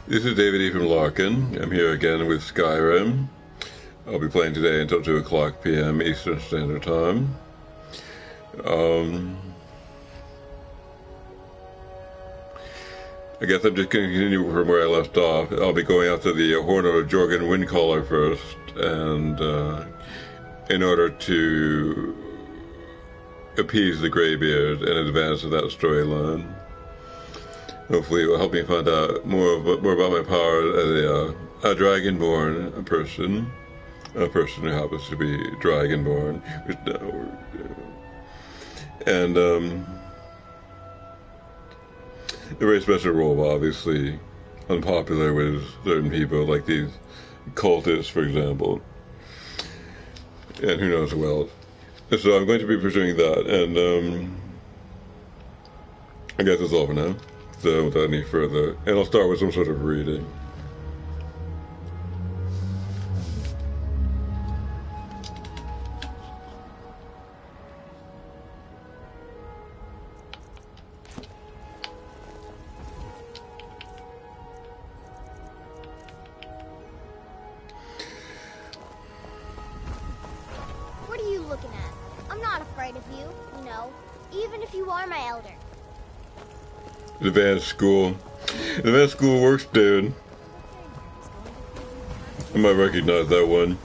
This is David E. from Larkin. I'm here again with Skyrim. I'll be playing today until 2 o'clock p.m. Eastern Standard Time. I guess I'm just going to continue from where I left off. I'll be going after the Horn of Jorgen Windcaller first, and in order to appease the Greybeard in advance of that storyline. Hopefully it will help me find out more about my power as a Dragonborn person. A person who happens to be Dragonborn. And a very special role, obviously unpopular with certain people, like these cultists, for example. And who knows who else. So I'm going to be pursuing that, and I guess that's all for now. So without any further, and I'll start with some sort of reading. What are you looking at? I'm not afraid of you, you know, even if you are my elder. Advanced school. Advanced school works, dude. I might recognize that one.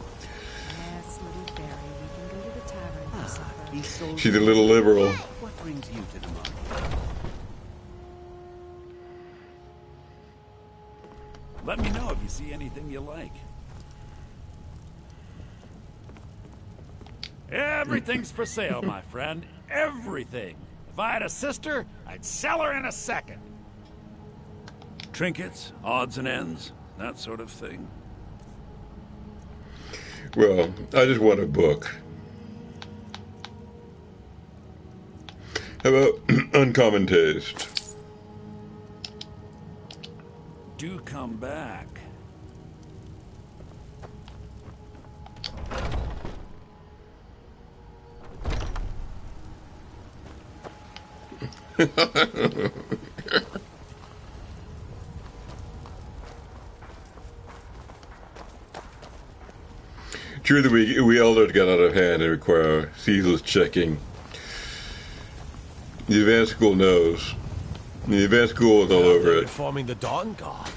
Yes, little fairy, we can go to the tavern for supper. She's a little liberal. What brings you to the market? Let me know if you see anything you like. Everything's for sale, my friend. Everything. If I had a sister, I'd sell her in a second. Trinkets, odds and ends, that sort of thing. Well, I just want a book. How about Uncommon Taste? Do come back. True that we elders got out of hand and require ceaseless checking. The advanced school knows. The advanced school is all over it. Forming the Dawn Guard.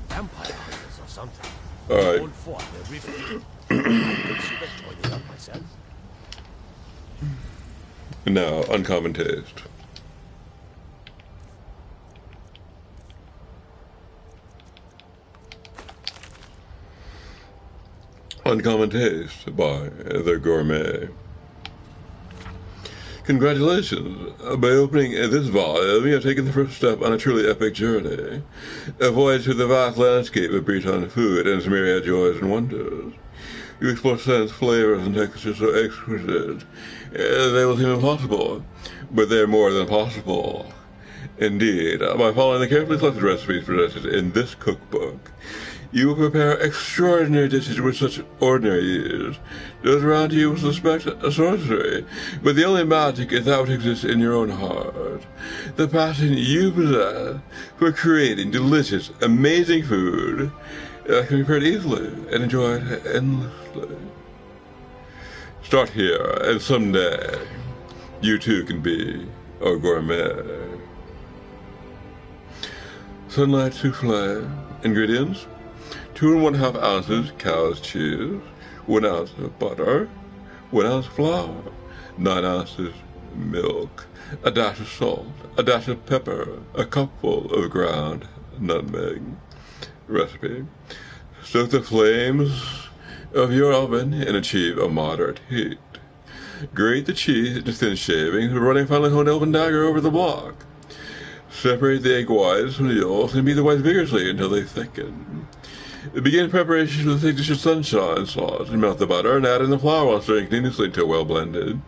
Vampire hunters or something. Alright. Won't fought their rift. I consider joining up myself. Now, Uncommon Taste. Uncommon Taste by The Gourmet. Congratulations! By opening this volume, you have taken the first step on a truly epic journey. A voyage through the vast landscape of Breton food and its myriad joys and wonders. You explore scents, flavors, and textures so exquisite, they will seem impossible, but they're more than possible. Indeed, by following the carefully selected recipes presented in this cookbook, you will prepare extraordinary dishes with such ordinary ease. Those around you will suspect a sorcery, but the only magic is that which exists in your own heart. The passion you possess for creating delicious, amazing food that can be prepared easily and enjoyed endlessly. Start here, and someday, you too can be a gourmet. Sunlight souffle. Ingredients: 2 1/2 ounces cow's cheese, 1 ounce of butter, 1 ounce flour, 9 ounces milk, a dash of salt, a dash of pepper, a cupful of ground nutmeg. Recipe: stoke the flames of your oven and achieve a moderate heat. Grate the cheese into thin shavings, running finely honed elven dagger over the block. Separate the egg whites from the yolks and beat the whites vigorously until they thicken. Begin preparations with the thickness of sunshine sauce and melt the butter and add in the flour while stirring continuously until well blended.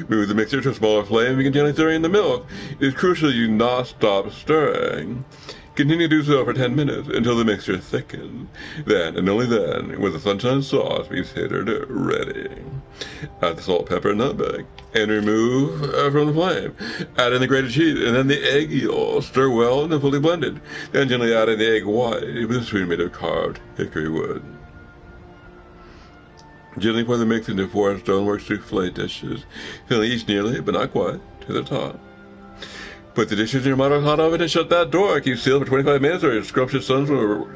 Move the mixture to a smaller flame and begin gently stirring in the milk. It is crucial you not stop stirring. Continue to do so for 10 minutes until the mixture thickens. Then, and only then, will the sunshine sauce be considered ready. Add the salt, pepper, and nutmeg, and remove from the flame. Add in the grated cheese, and then the egg yolk. Stir well and then fully blended. Then gently add in the egg white with a spoon made of carved hickory wood. Gently pour the mix into 4 stonework souffle dishes, filling each nearly, but not quite, to the top. Put the dishes in your moderate hot oven and shut that door. Keep sealed for 25 minutes, or your scrumptious sons will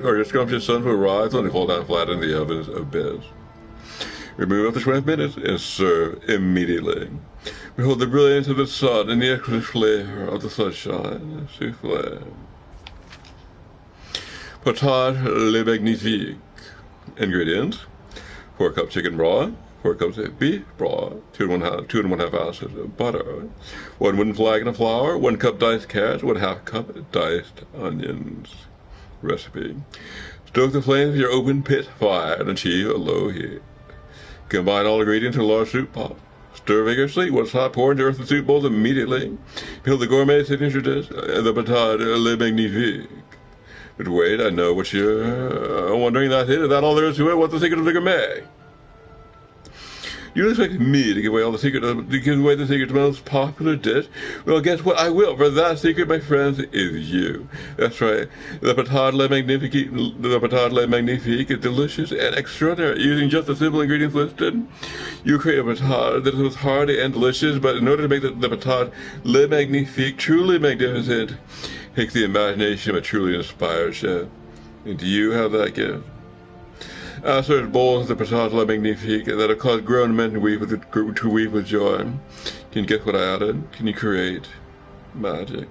rise when they fall down flat in the oven's abyss. Remove after 12 minutes and serve immediately. Behold the brilliance of the sun and the excellent flavor of the sunshine. Souffle. Potage le magnifique. Ingredients: 4 cups chicken broth, 4 cups of beef broth, 2 and 1/2 ounces of butter, 1 wooden flagon of flour, 1 cup diced carrots, 1/2 cup diced onions. Recipe: stoke the flames of your open pit fire and achieve a low heat. Combine all ingredients in a large soup pot. Stir vigorously. Once hot, pour into earthen soup bowls immediately. Build the gourmet signature dish, the patate le magnifique. But wait, I know what you're wondering. That's it? Is that all there is to it? What's the secret of the gourmet? You expect me to give away the secret to the most popular dish? Well, guess what? I will, for that secret, my friends, is you. That's right. The patate le magnifique is delicious and extraordinary. Using just the simple ingredients listed, you create a patate that is hearty and delicious, but in order to make the patate le magnifique truly magnificent, it takes the imagination of a truly inspired chef. And do you have that gift? Serve bowls of the patate le magnifique that have caused grown men to weep with joy. Can you guess what I added? Can you create magic?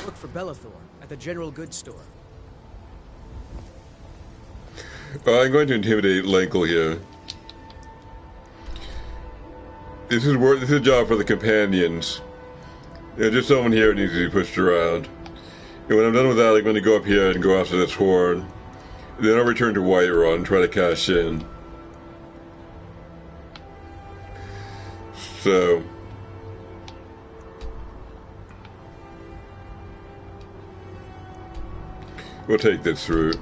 Look for Bellathor at the general goods store. I'm going to intimidate Lenkel here. This is a job for the companions. Just someone here needs to be pushed around. And when I'm done with that, I'm going to go up here and go after this horde. Then I'll return to Whiterun and try to cash in. So we'll take this route.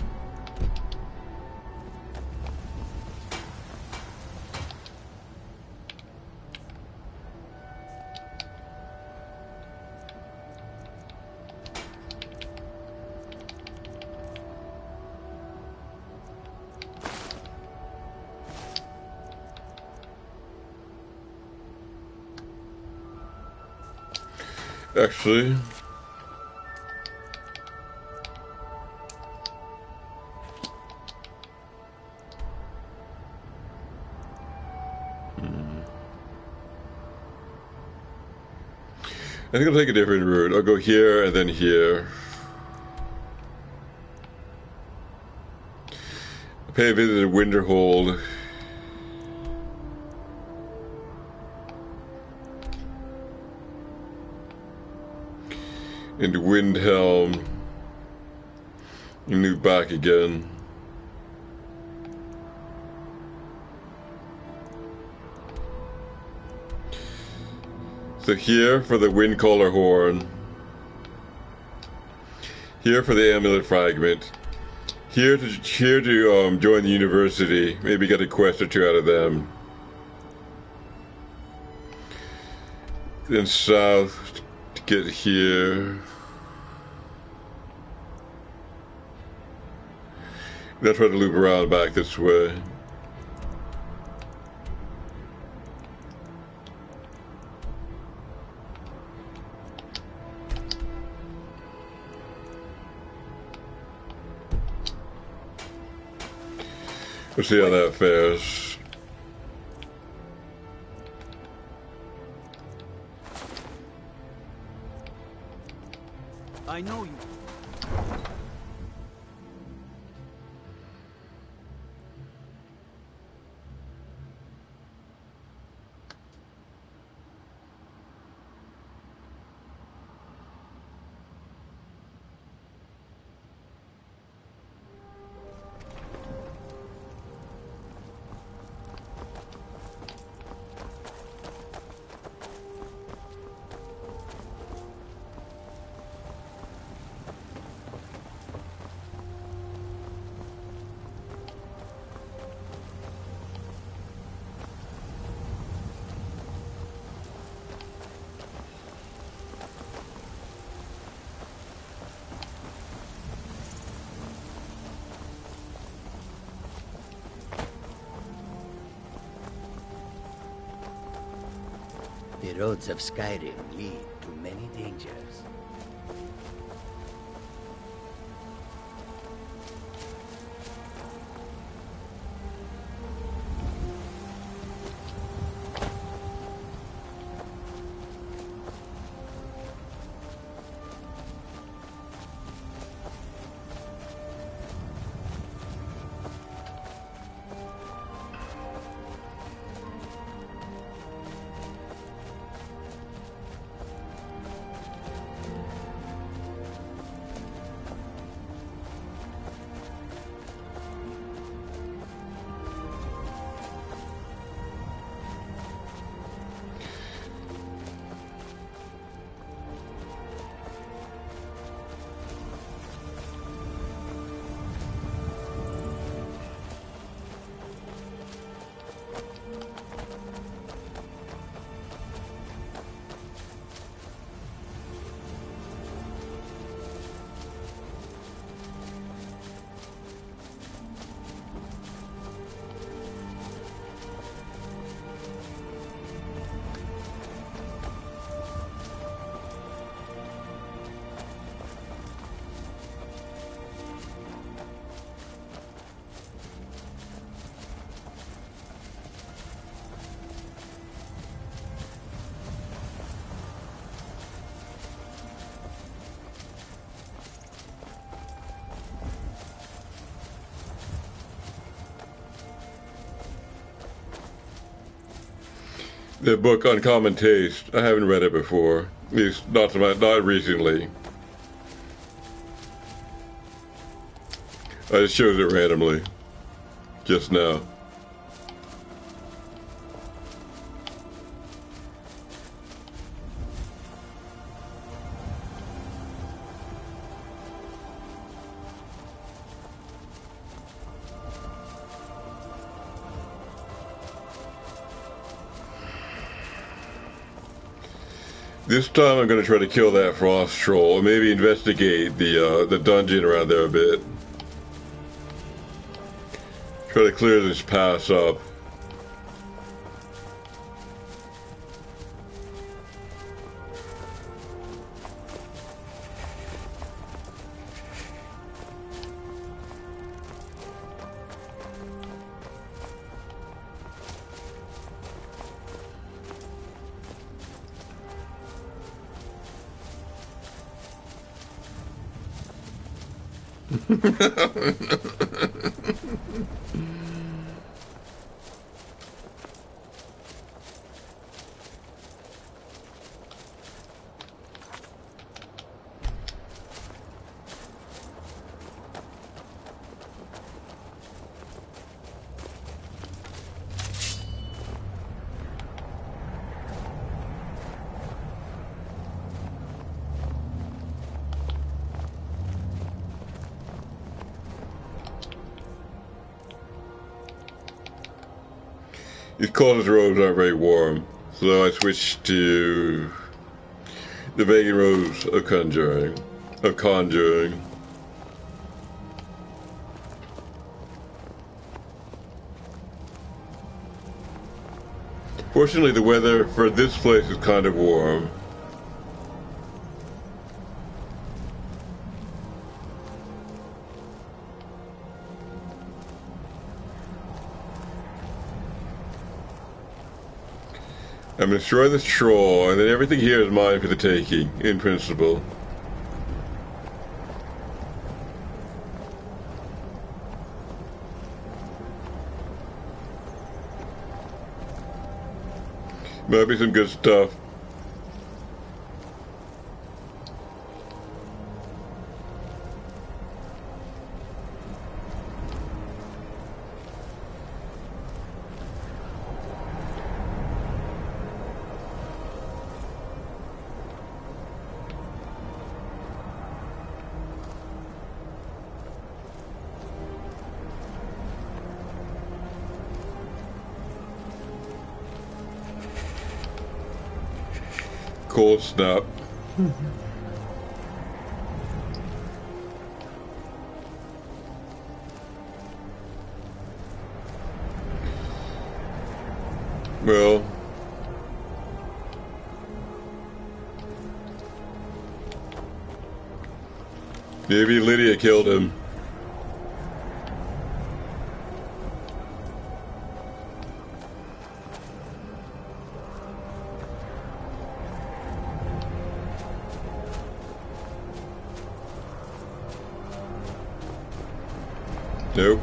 Actually, I think I'll take a different route. I'll go here and then here. Pay a visit to Winterhold. into Windhelm and move back again. So here for the Windcaller Horn, here for the Amulet Fragment, here to join the university, maybe get a quest or two out of them. Then south to get here. Then try to loop around back this way. We'll see how that fares. I know you. The roads of Skyrim lead to many dangers. The book Uncommon Taste. I haven't read it before. At least not recently. I just chose it randomly. Just now. This time I'm going to try to kill that frost troll, and maybe investigate the dungeon around there a bit. Try to clear this pass up. These closest robes aren't very warm, so I switched to the vegan robes of conjuring. Fortunately, the weather for this place is kind of warm. I'm gonna destroy this troll, and then everything here is mine for the taking, in principle. Might be some good stuff. Cold snap. Well, maybe Lydia killed him. Nope.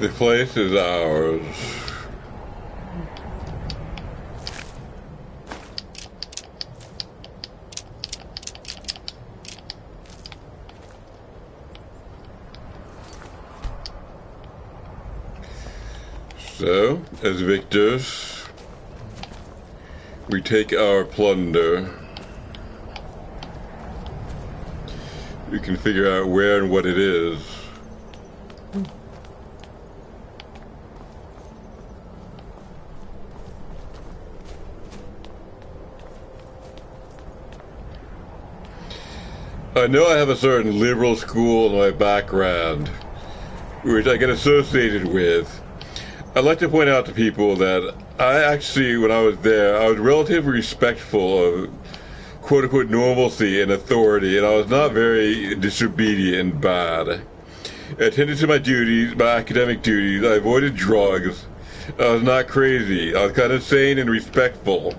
The place is ours. So, as victors, we take our plunder. We can figure out where and what it is. I know I have a certain liberal school in my background, which I get associated with. I'd like to point out to people that I actually, when I was there, I was relatively respectful of quote-unquote normalcy and authority, and I was not very disobedient and bad. I attended to my duties, my academic duties. I avoided drugs. I was not crazy. I was kind of sane and respectful.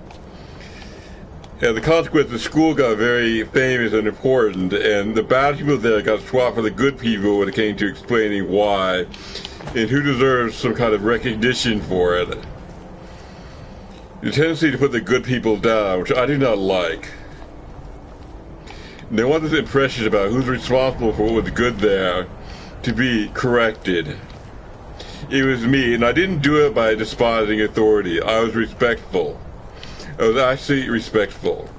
And the consequence, the school got very famous and important, and the bad people there got swapped for the good people when it came to explaining why and who deserves some kind of recognition for it. The tendency to put the good people down, which I do not like. They want this impression about who's responsible for what was good there to be corrected. It was me, and I didn't do it by despising authority. I was respectful. I was actually respectful.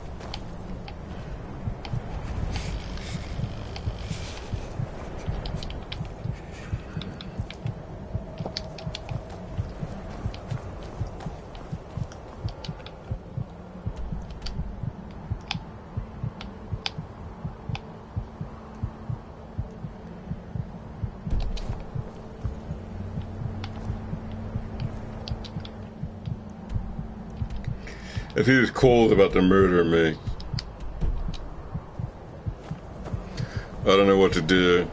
If he was cold about to murder me, I don't know what to do.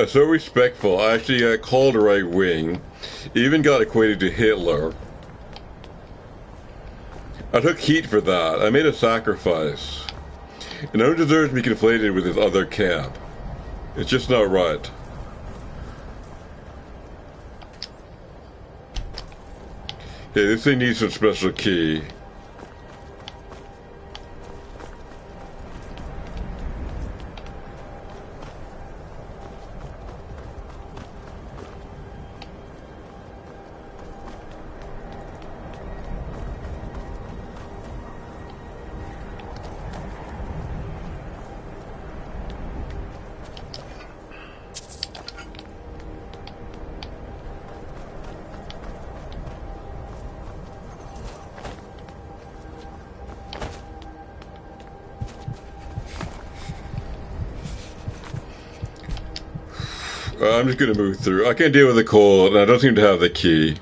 So respectful. I actually got called right wing. Even got equated to Hitler. I took heat for that. I made a sacrifice. And no one deserves to be conflated with this other camp. It's just not right. Okay, this thing needs some special key. I'm just gonna move through. I can't deal with the cold, and I don't seem to have the key.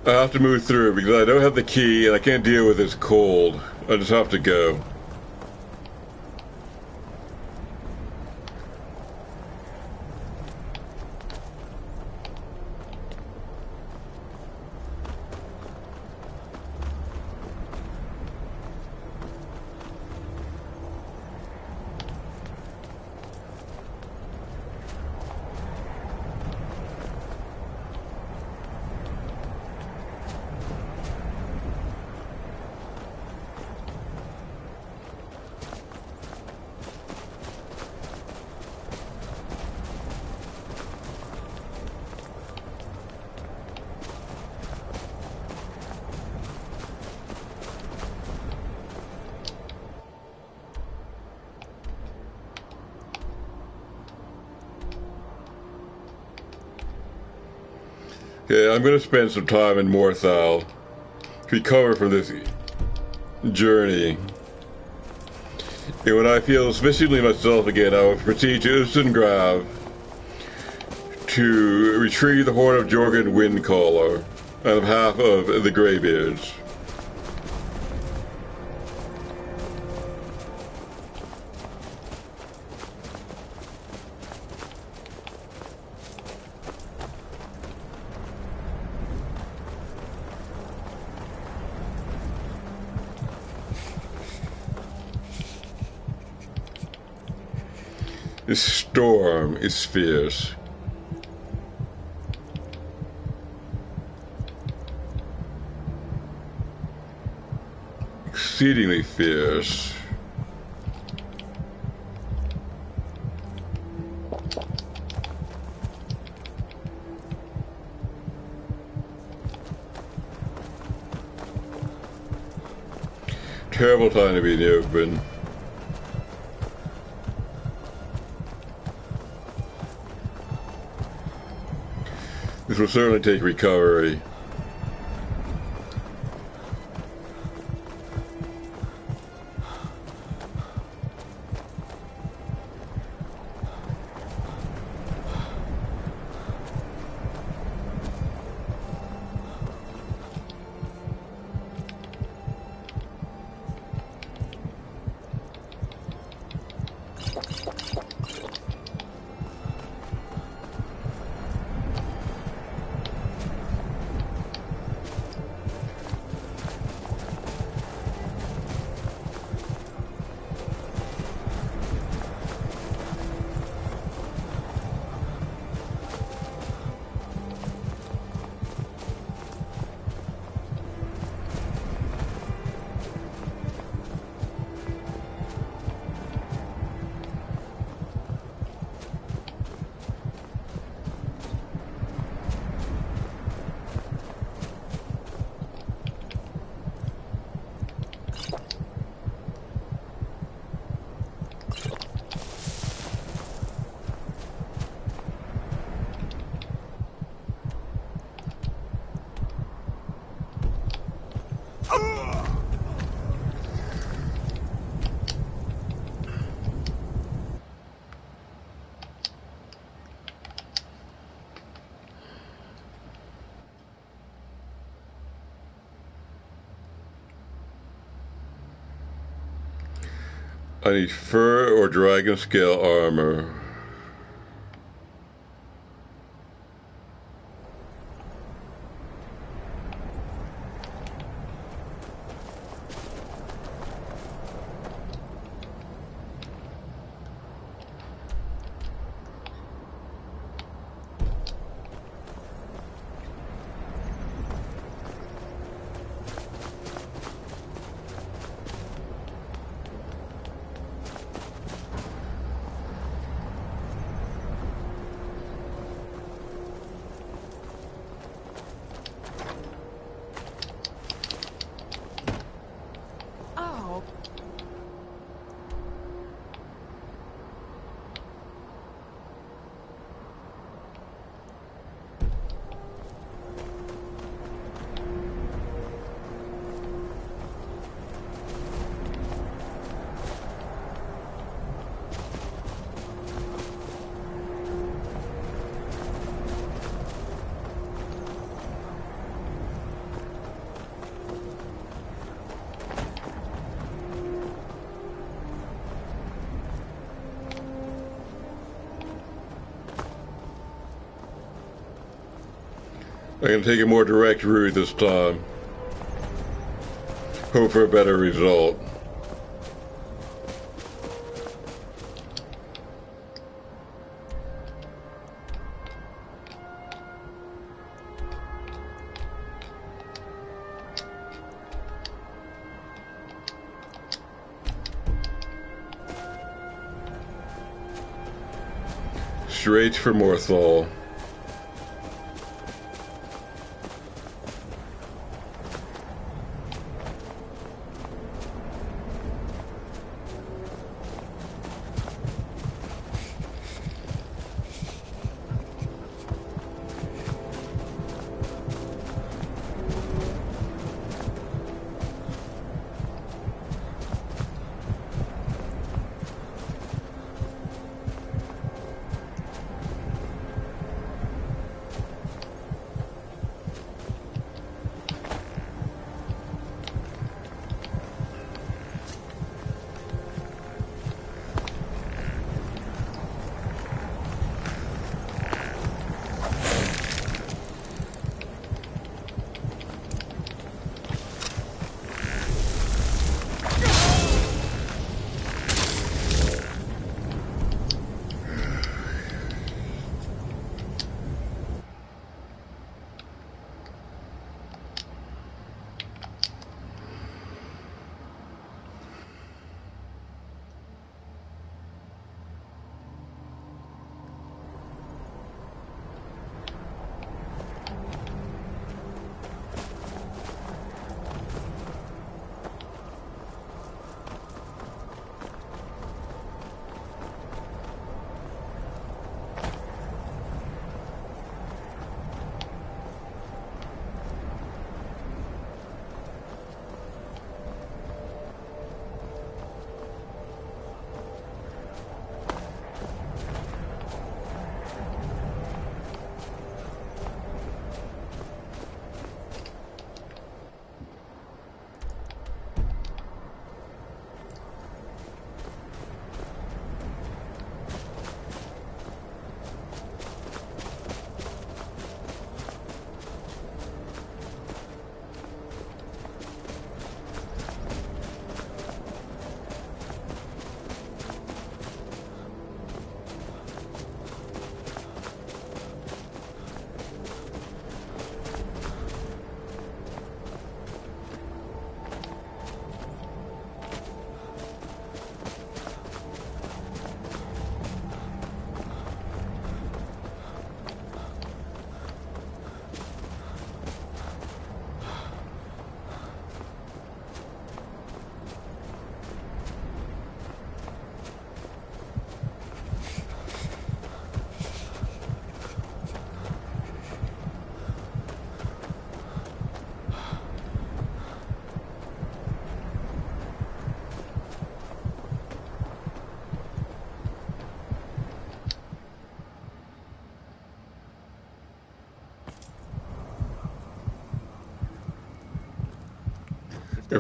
I have to move through because I don't have the key, and I can't deal with this cold. I just have to go. Okay, I'm going to spend some time in Morthal to recover from this journey. And when I feel sufficiently myself again, I will proceed to Ustengrav to retrieve the horn of Jorgen Windcaller on behalf of the Greybeards. This storm is fierce. Exceedingly fierce. Terrible time to be in the open. This will certainly take recovery. I need fur or dragon scale armor. I'm going to take a more direct route this time. Hope for a better result. Straight for Morthal.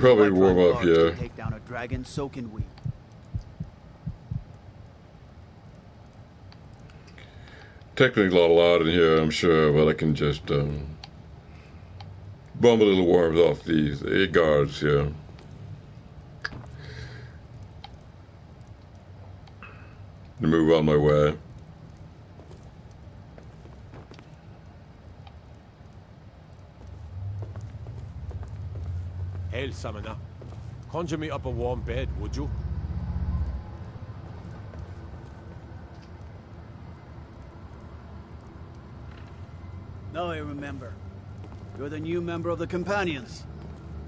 probably White warm Run up guards here. to take down a dragon, so can we. Technically a lot in here, I'm sure, but I can just bum a little warmth off these guards here. To move on my way. Hail, Summoner. Conjure me up a warm bed, would you? Now I remember. You're the new member of the Companions.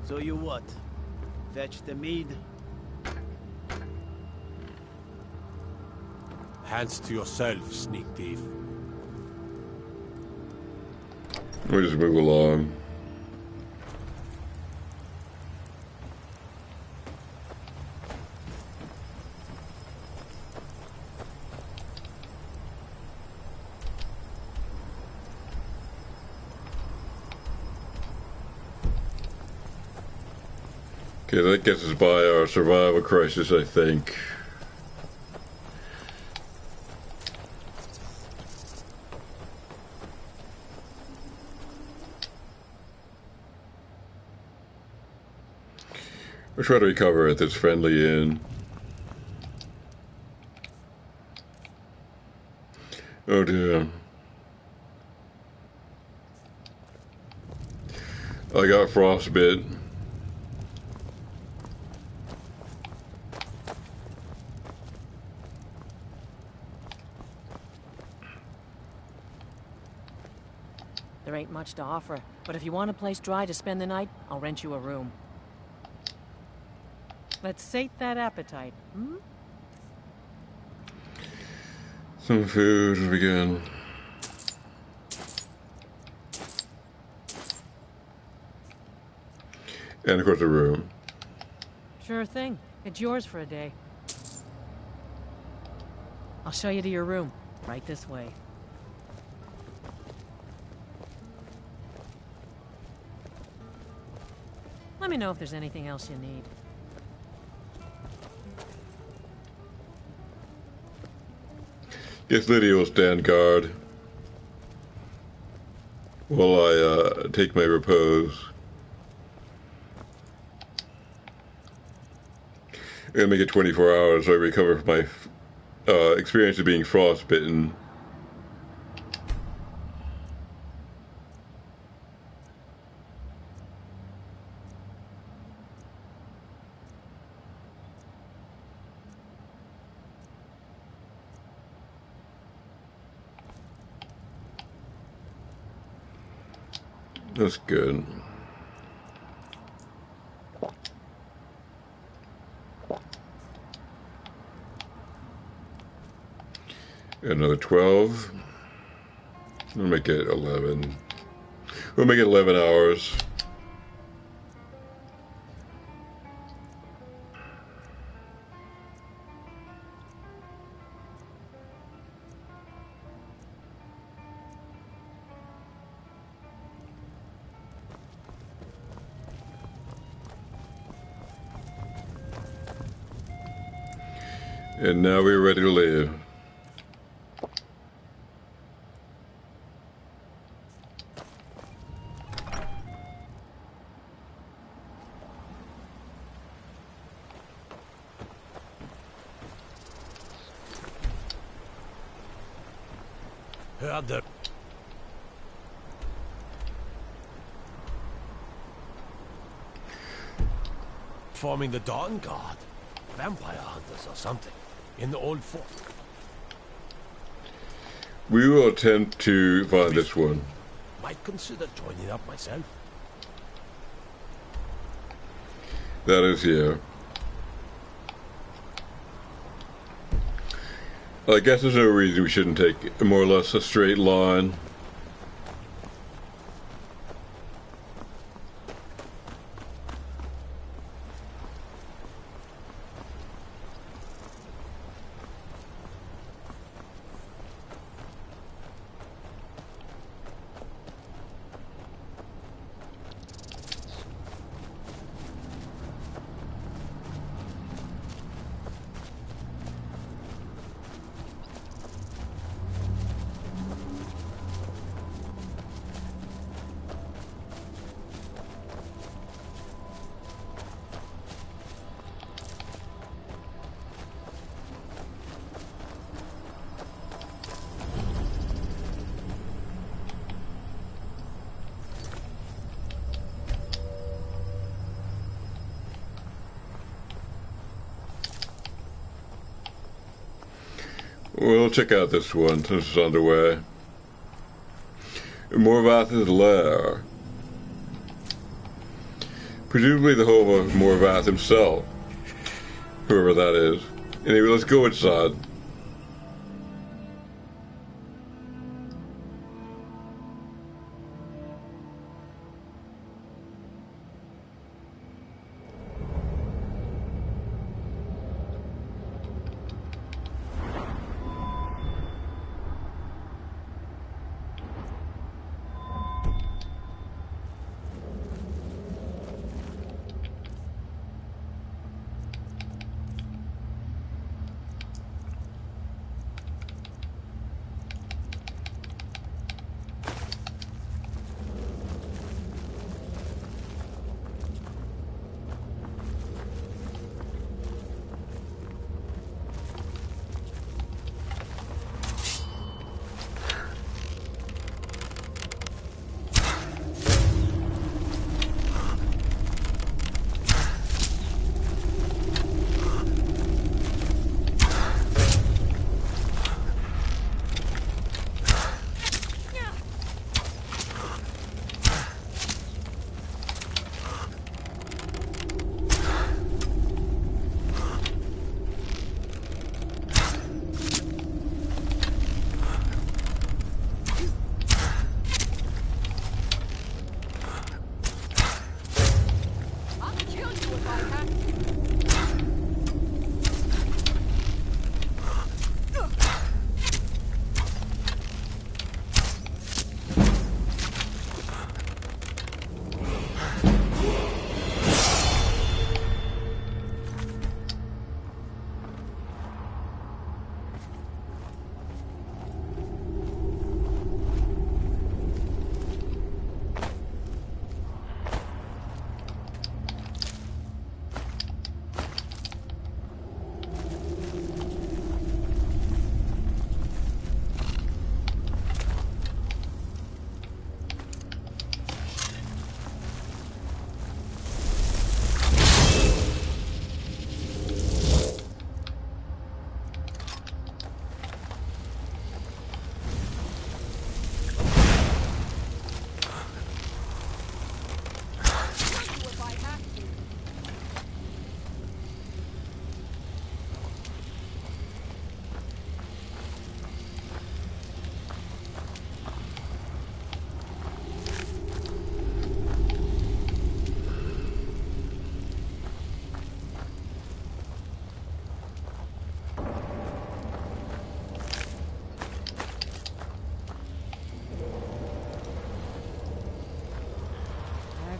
So you what? Fetch the mead? Hands to yourself, sneak thief. Let me just move along. Okay, that gets us by our survival crisis, I think. We'll try to recover at this friendly inn. Oh dear. I got frostbite. There ain't much to offer, but if you want a place dry to spend the night, I'll rent you a room. Let's sate that appetite, hmm? Some food to begin. And of course a room. Sure thing. It's yours for a day. I'll show you to your room. Right this way. Let me know if there's anything else you need. Guess Lydia will stand guard while I take my repose. I'm gonna make it 24 hours so I recover from my experience of being frostbitten. That's good. Another 12. We'll make it 11. We'll make it 11 hours. And now we're ready to leave. Heard the... Forming the Dawn Guard. Vampire hunters or something. In the old fort. We will attempt to find this one. Might consider joining up myself. That is here. I guess there's no reason we shouldn't take more or less a straight line. We'll check out this one since it's underway. Morvath's lair. Presumably the home of Morvath himself, whoever that is. Anyway, let's go inside.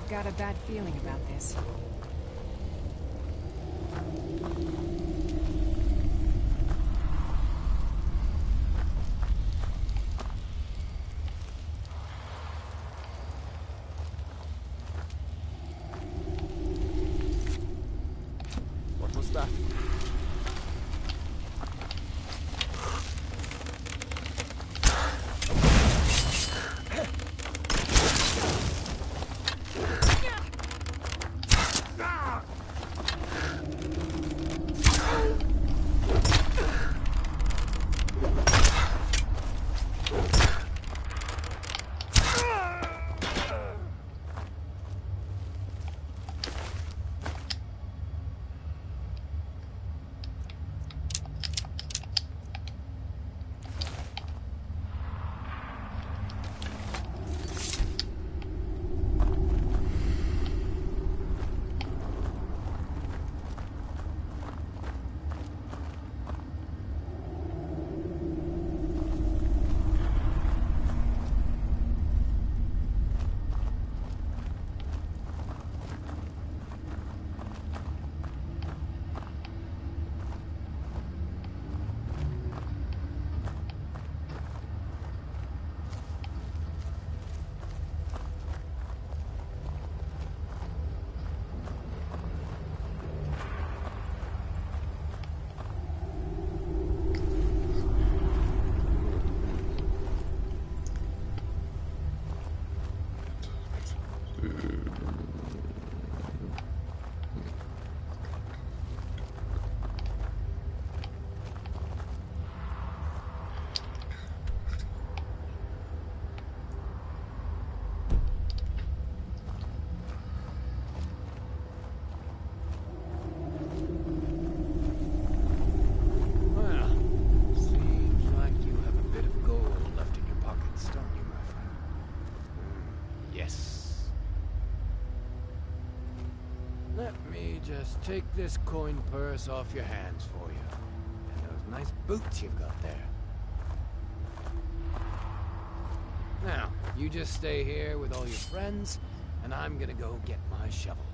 Got a bad feeling about this. What was that? take this coin purse off your hands for you. And those nice boots you've got there. Now, you just stay here with all your friends, and I'm gonna go get my shovel.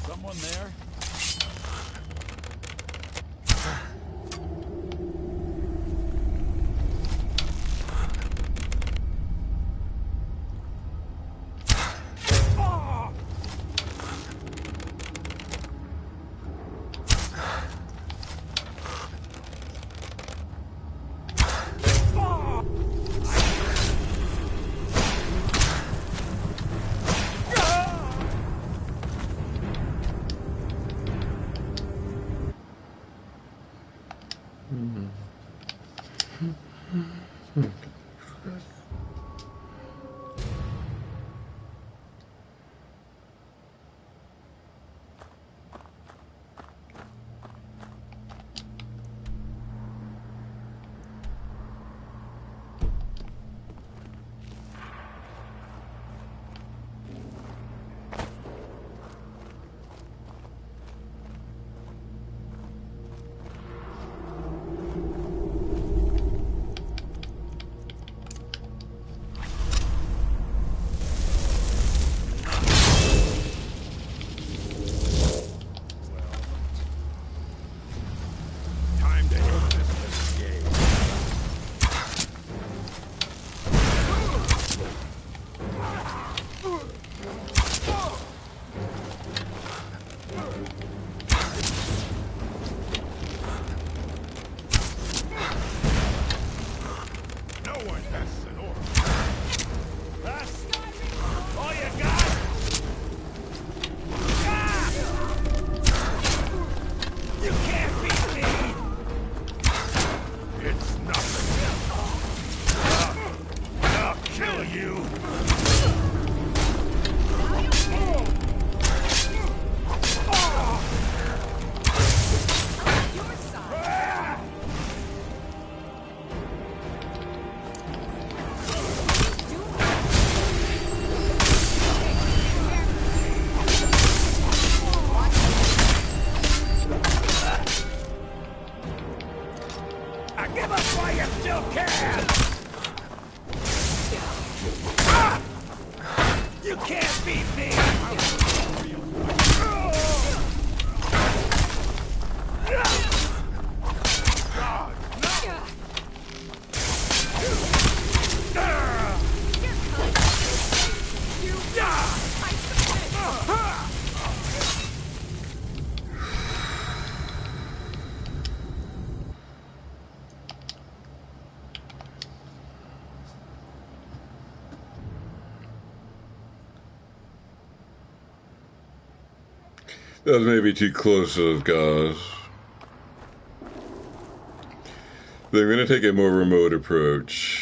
Someone there? Give up while you still can! You can't beat me! That was maybe too close to those guys. They're going to take a more remote approach.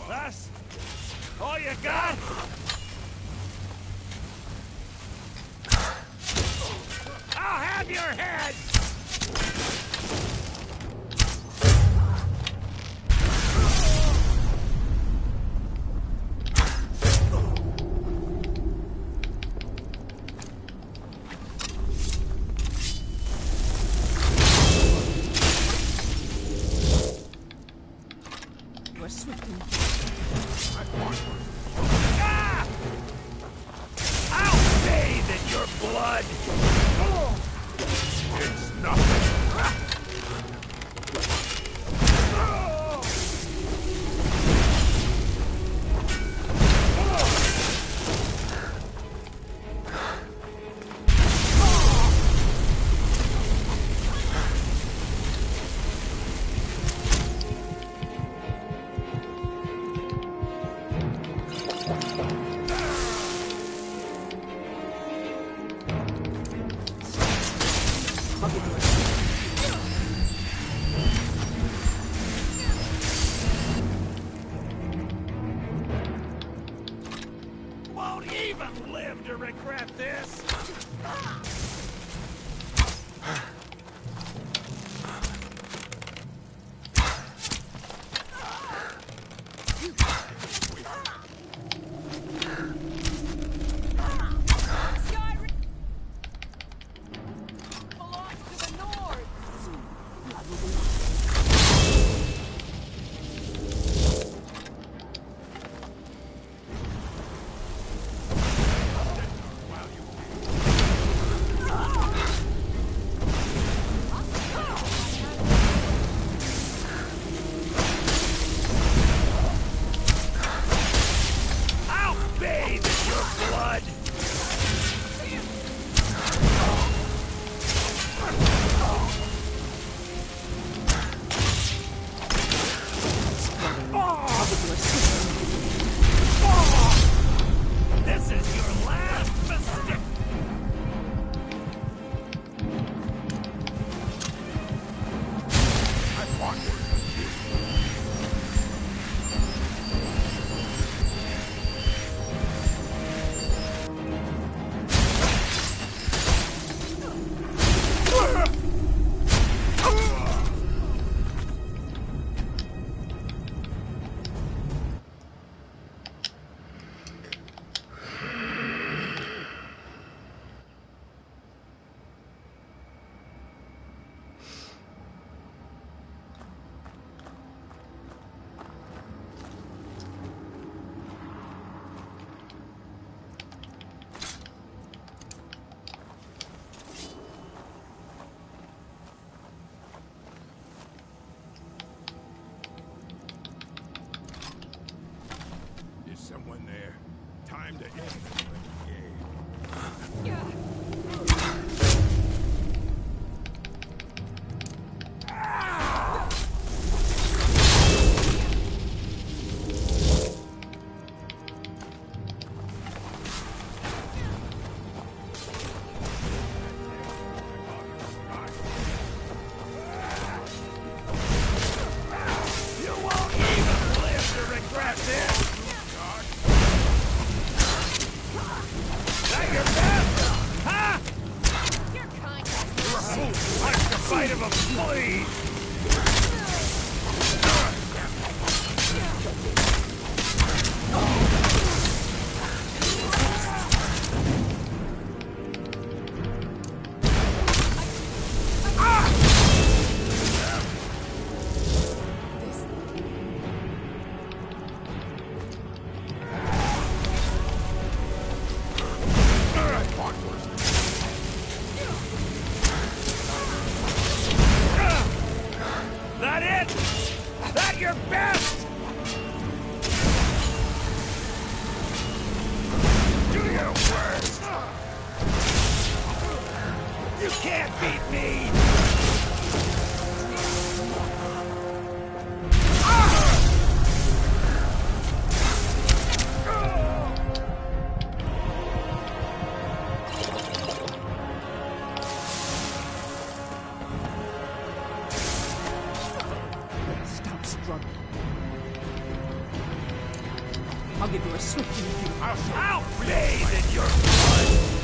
That's all you got? I'll have your head! We're swifting. I'll bathe in your blood! It's nothing. Won't even live to regret this! Skyrim belongs to the Nords. Like the bite of a flea! I'll give you a swift review. I'll bathe in your blood!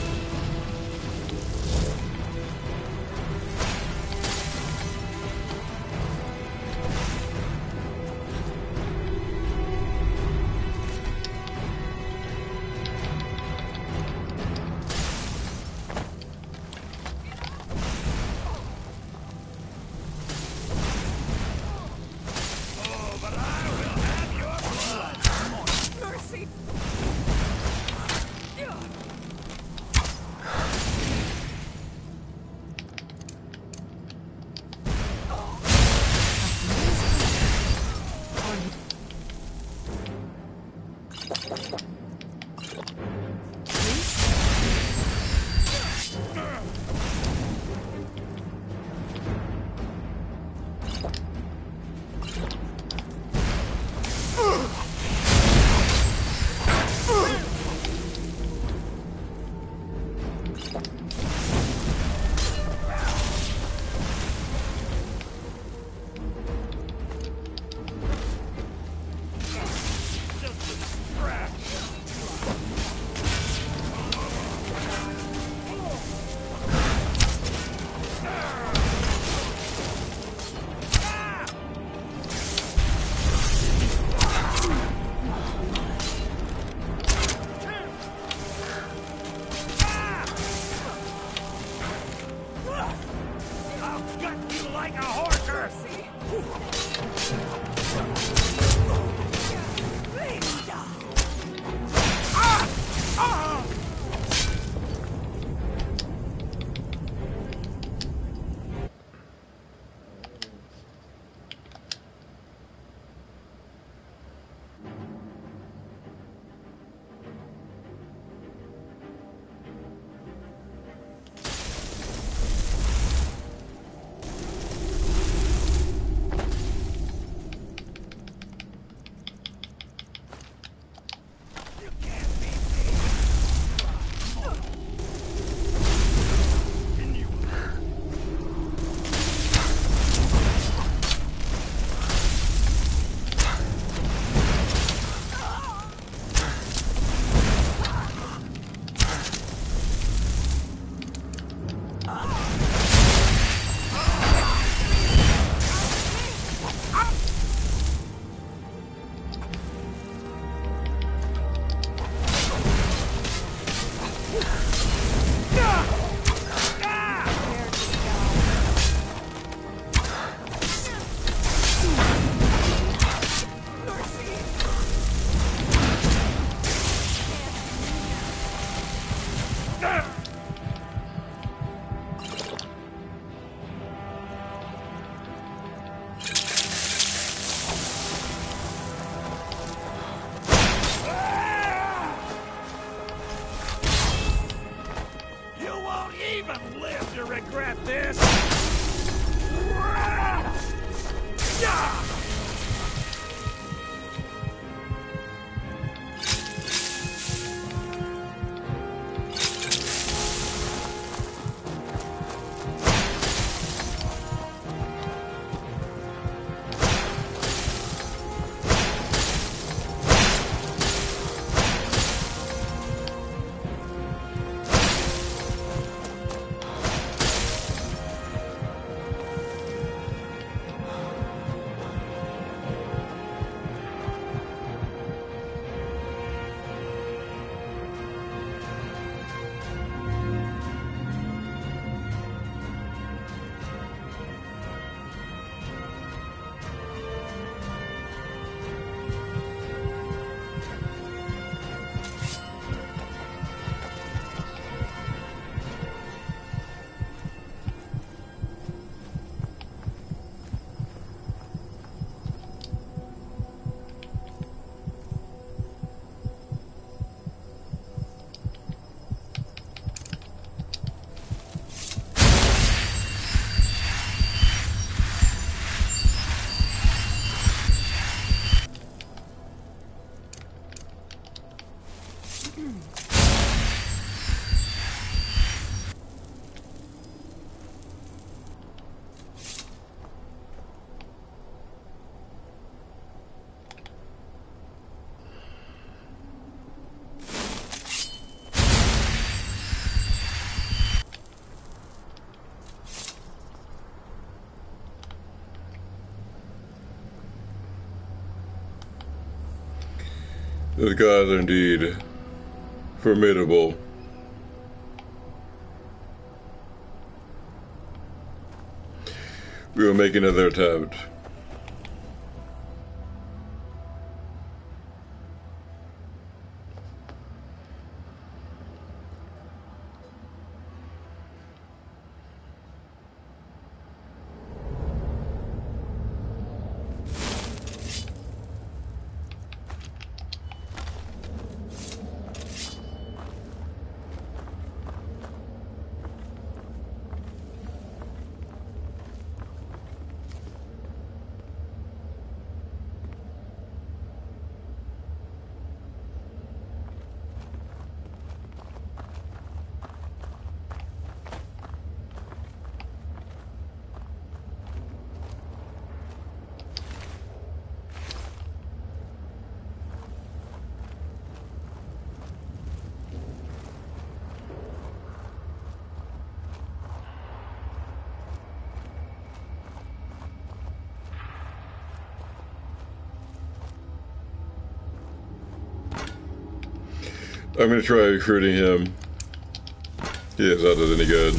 Those guys are indeed formidable. We will make another attempt. I'm gonna try recruiting him. Yeah, if that does any good.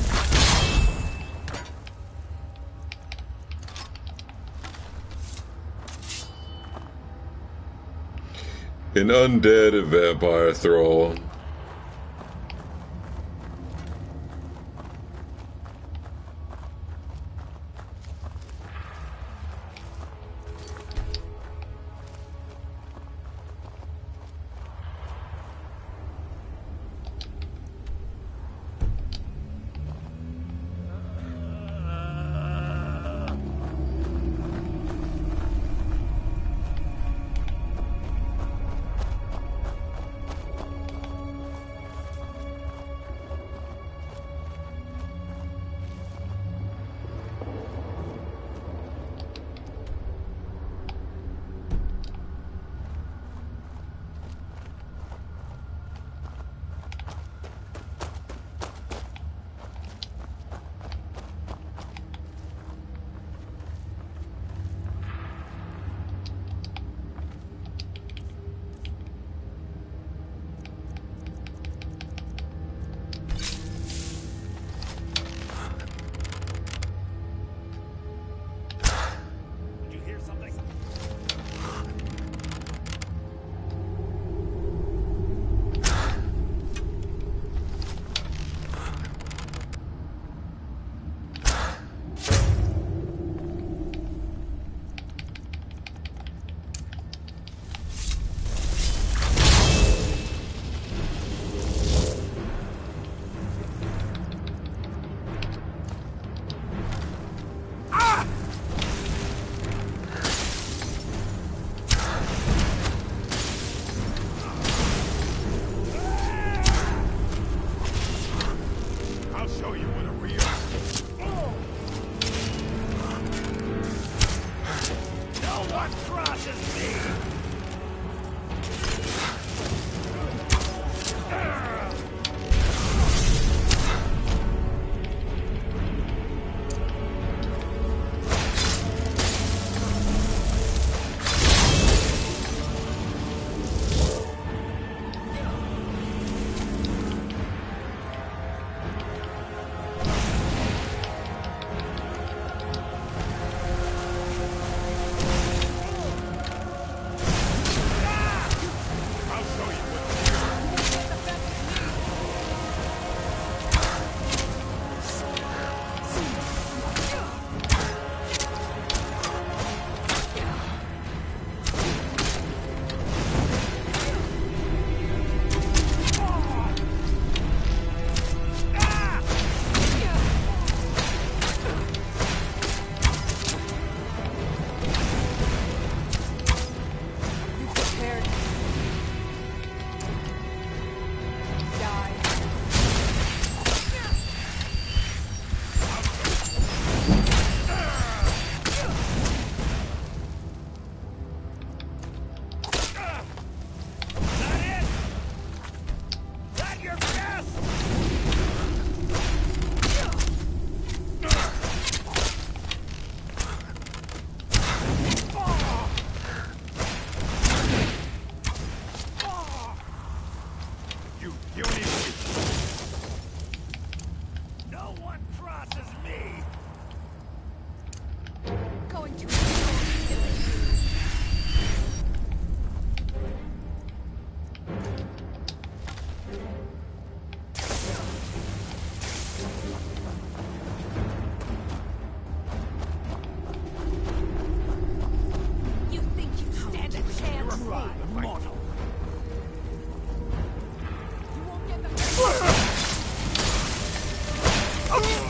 An undead vampire thrall.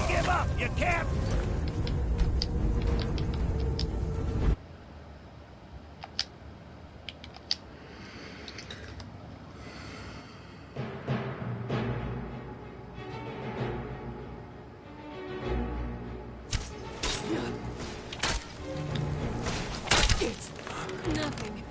Give up! You can't! It's nothing.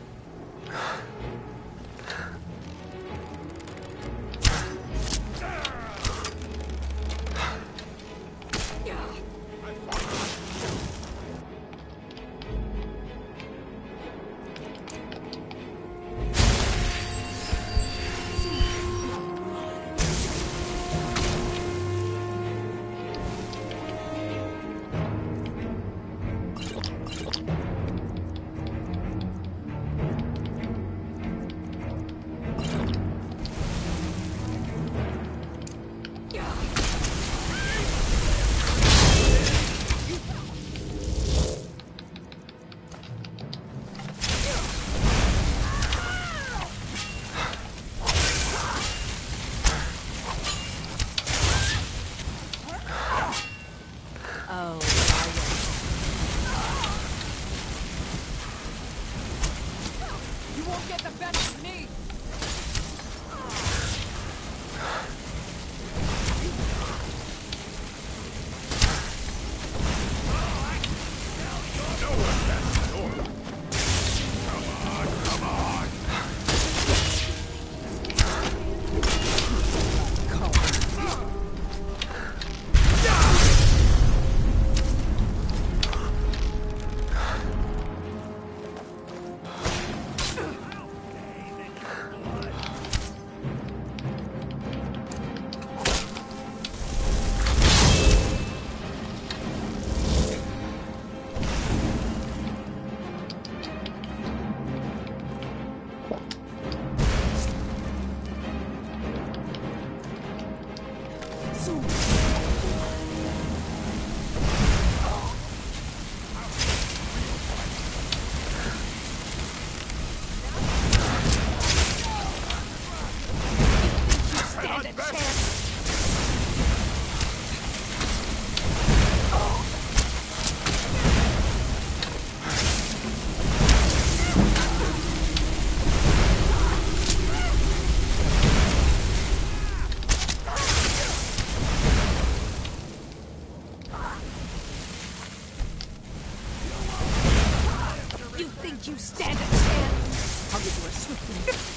You stand a chance. I'll give you a swift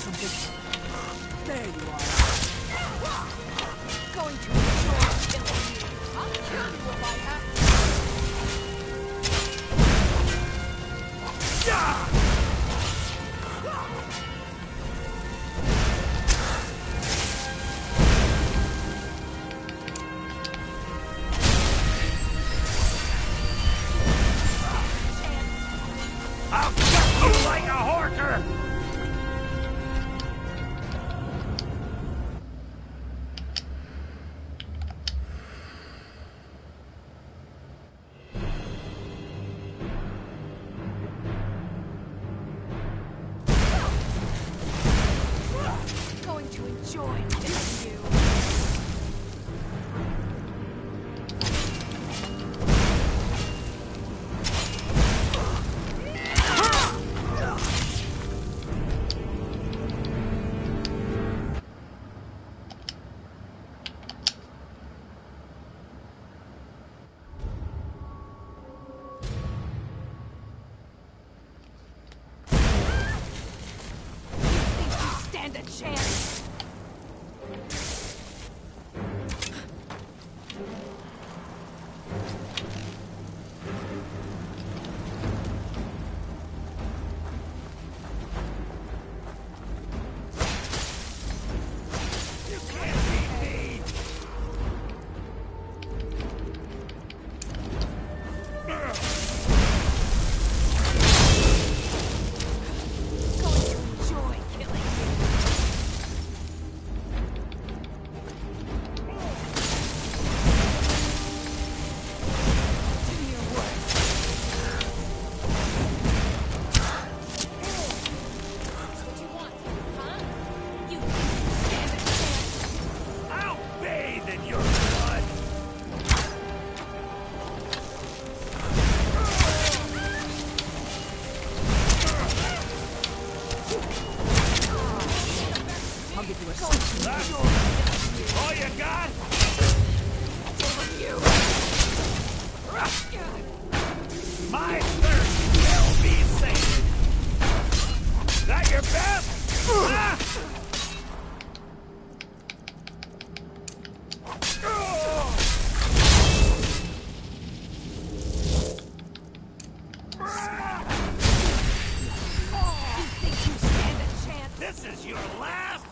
There you are. Going to enjoy killing you. I'll kill you if I have to. I'll cut you like a horker! Going to enjoy killing you. Stand a chance. You can't beat me! Going to enjoy killing you. Do your worst. That's what you want, huh? You think you stand a chance? I'll bathe in your blood! I'll give you a That's all you got? My thirst will be sated. That your best? Ah! You think you stand a chance? This is your last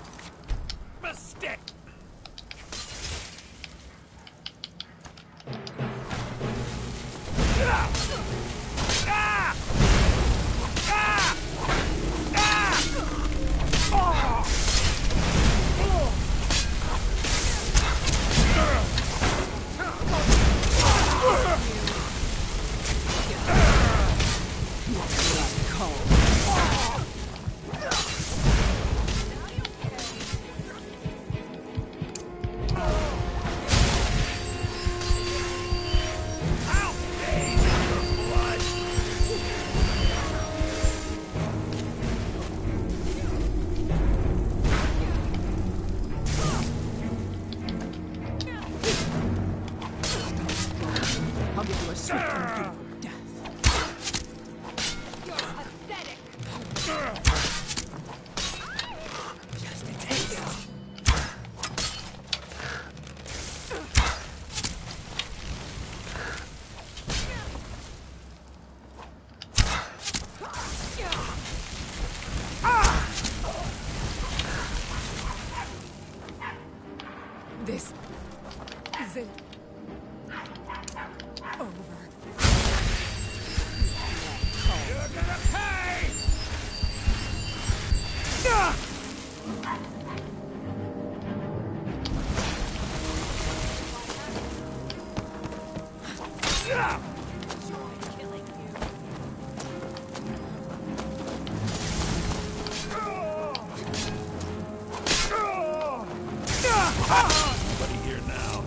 mistake. Ah! Ah! Ah! Ah! Oh! I'll bathe in your blood. I'll give you a swift and beautiful death. You're pathetic. Just a taste. This isn't over. You're gonna pay! Ah! Ah! Enjoy killing you. Nobody here now.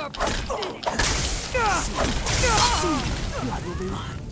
Blood will be mine.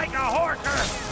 like a horker!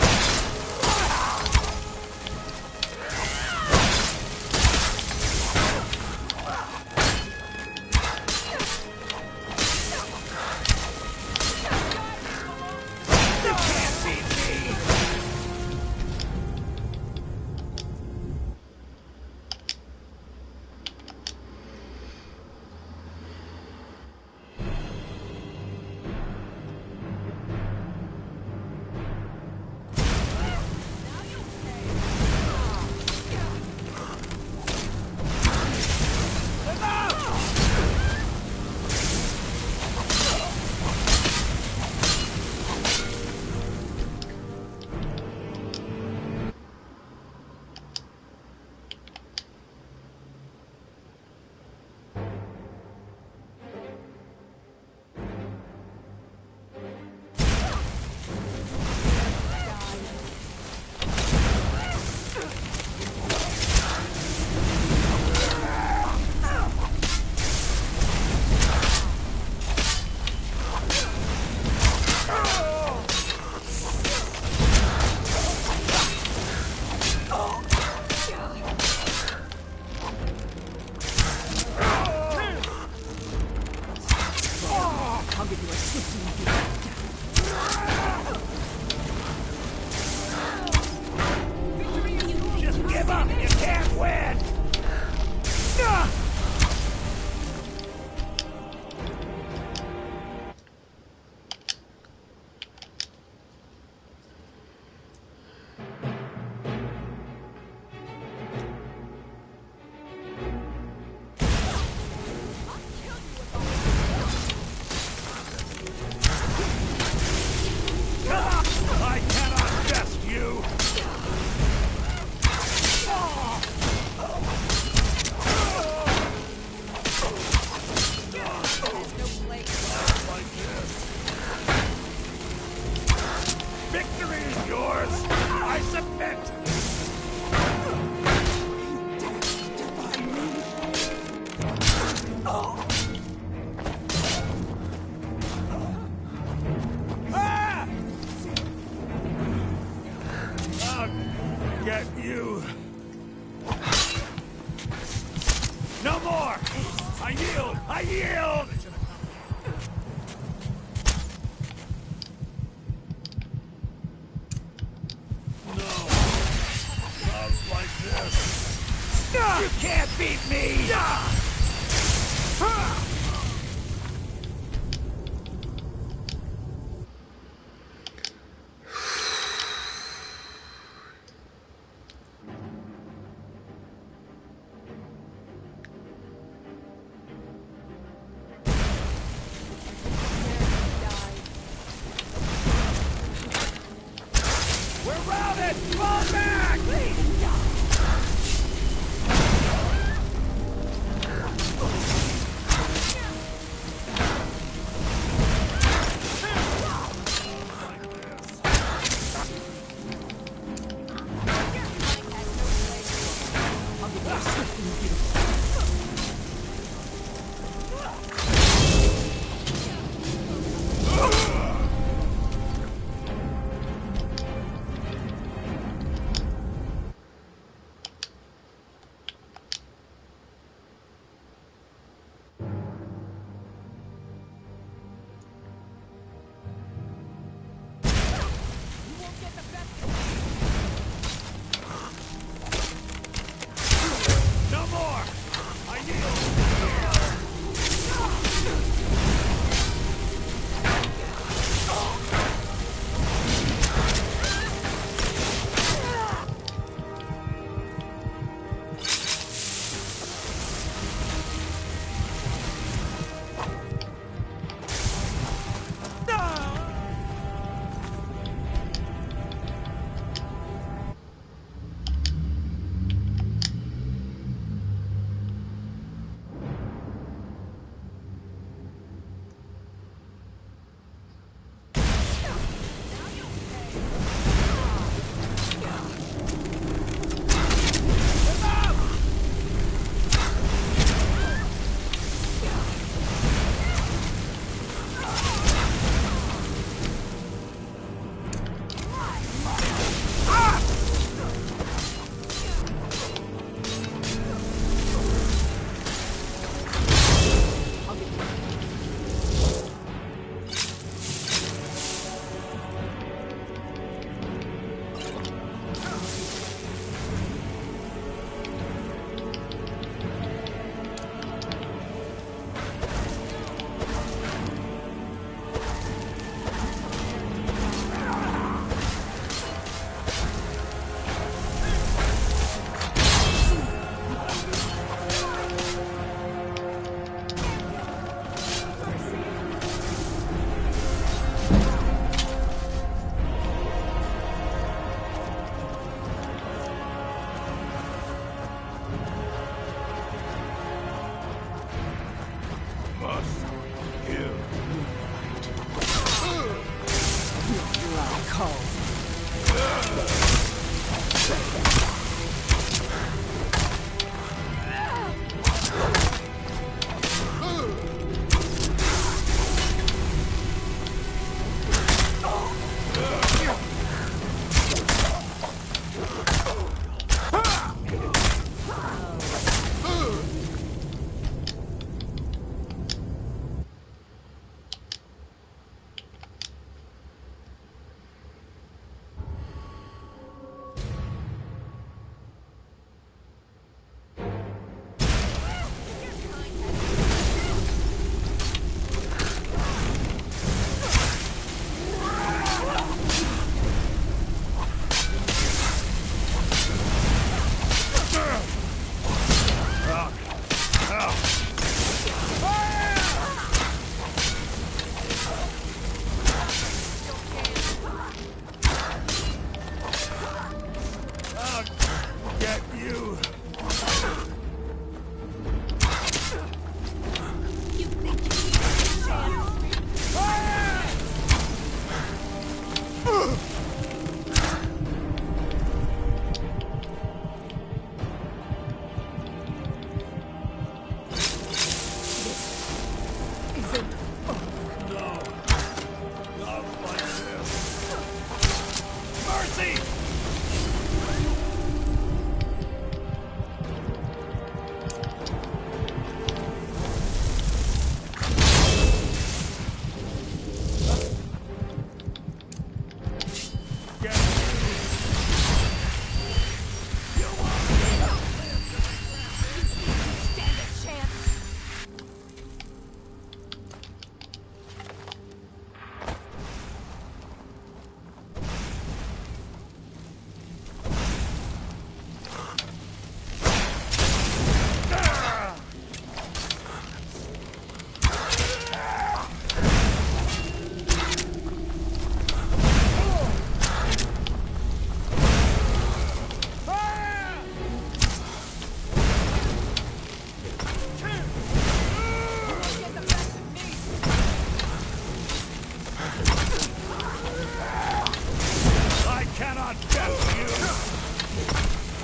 I cannot best you!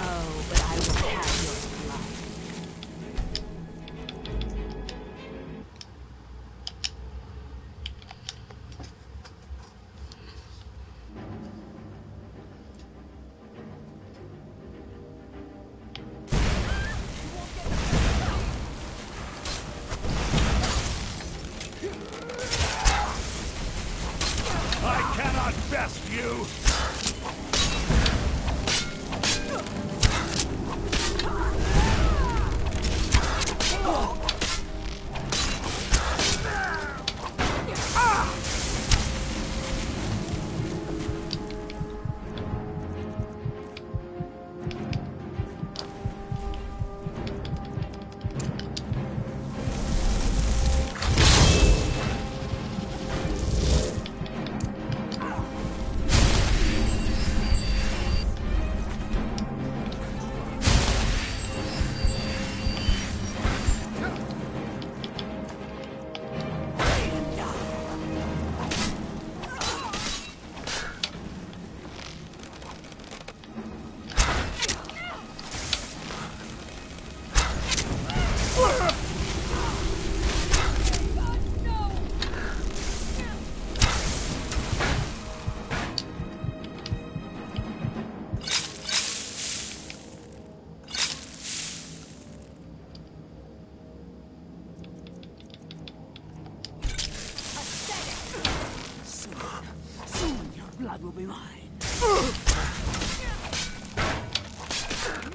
Oh, but I will have your blood. I cannot best you! Soon your blood will be mine.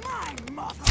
My mother!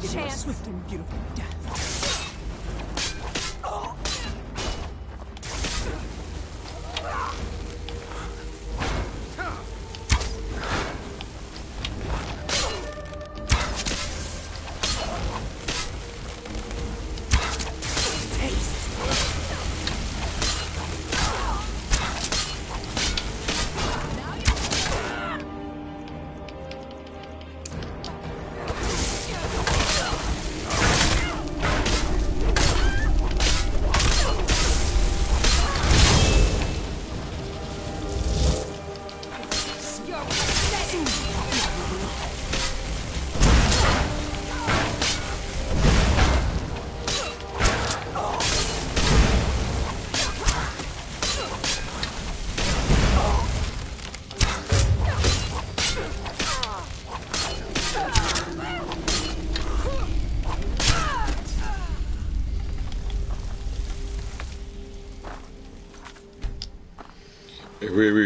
give you a swift and beautiful death.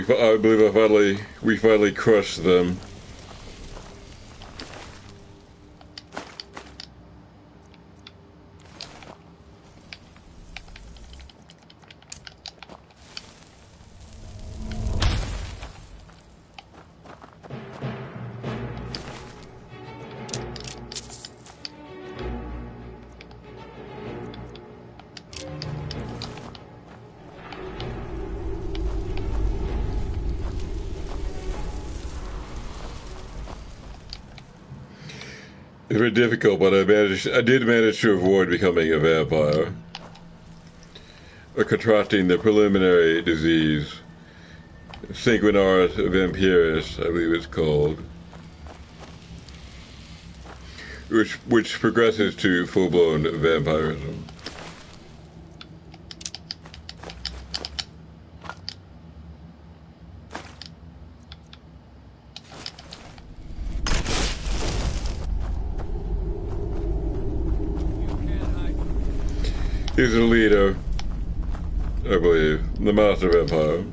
I believe we finally crushed them. It's very difficult, but I did manage to avoid becoming a vampire. Or contracting the preliminary disease. Sanguinaris vampiris, I believe it's called. Which progresses to full-blown vampirism. He's the leader, I believe, the master vampire.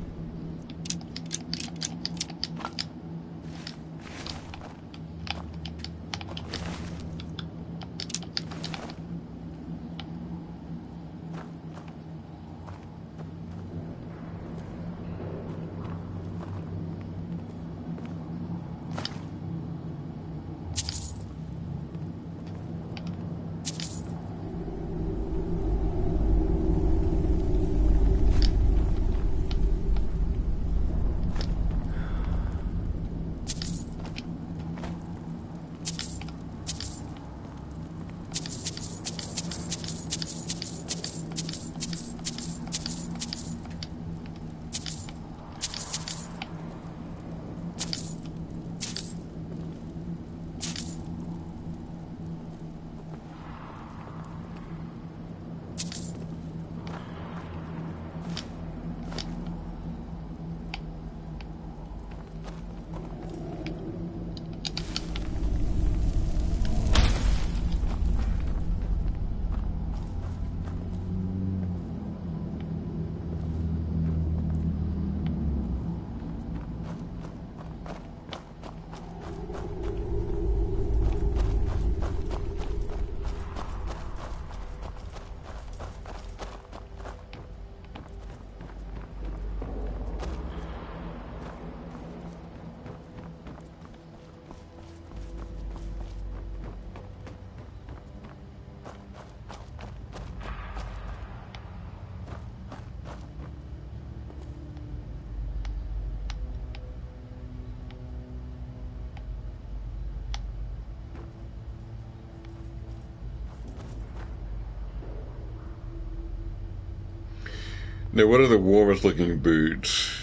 Now, what are the warmest looking boots?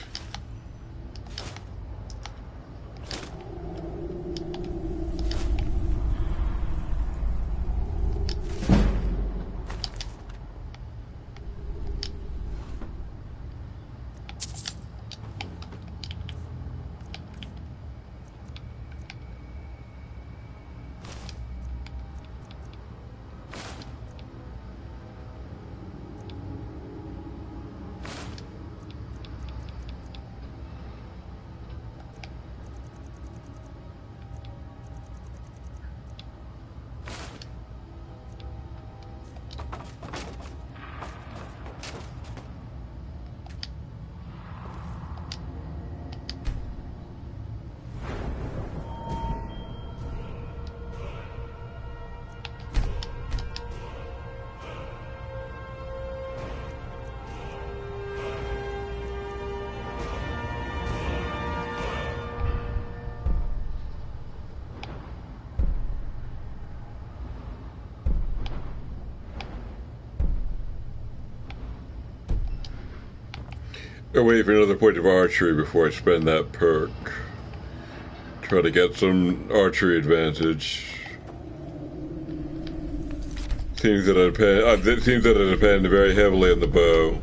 I'll wait for another point of archery before I spend that perk. Try to get some archery advantage. Seems that I depend very heavily on the bow.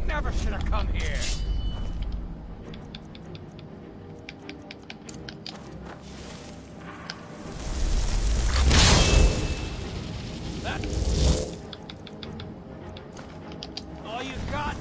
Never should have come here. That's all you got?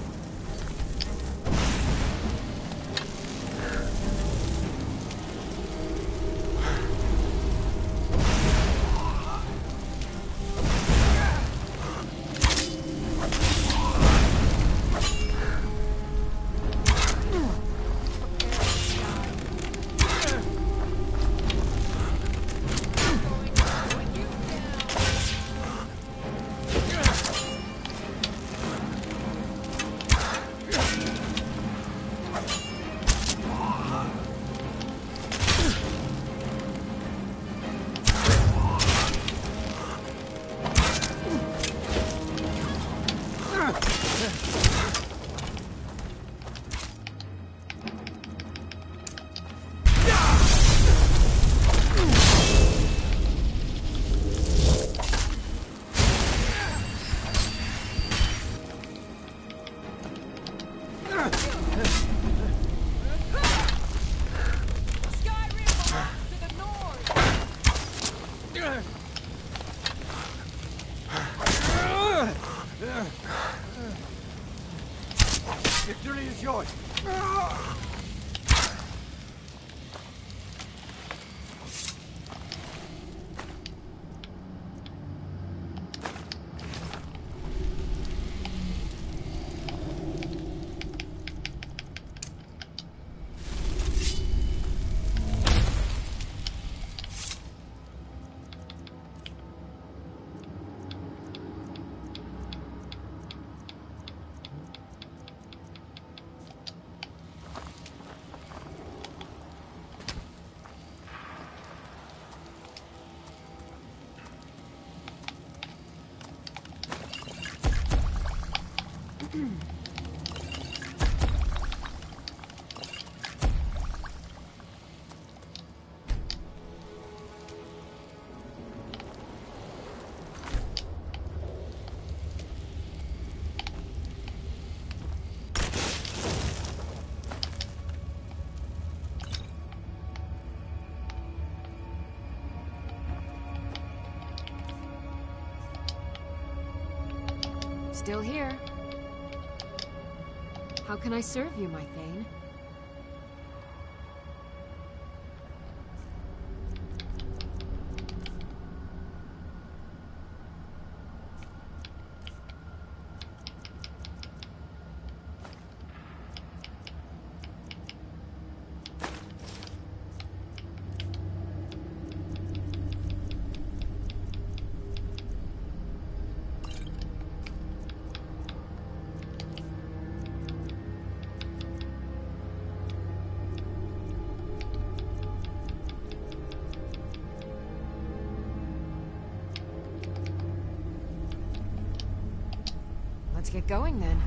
Victory is yours. Still here. How can I serve you, my Thane? Get going then.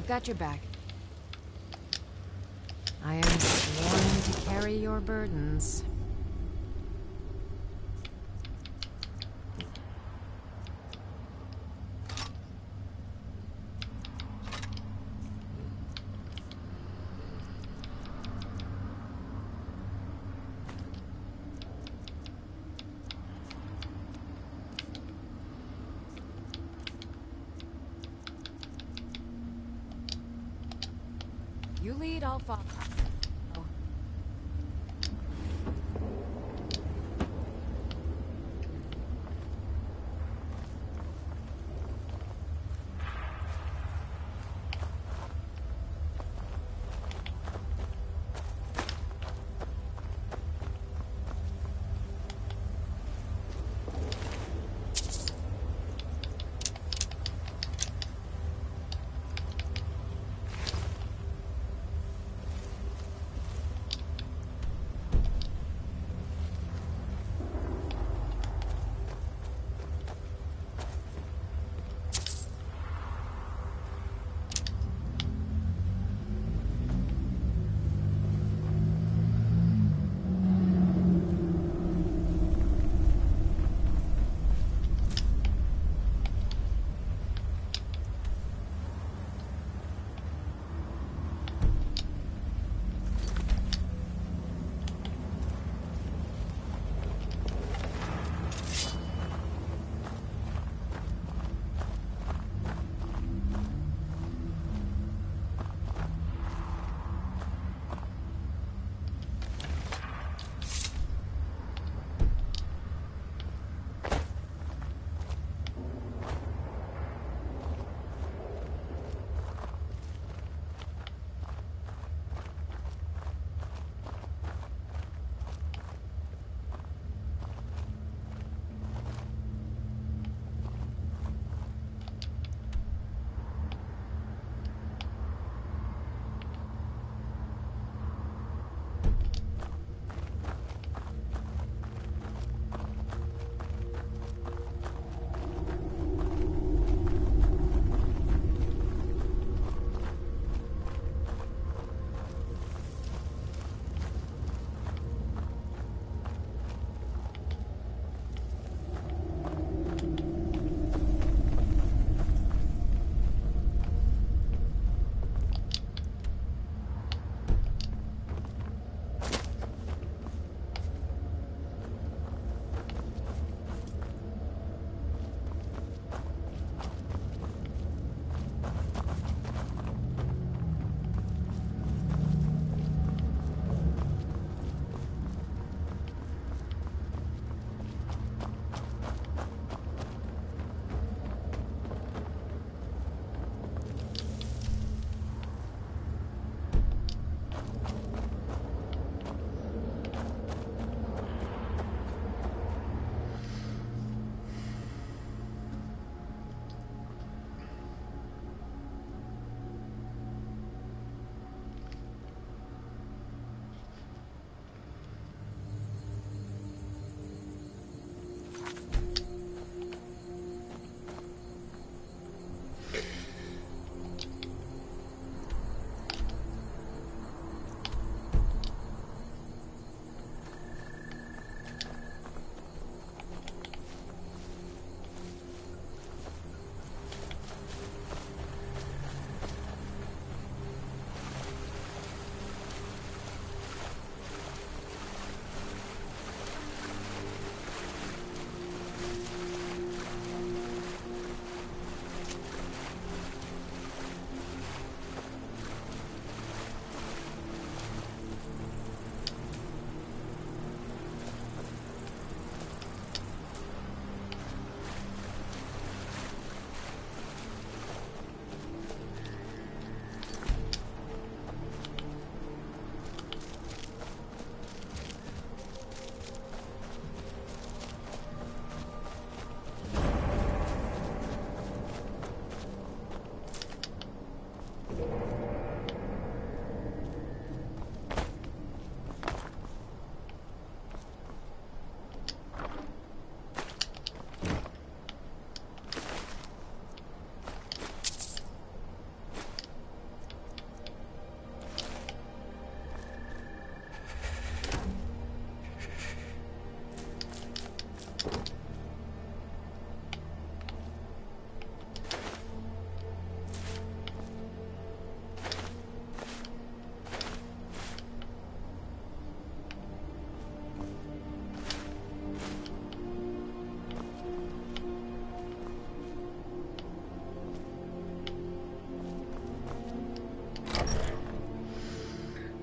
got your back. I am sworn to carry your burdens. You lead, I'll follow.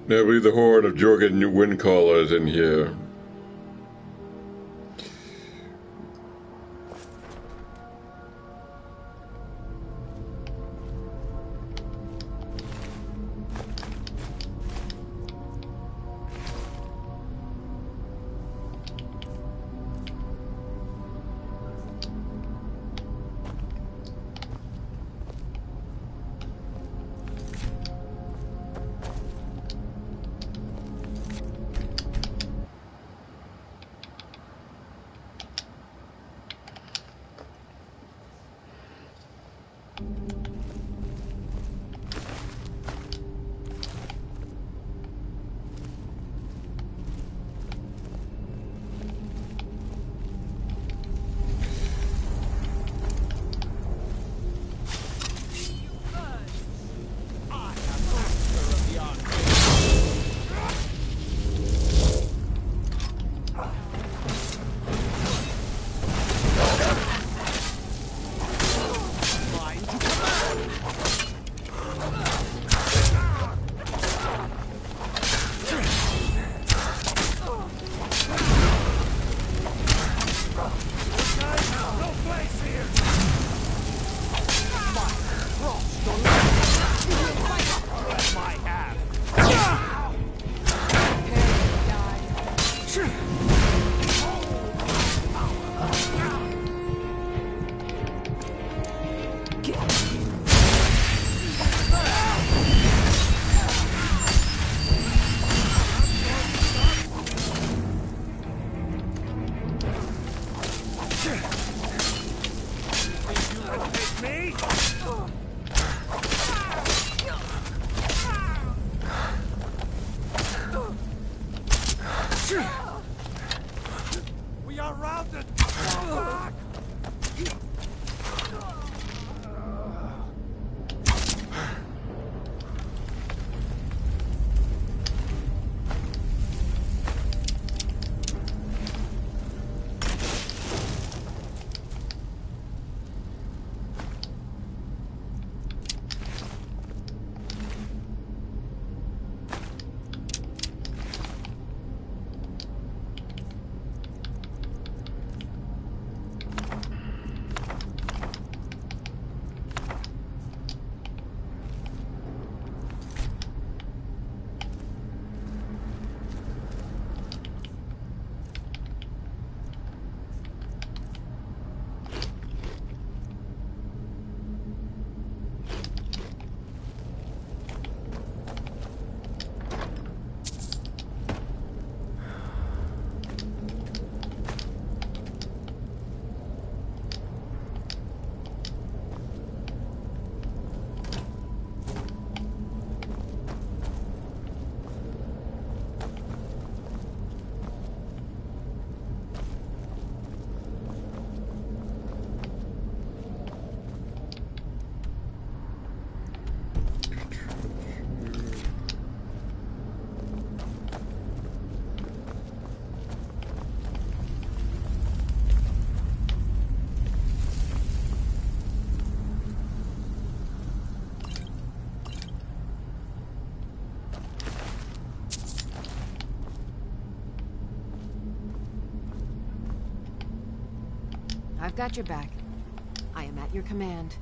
I believe the horde of Jorgen Windcaller is in here. We are routed! I've got your back. I am at your command.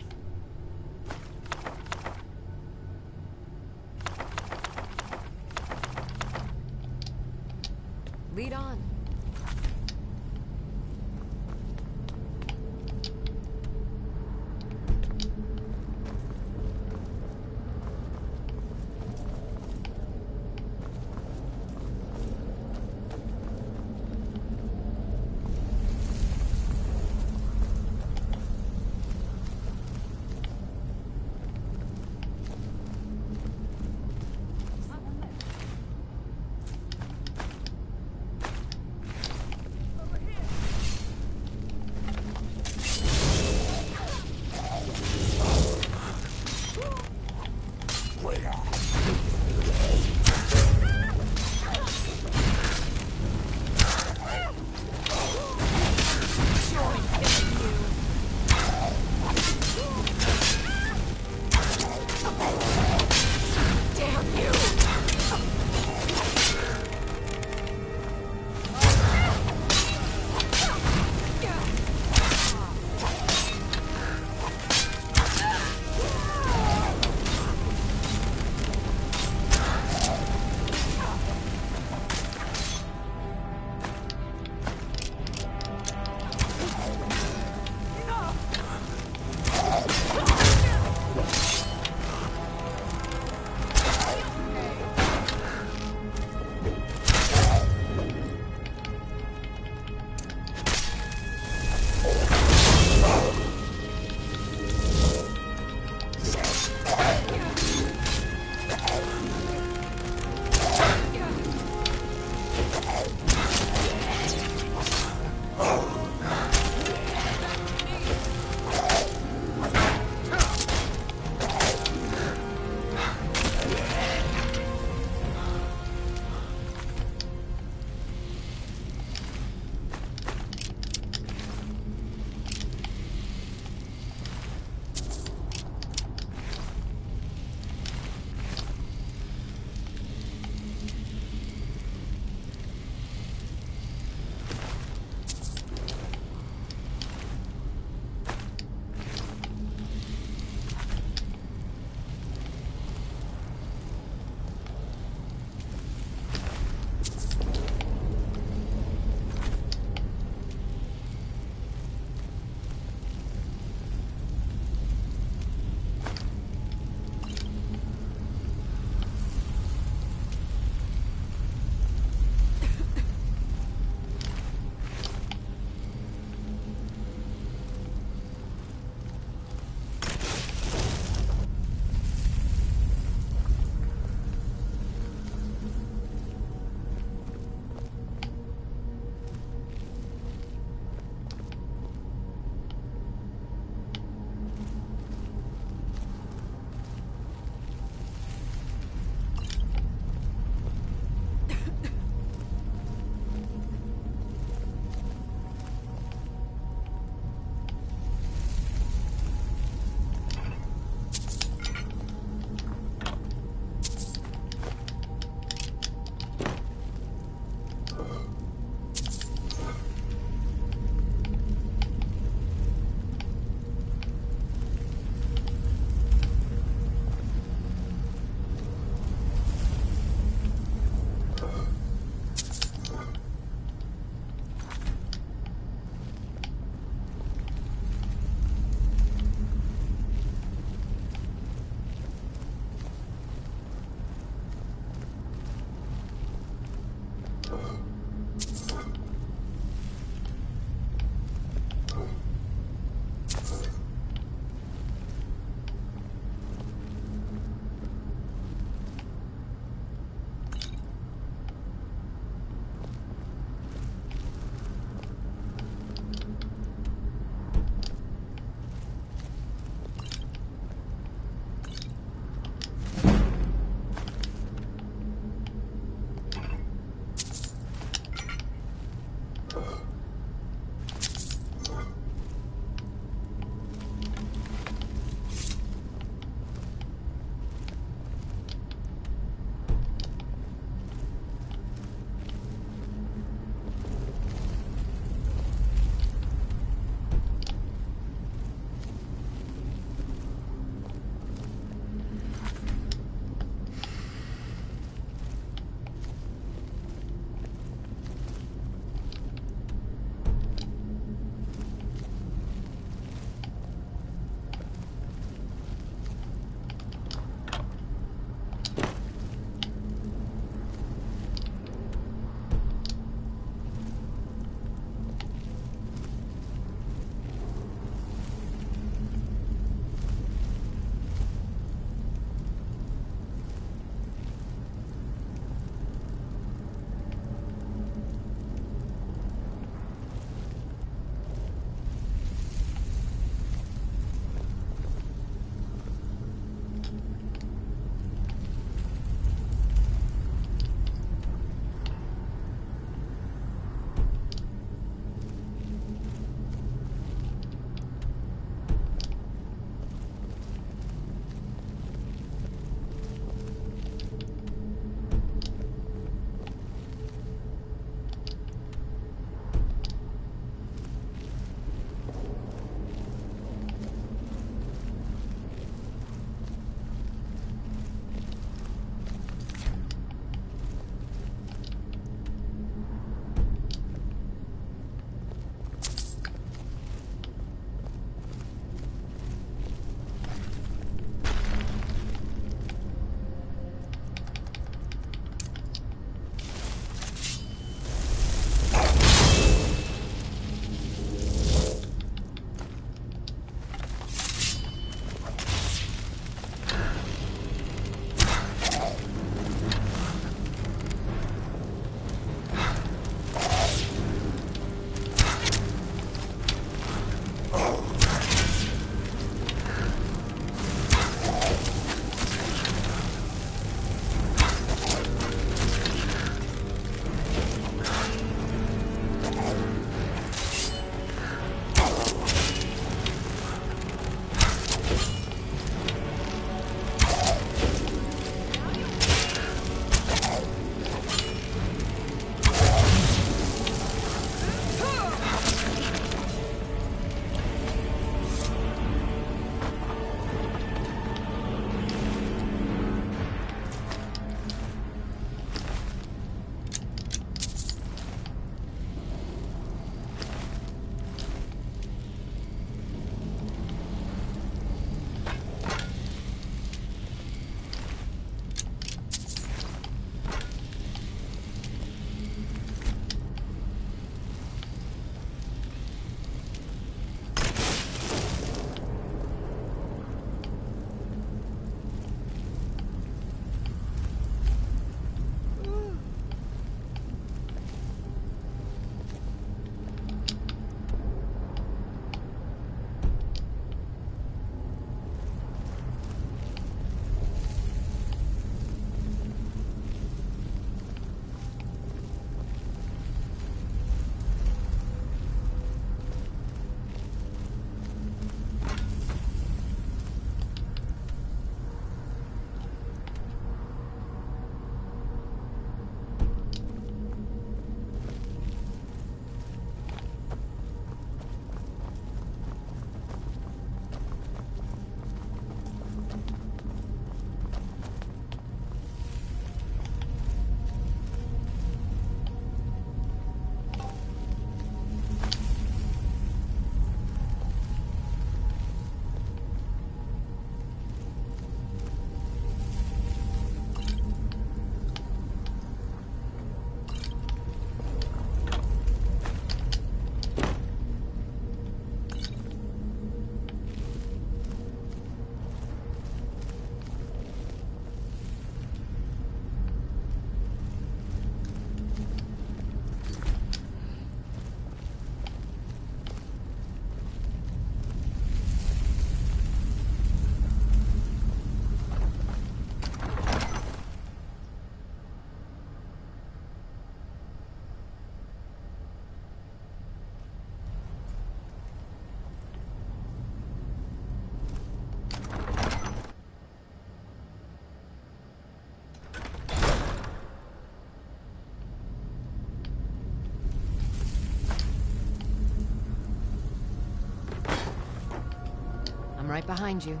right behind you.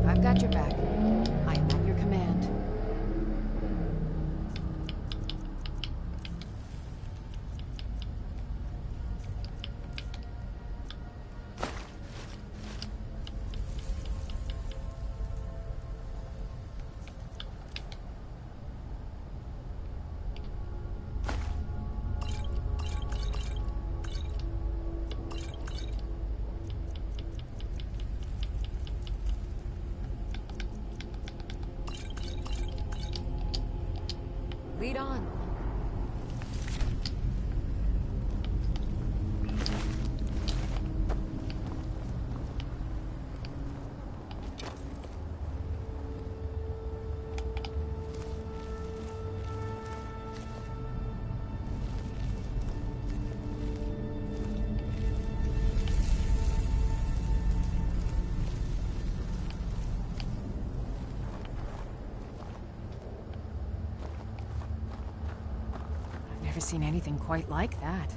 I've got your back. I am at your command. Lead on. Never seen anything quite like that.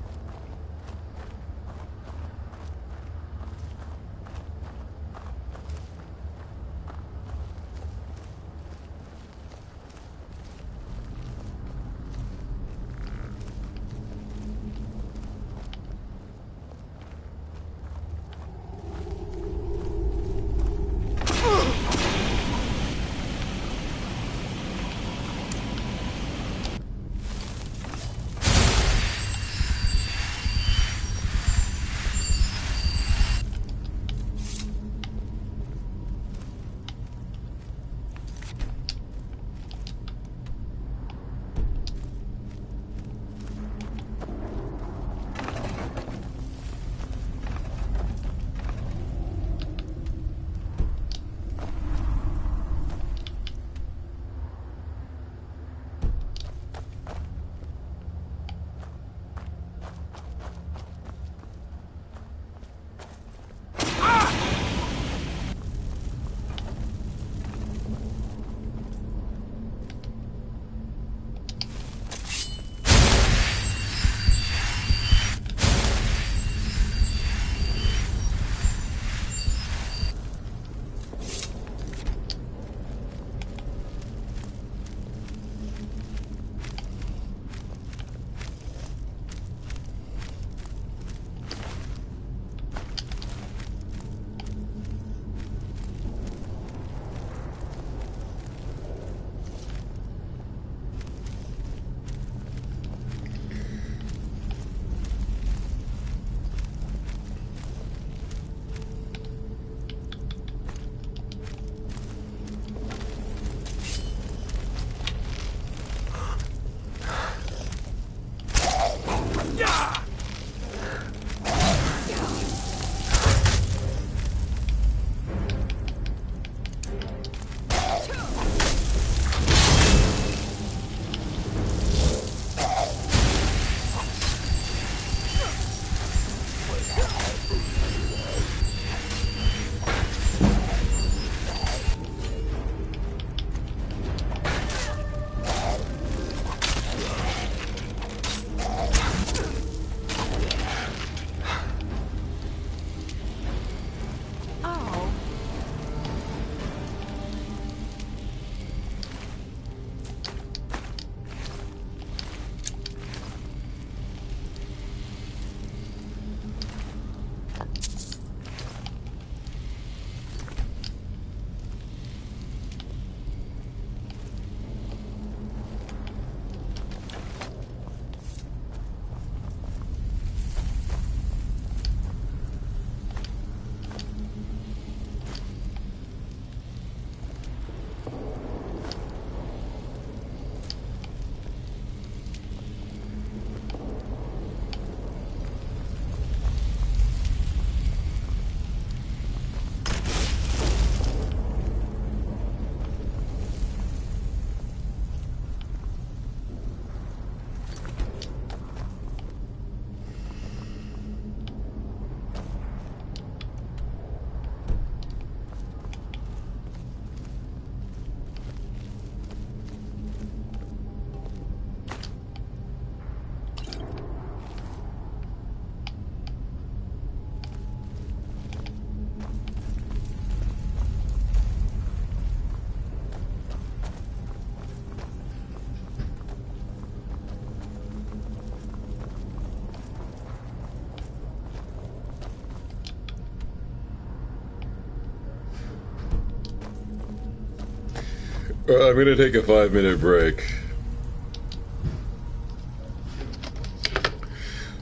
I'm going to take a 5-minute break.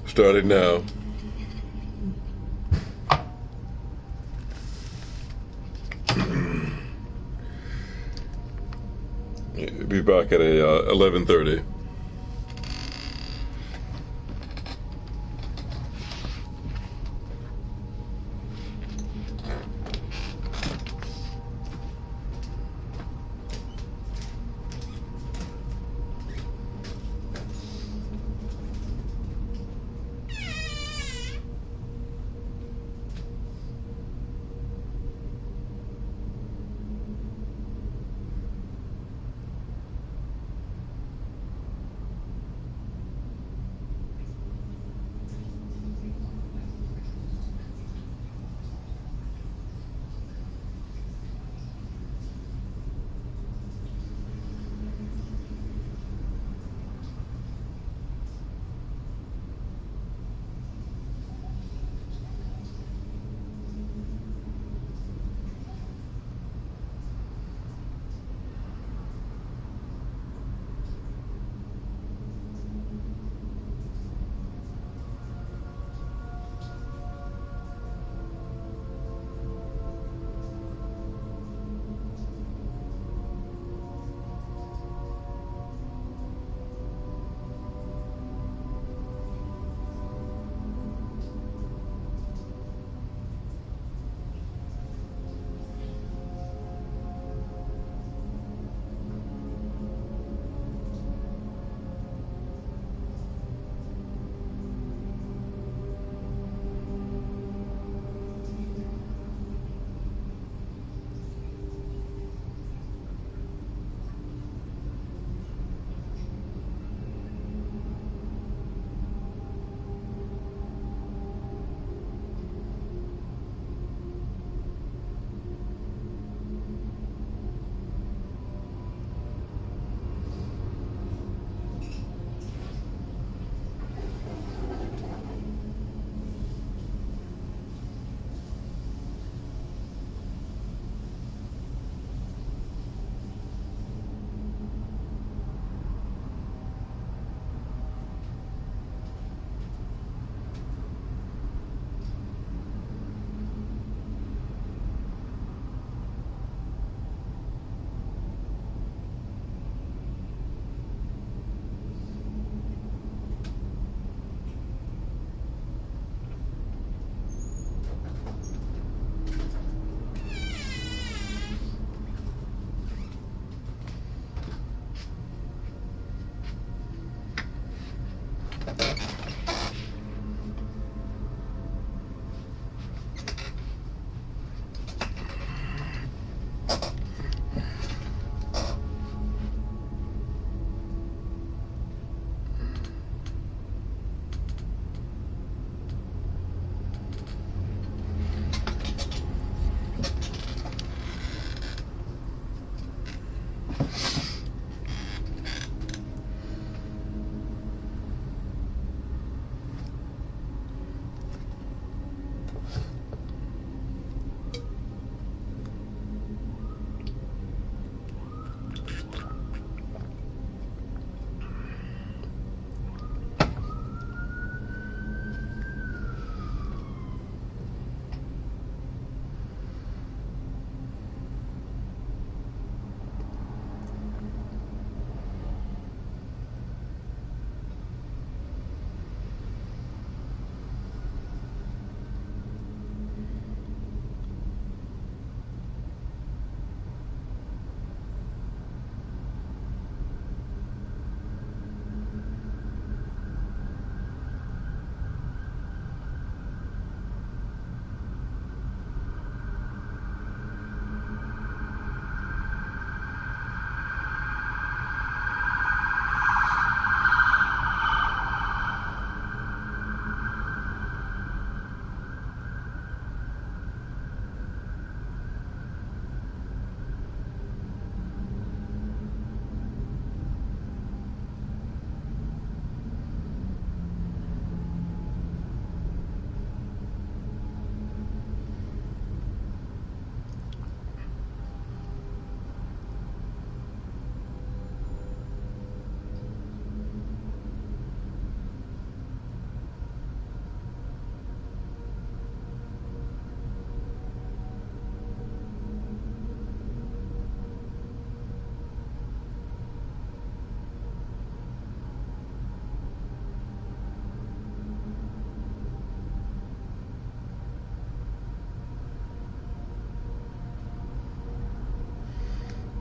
Starting now. Be back at 11:30.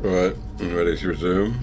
Right, I'm ready to resume.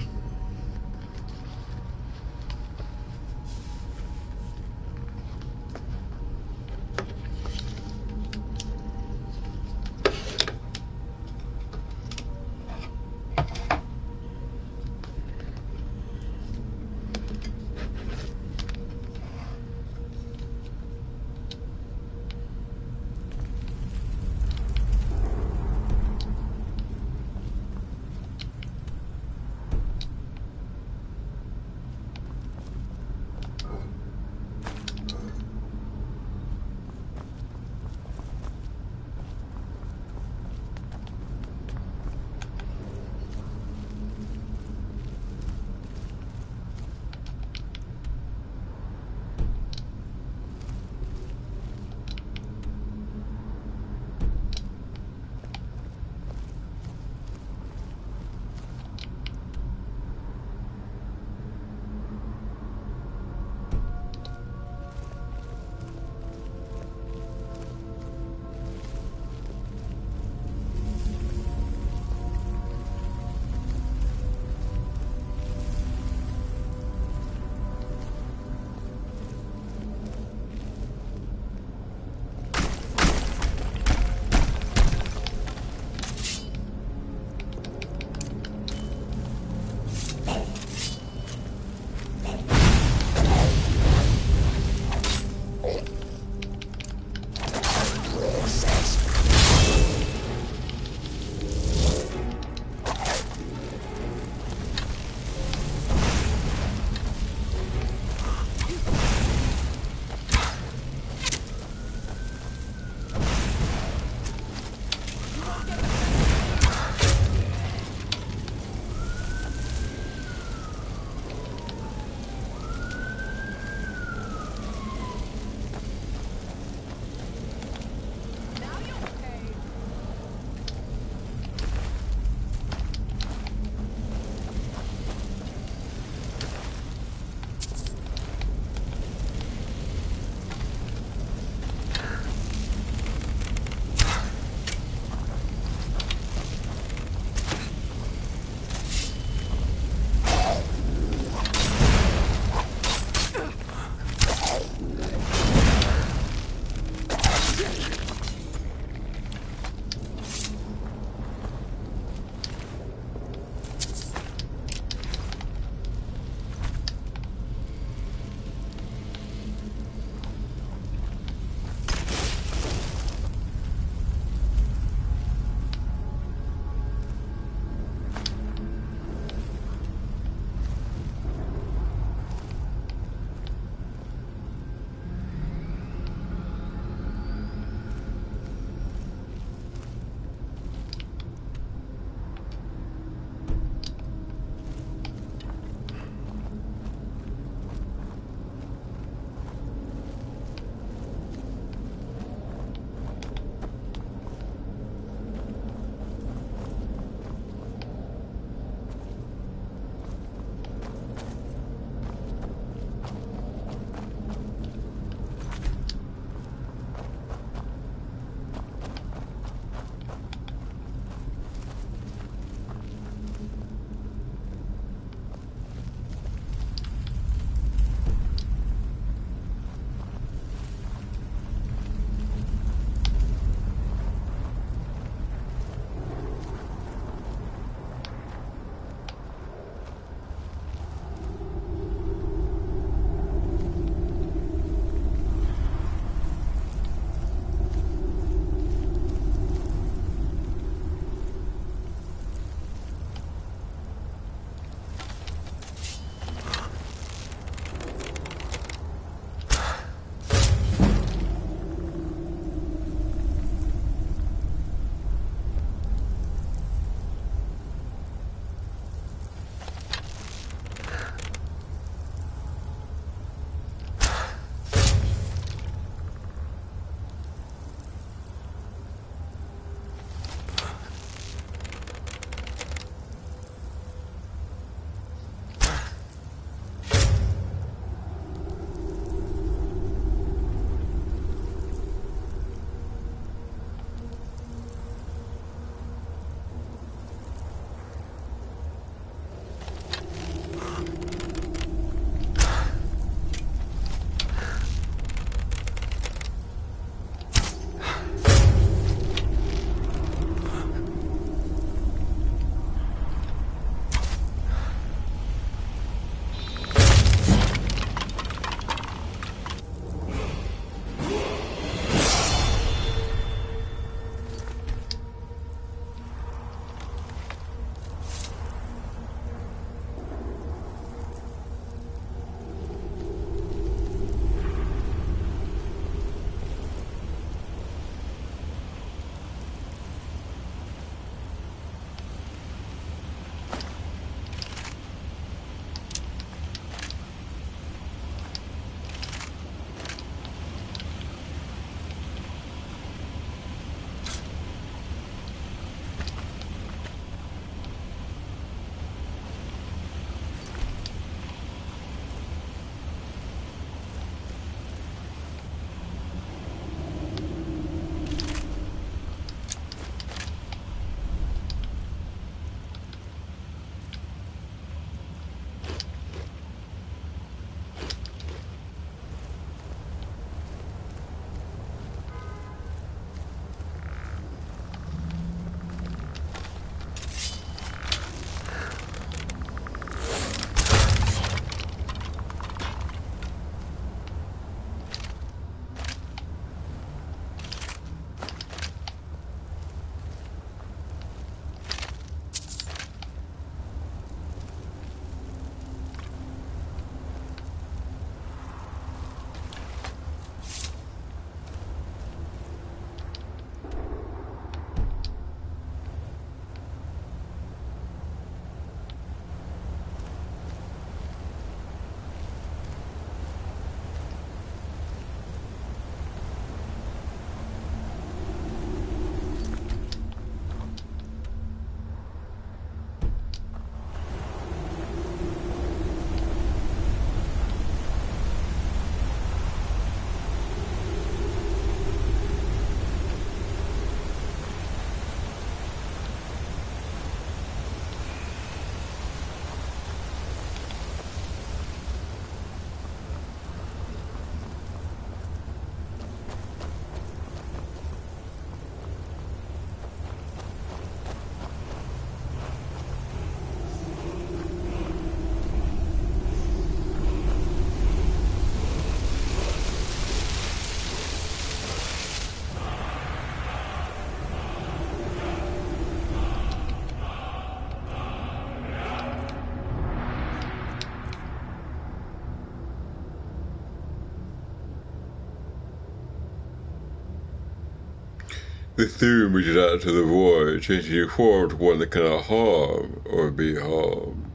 The theme reaches out to the void, changing your form to one that cannot harm or be harmed.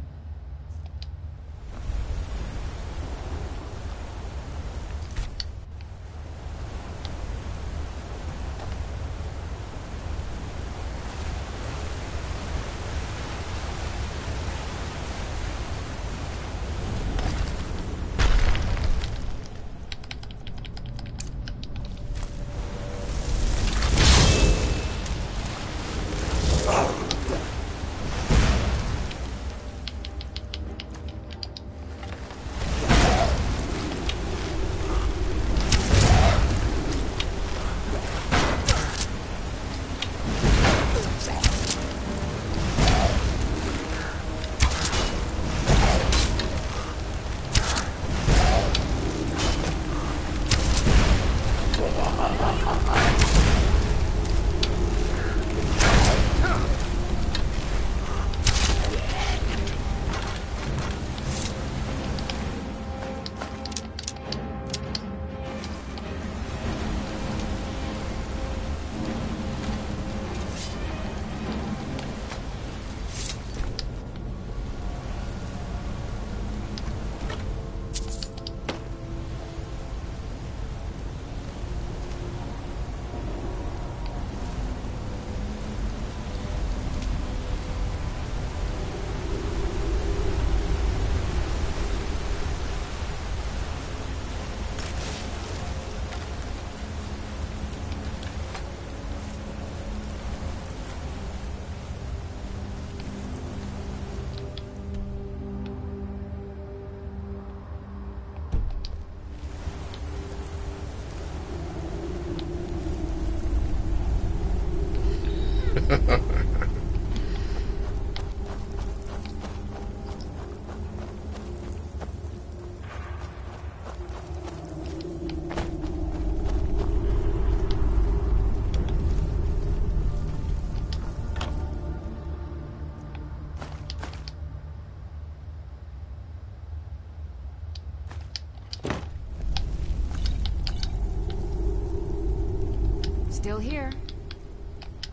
Still here.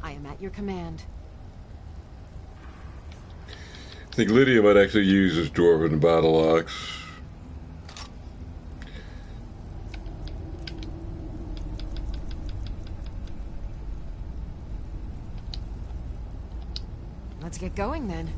I am at your command. I think Lydia might actually use this dwarven battle axe. Let's get going then.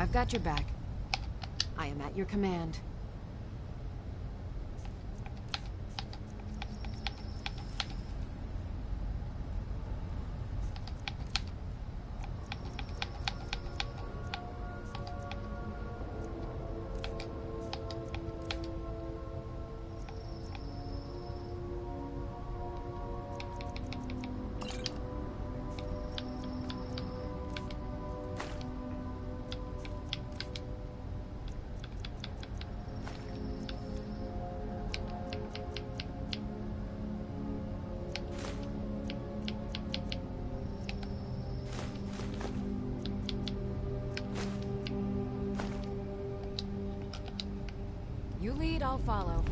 I've got your back. I am at your command. You lead, I'll follow.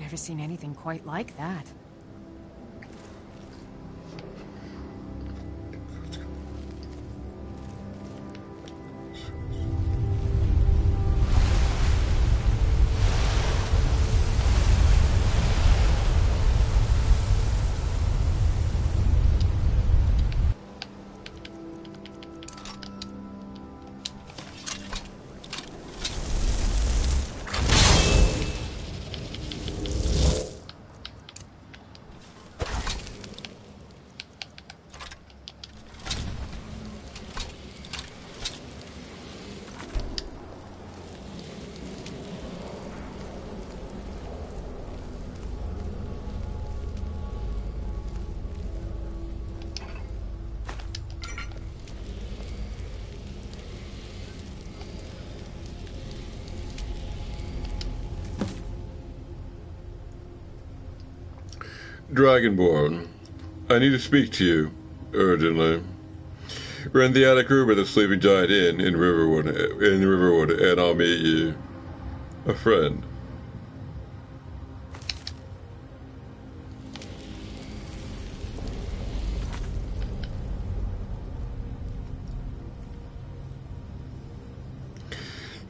Never seen anything quite like that. Dragonborn, I need to speak to you, urgently. We're in the attic room of the Sleeping Giant Inn in Riverwood, and I'll meet you. A friend.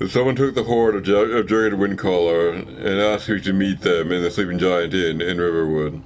Someone took the horde of Jagged Windcaller and asked me to meet them in the Sleeping Giant Inn in Riverwood.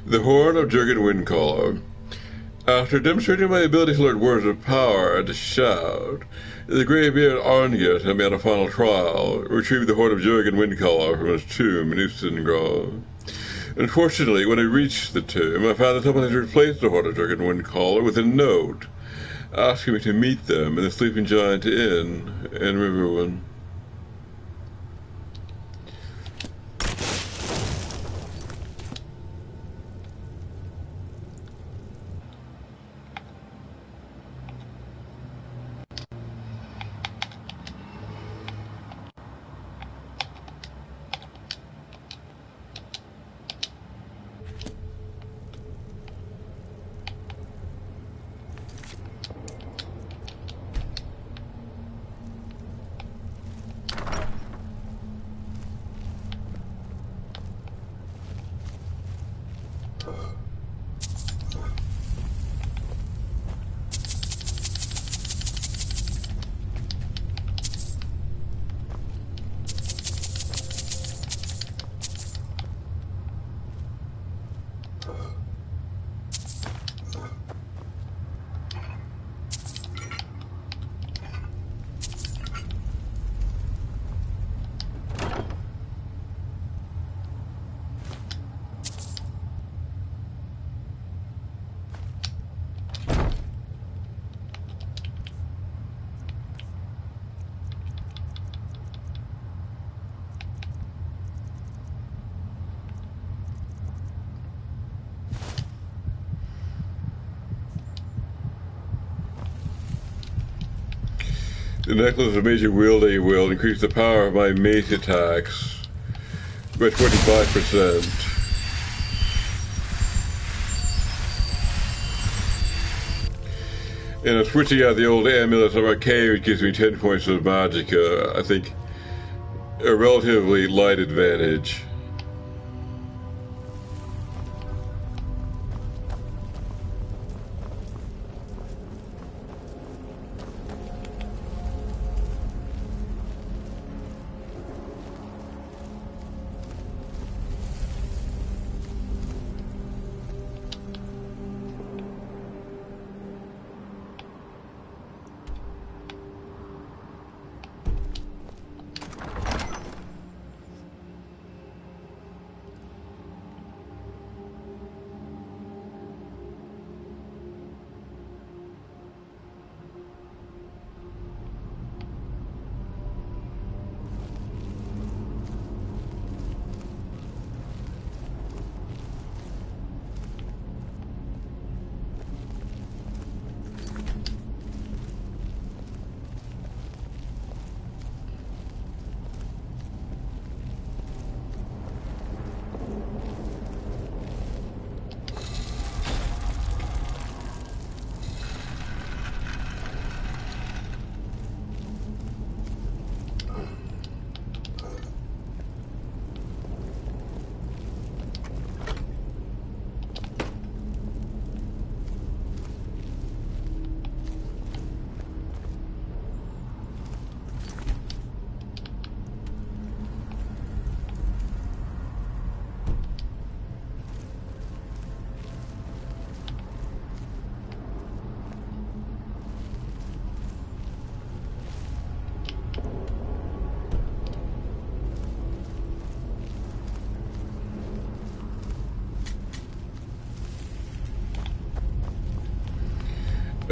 The Horde of Jagged Windcaller. After demonstrating my ability to learn words of power and to shout, the greybeard Arnget had me on a final trial, retrieved the Horde of Jagged Windcaller from his tomb in Ustengrove. Unfortunately, when I reached the tomb, I found that someone had replaced the Horde of Jagged Windcaller with a note, asking me to meet them in the Sleeping Giant Inn in Riverwood. The necklace of major wielding will increase the power of my mace attacks by 25%. And I'm switching out the old amulet of Arcane, which gives me 10 points of magicka. I think a relatively light advantage.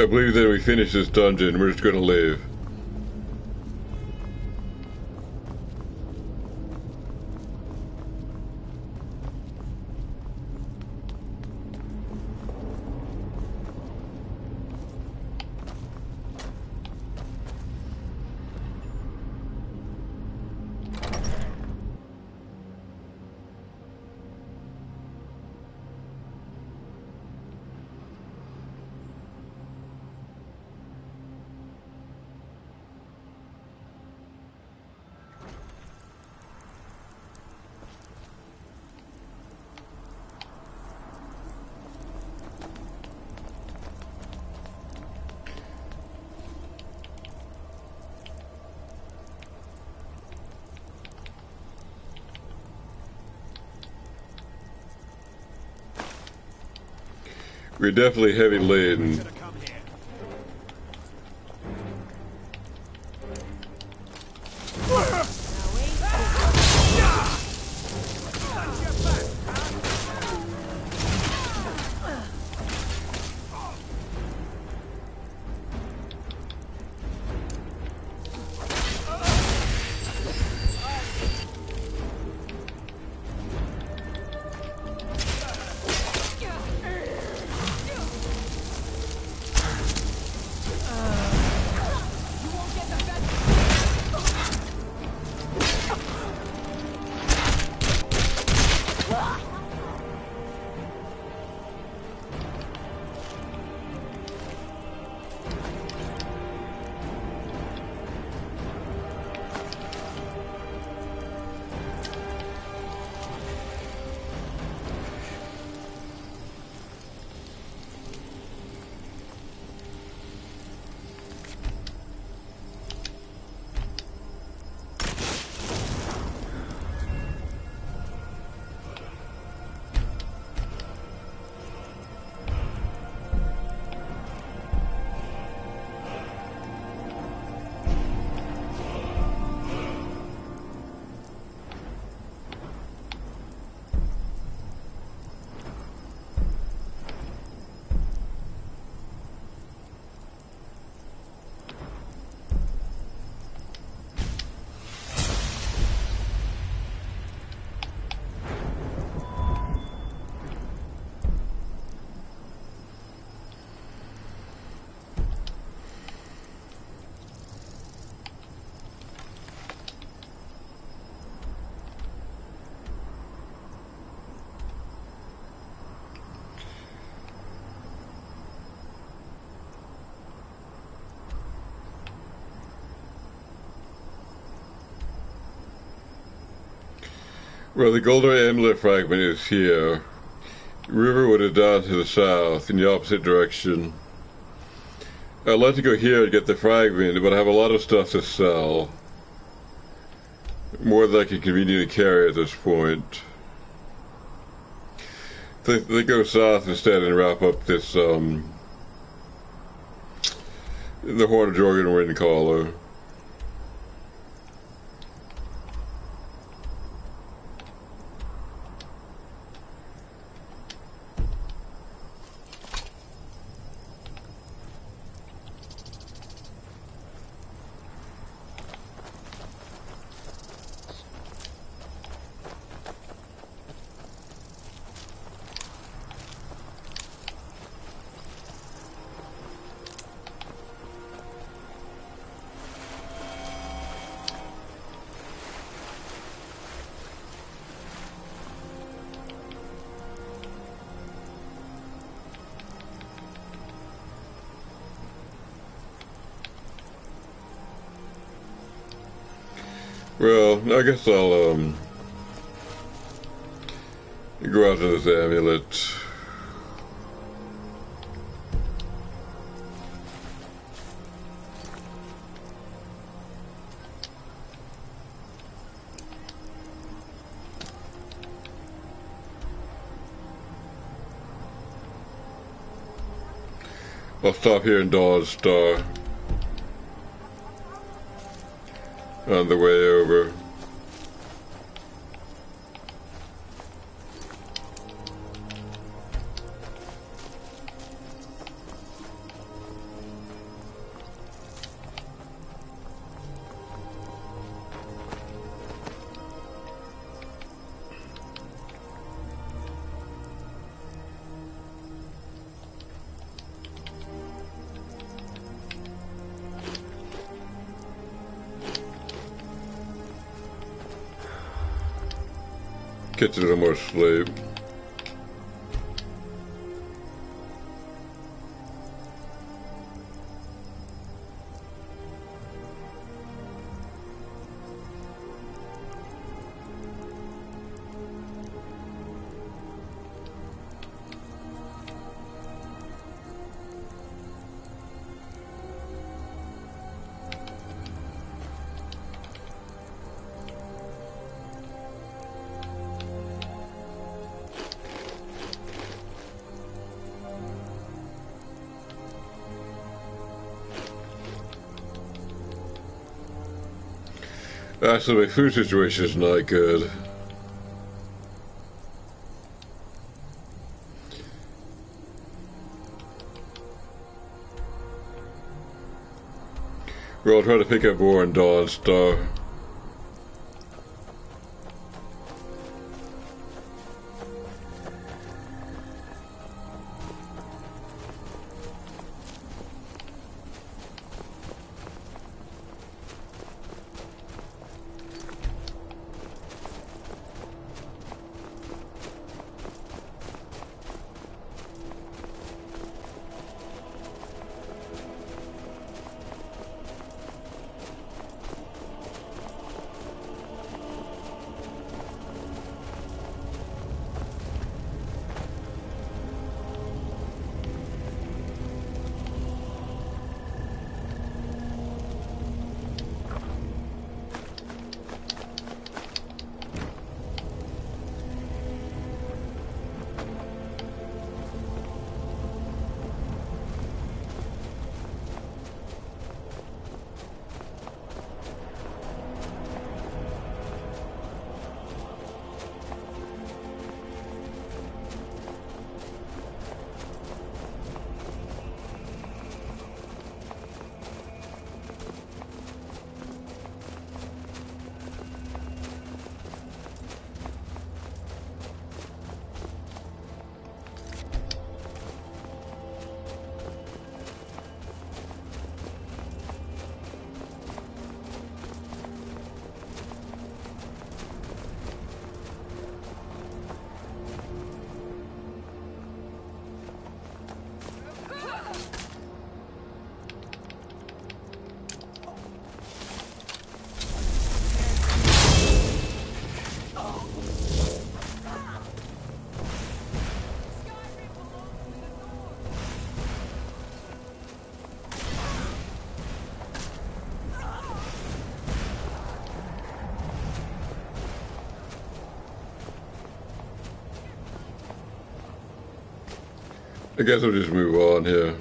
I believe that we finish this dungeon, we're just gonna leave. We're definitely heavy laden. Well, the golden amulet fragment is here. River would have gone to the south in the opposite direction. I'd like to go here and get the fragment, but I have a lot of stuff to sell. More than I can conveniently carry at this point. They go south instead and wrap up this, the Horn of Jorgen Windcaller. Well, I guess I'll, go after this amulet. I'll stop here in Dawn's Star. On the way over. Get a little more sleep. Actually, my food situation is not good. We're all trying to pick up more on Dawn Star. I guess we'll just move on here.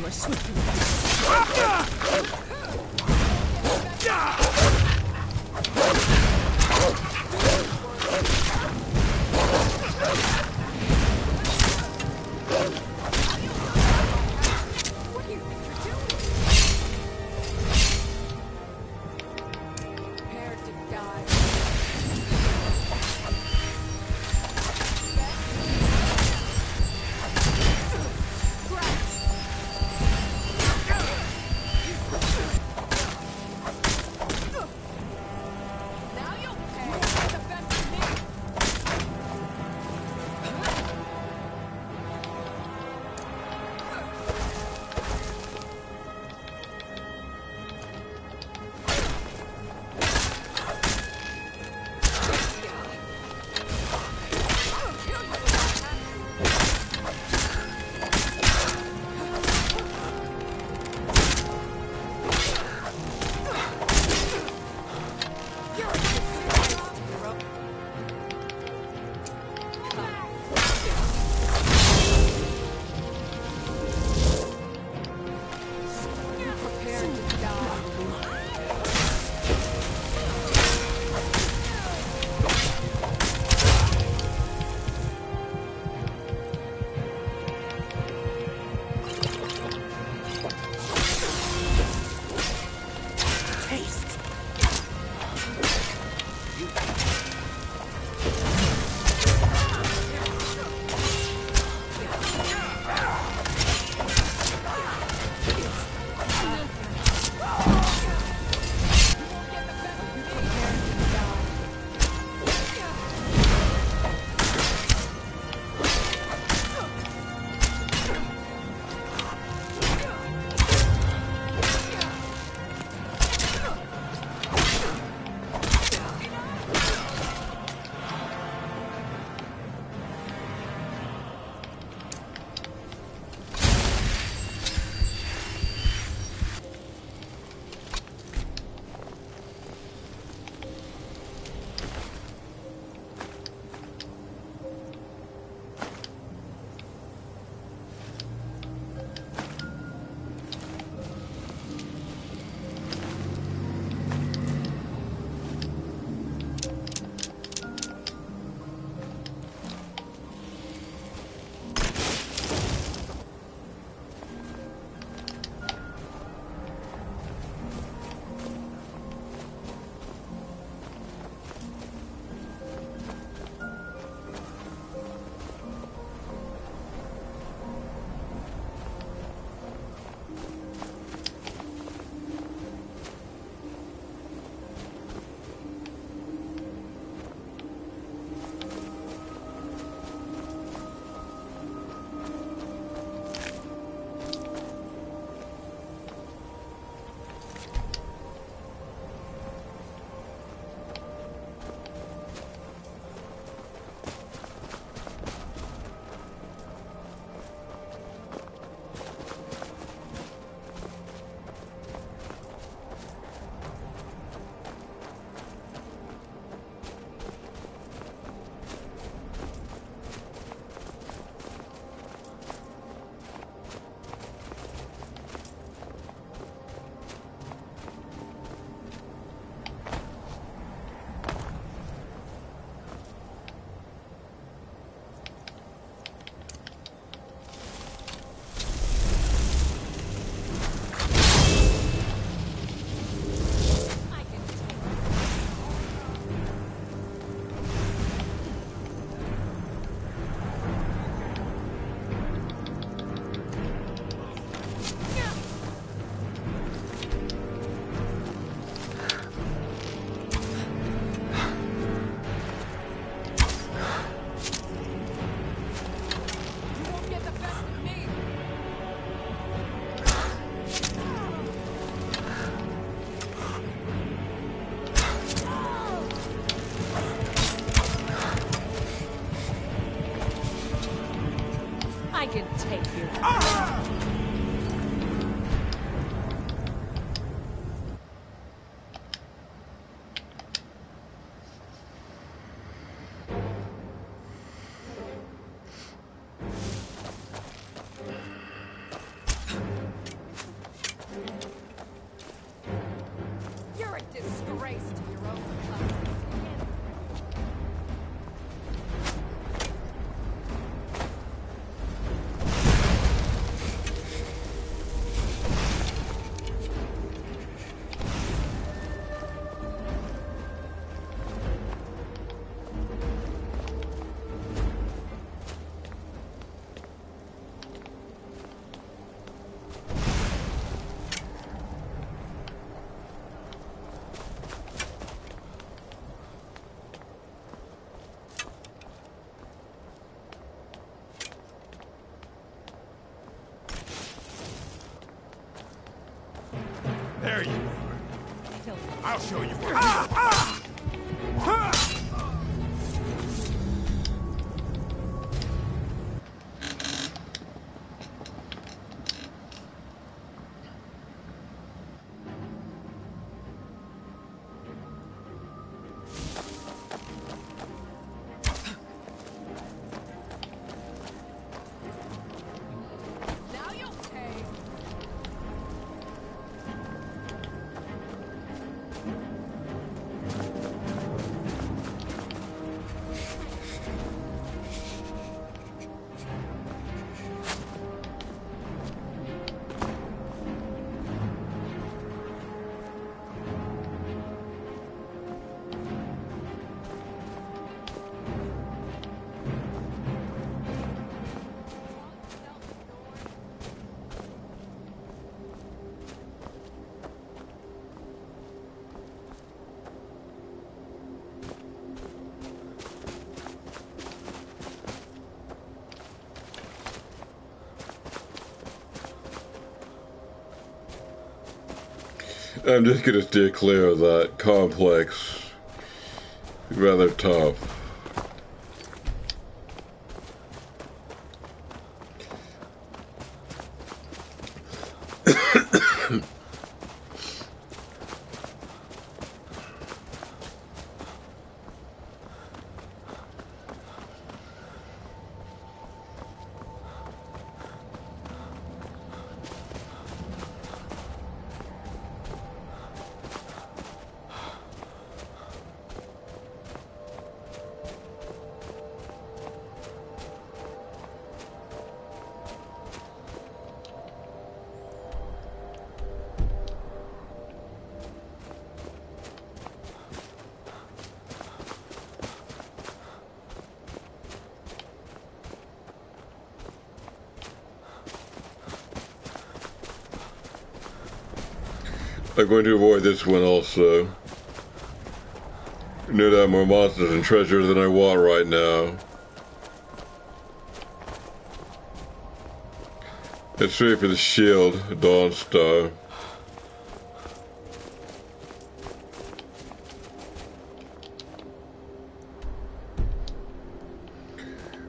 you are swiftly. What do you think you're doing? Prepare to die. Now you'll pay for the best of me. Prepare to die. Taste. I can take you. show you where. I'm just gonna steer clear of that complex. Rather tough. I'm going to avoid this one also. I know that I have more monsters and treasure than I want right now. Let's straight for the shield, Dawn Star.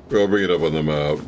I'll bring it up on the map.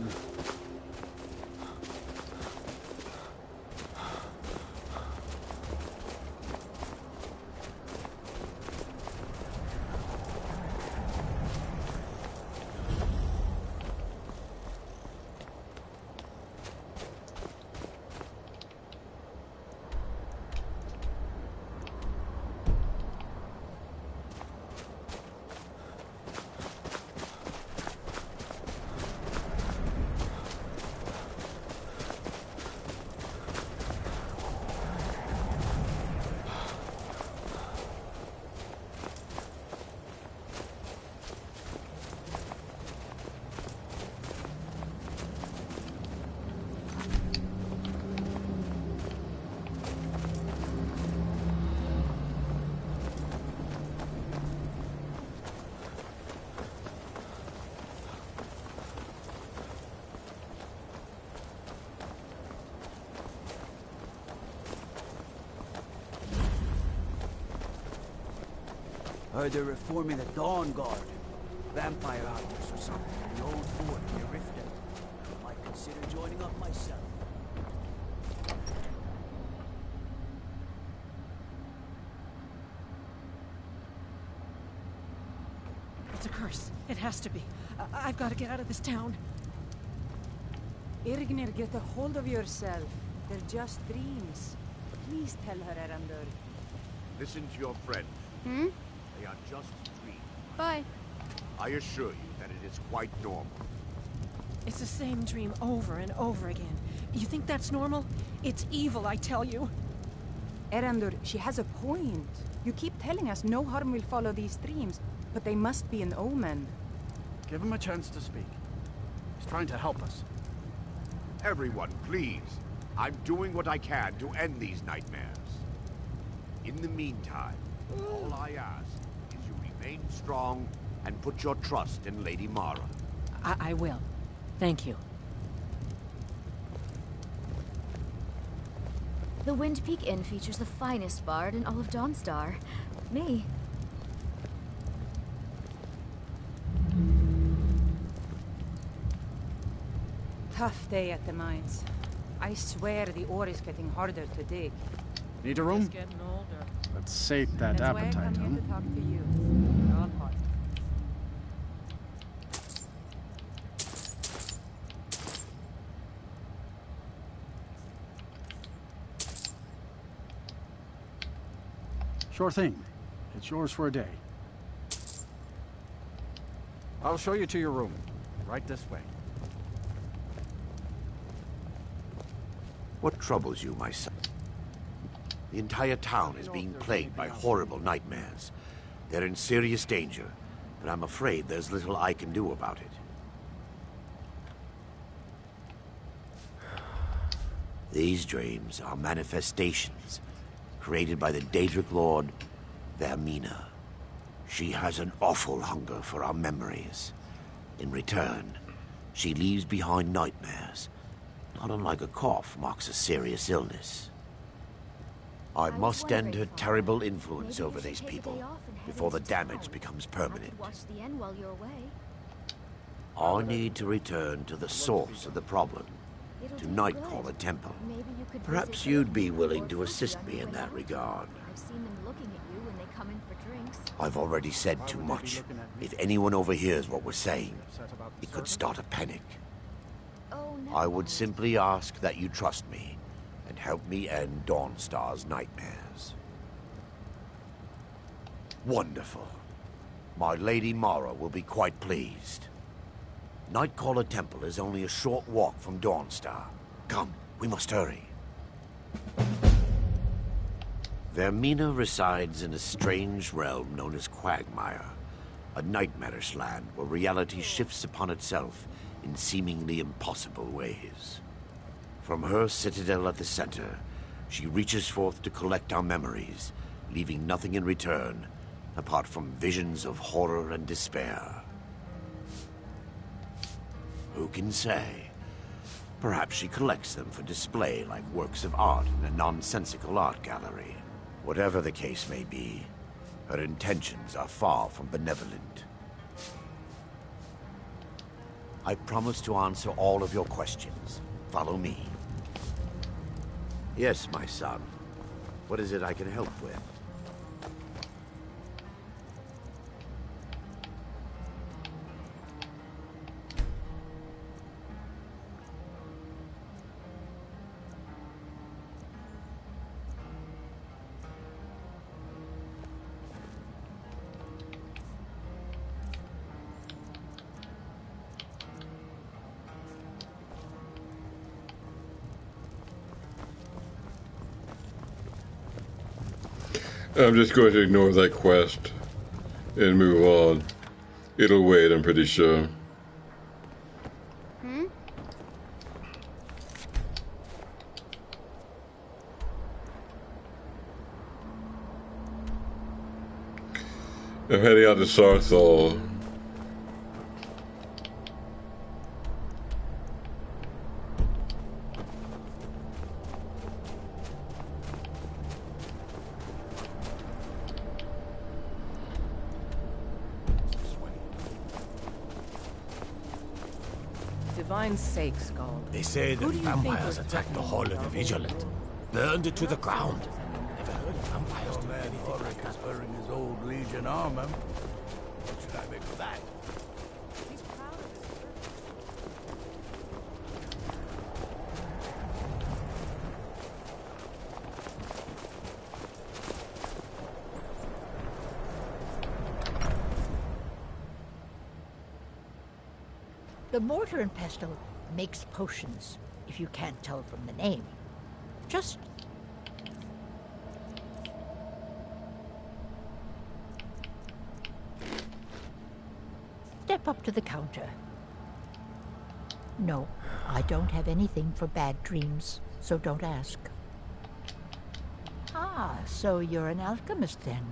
Heard they're reforming the Dawn Guard. Vampire hunters or something. The old fort near Riften. Might consider joining up myself. It's a curse. It has to be. I've got to get out of this town. Irgnir, get a hold of yourself. They're just dreams. Please tell her, Erandur. Listen to your friend. Hmm? They are just dreams. Bye. I assure you that it is quite normal. It's the same dream over and over again. You think that's normal? It's evil, I tell you. Erandur, she has a point. You keep telling us no harm will follow these dreams, but they must be an omen. Give him a chance to speak. He's trying to help us. Everyone, please. I'm doing what I can to end these nightmares. In the meantime, all I ask is you remain strong and put your trust in Lady Mara. I will. Thank you. The Wind Peak Inn features the finest bard in all of Dawnstar. Me. Tough day at the mines. I swear the ore is getting harder to dig. Need a room? Just getting older. Let's sate that That's why I appetite, come huh? here to talk to you. You're all part. Sure thing. It's yours for a day. I'll show you to your room. Right this way. What troubles you, my son? The entire town is being plagued by horrible nightmares. They're in serious danger, but I'm afraid there's little I can do about it. These dreams are manifestations created by the Daedric Lord, Vermina. She has an awful hunger for our memories. In return, she leaves behind nightmares. Not unlike a cough marks a serious illness. I must end her terrible influence over these people before the damage becomes permanent. Watch the end while you're away. I need to return to the source of the problem, to Nightcaller Temple. Perhaps you'd be willing to assist me in that regard. I've seen them looking at you when they come in for drinks. I've already said too much. If anyone overhears what we're saying, it could start a panic. Oh, no. I would simply ask that you trust me and help me end Dawnstar's nightmares. Wonderful. My Lady Mara will be quite pleased. Nightcaller Temple is only a short walk from Dawnstar. Come, we must hurry. Vermina resides in a strange realm known as Quagmire, a nightmarish land where reality shifts upon itself in seemingly impossible ways. From her citadel at the center, she reaches forth to collect our memories, leaving nothing in return apart from visions of horror and despair. Who can say? Perhaps she collects them for display like works of art in a nonsensical art gallery. Whatever the case may be, her intentions are far from benevolent. I promise to answer all of your questions. Follow me. Yes, my son. What is it I can help with? I'm just going to ignore that quest and move on. It'll wait, I'm pretty sure. I'm heading out to Sarthal. Divine's sake, Skull. They say Who that do you vampires think was attacked the Hall of the Vigilant, burned it to the ground. Never heard of vampires doing anything like that. Wearing his old Legion armor. What should I make of that? The Mortar and Pestle makes potions, if you can't tell from the name. Just step up to the counter. No, I don't have anything for bad dreams, so don't ask. Ah, so you're an alchemist then.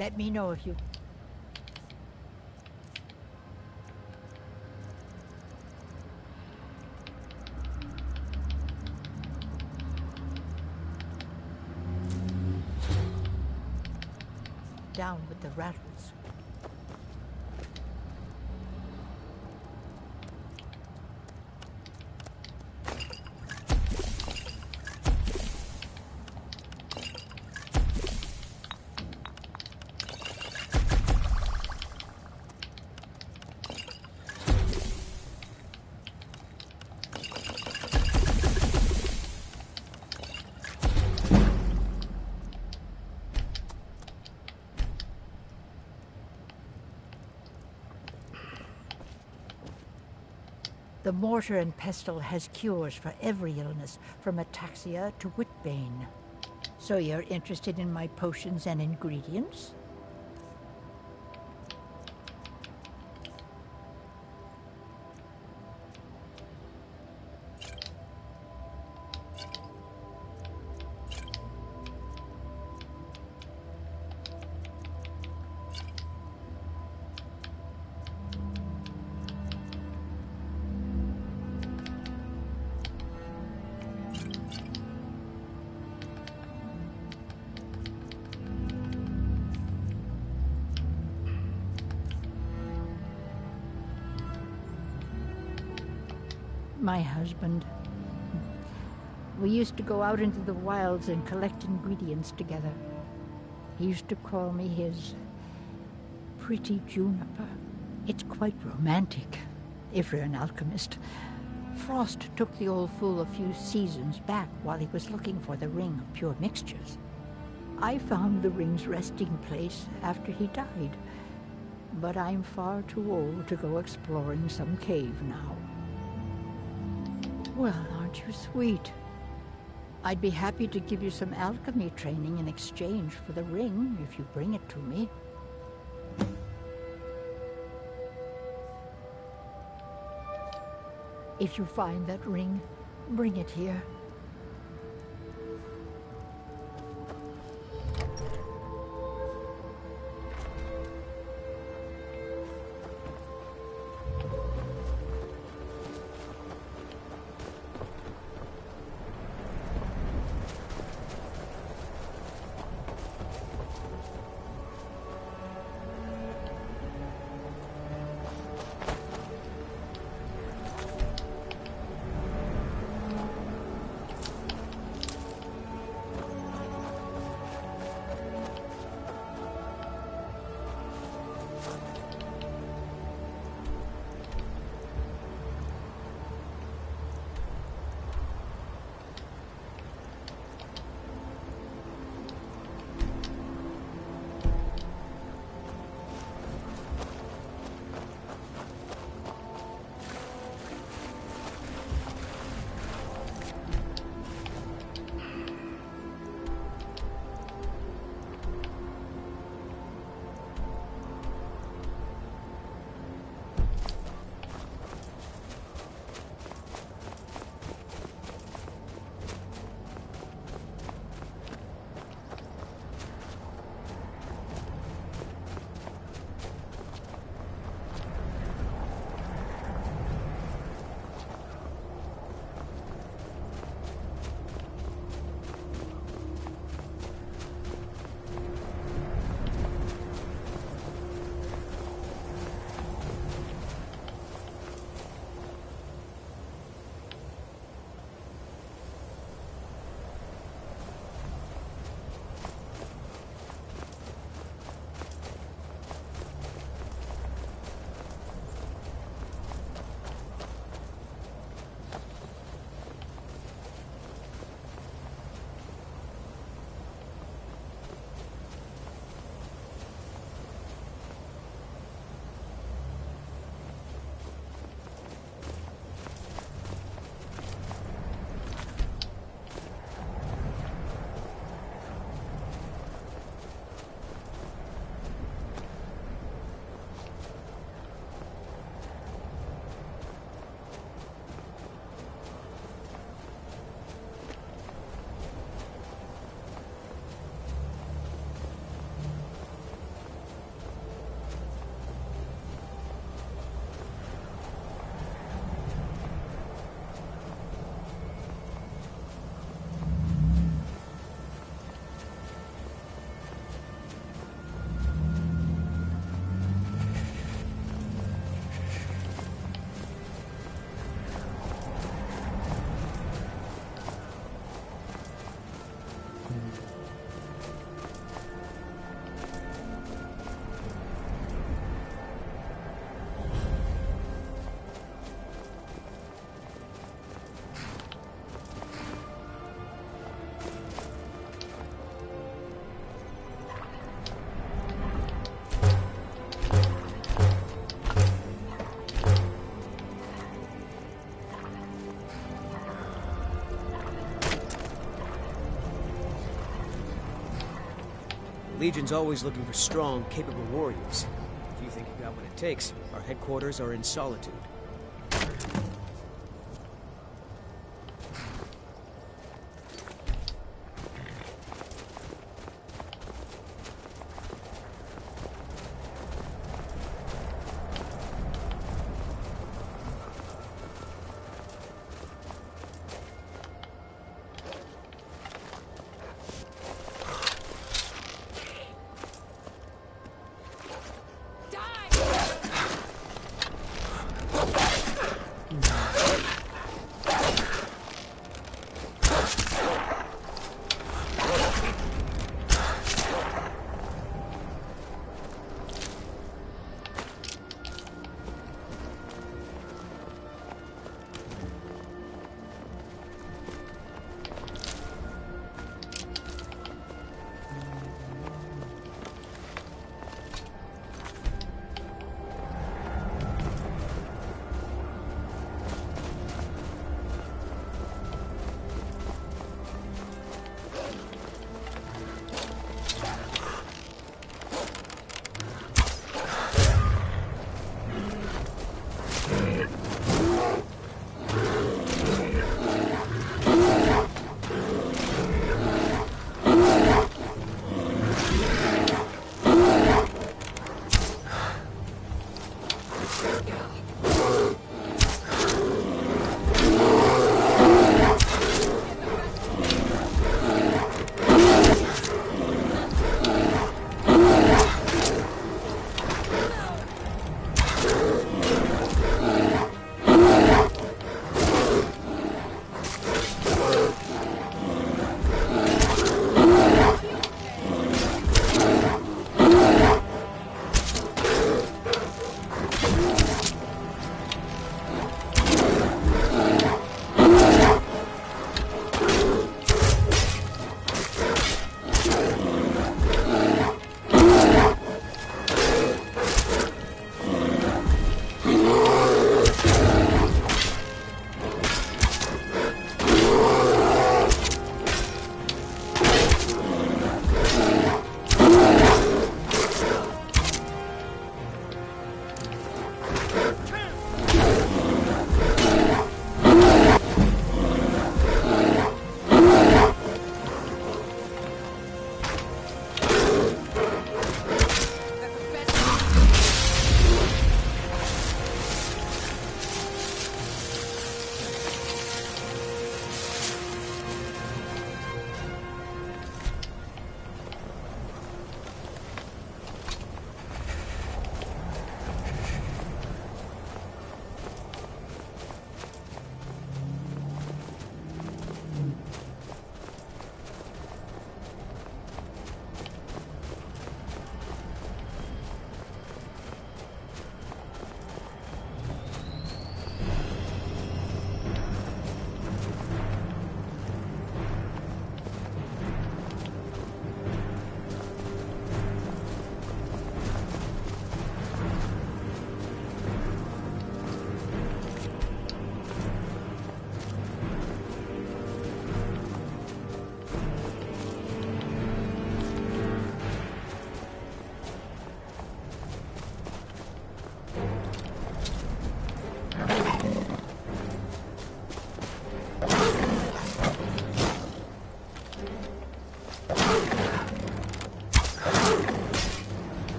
Let me know if you... Down with the rattles. The mortar and pestle has cures for every illness, from ataxia to whitbane. So you're interested in my potions and ingredients? My husband. We used to go out into the wilds and collect ingredients together. He used to call me his pretty juniper. It's quite romantic, if you're an alchemist. Frost took the old fool a few seasons back while he was looking for the ring of pure mixtures. I found the ring's resting place after he died, but I'm far too old to go exploring some cave now. Well, aren't you sweet? I'd be happy to give you some alchemy training in exchange for the ring if you bring it to me. If you find that ring, bring it here. Legion's always looking for strong, capable warriors. If you think you got what it takes, our headquarters are in Solitude.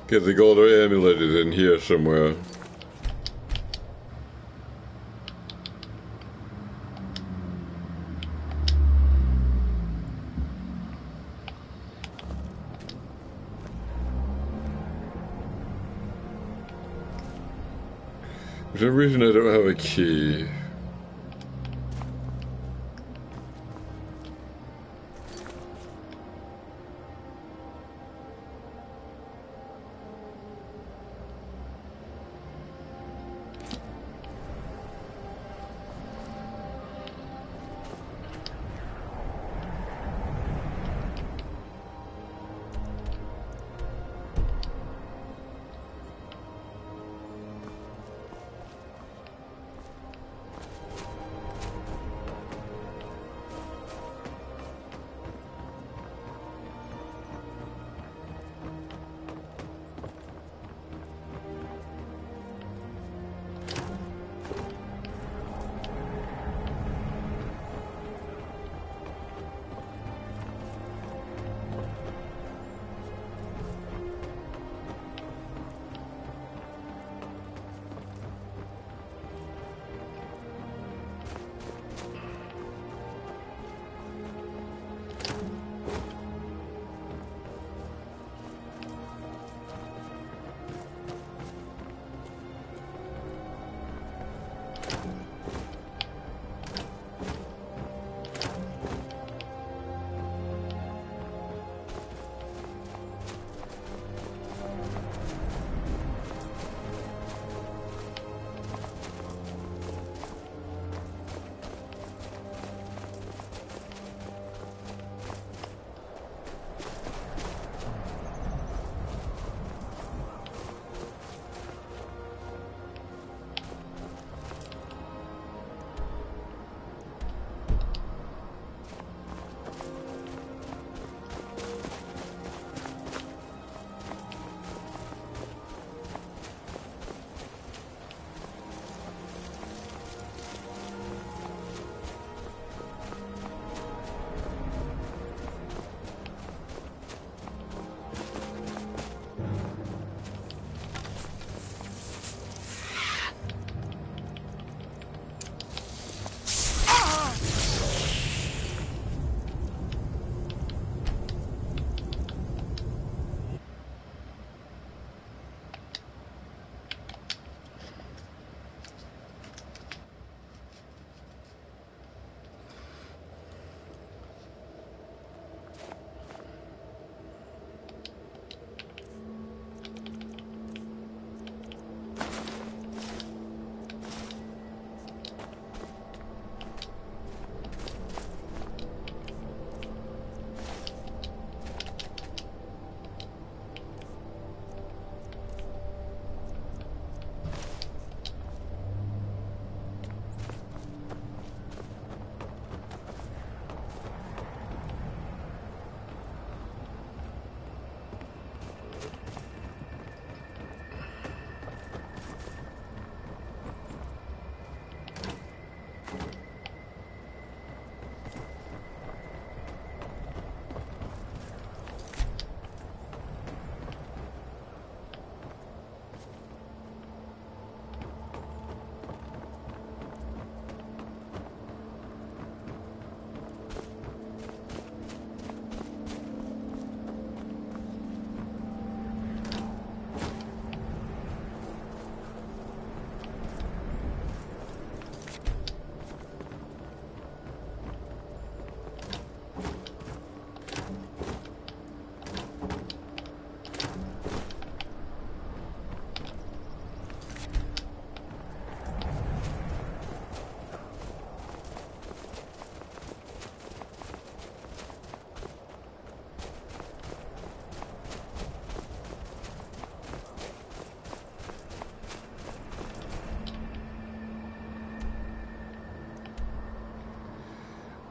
Because the golden amulet is in here somewhere. For some reason I don't have a key.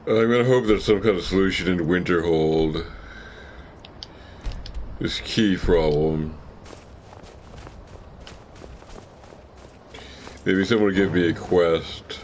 I'm gonna hope there's some kind of solution in Winterhold. This key problem. Maybe someone will give me a quest.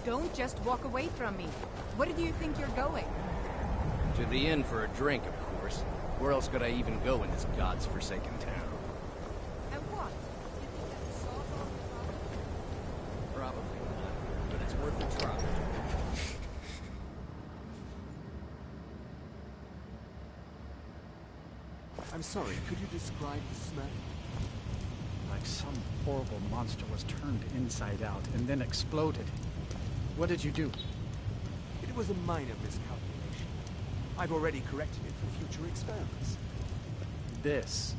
Don't just walk away from me. Where do you think you're going? To the inn for a drink, of course. Where else could I even go in this god's forsaken town? And what? Probably not, but it's worth a try. I'm sorry, could you describe the smell? Like some horrible monster was turned inside out and then exploded. What did you do? It was a minor miscalculation. I've already corrected it for future experiments. This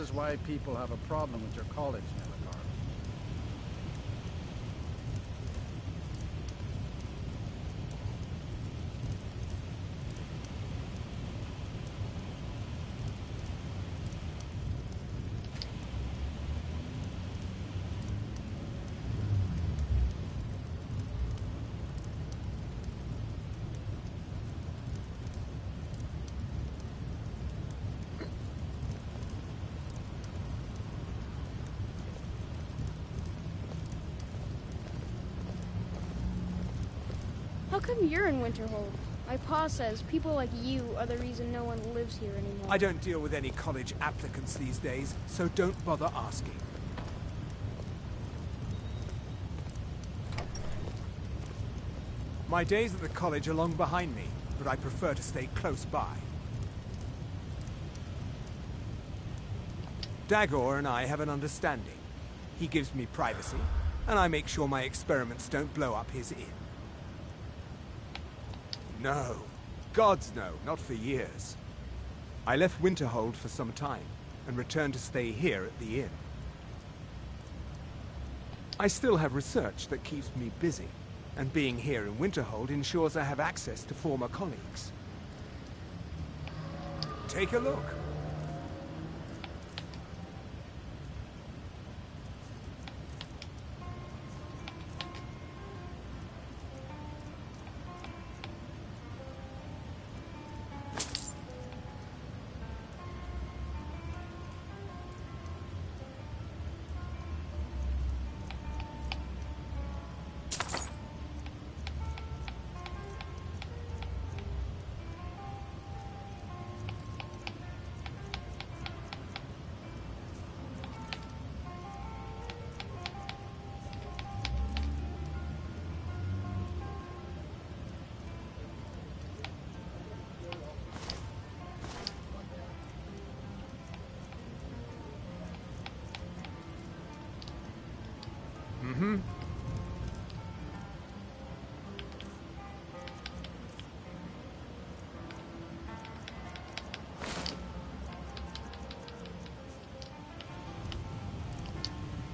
is why people have a problem with your college, Nevergar. How come you're in Winterhold? My pa says people like you are the reason no one lives here anymore. I don't deal with any college applicants these days, so don't bother asking. My days at the college are long behind me, but I prefer to stay close by. Dagor and I have an understanding. He gives me privacy, and I make sure my experiments don't blow up his inn. No. Gods no, not for years. I left Winterhold for some time, and returned to stay here at the inn. I still have research that keeps me busy, and being here in Winterhold ensures I have access to former colleagues. Take a look. Mm-hmm.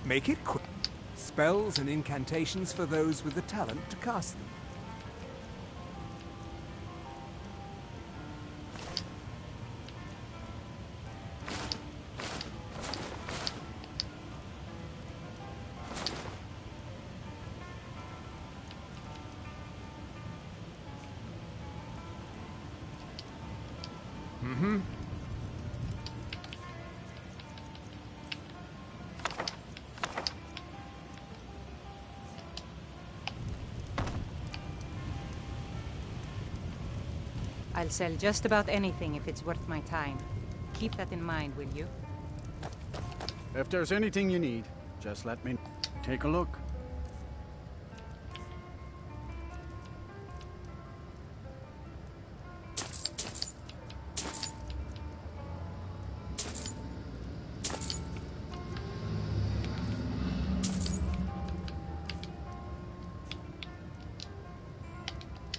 Make it quick. Spells and incantations for those with the talent to cast them. Mm-hmm. I'll sell just about anything if it's worth my time. Keep that in mind, will you? If there's anything you need, just let me take a look.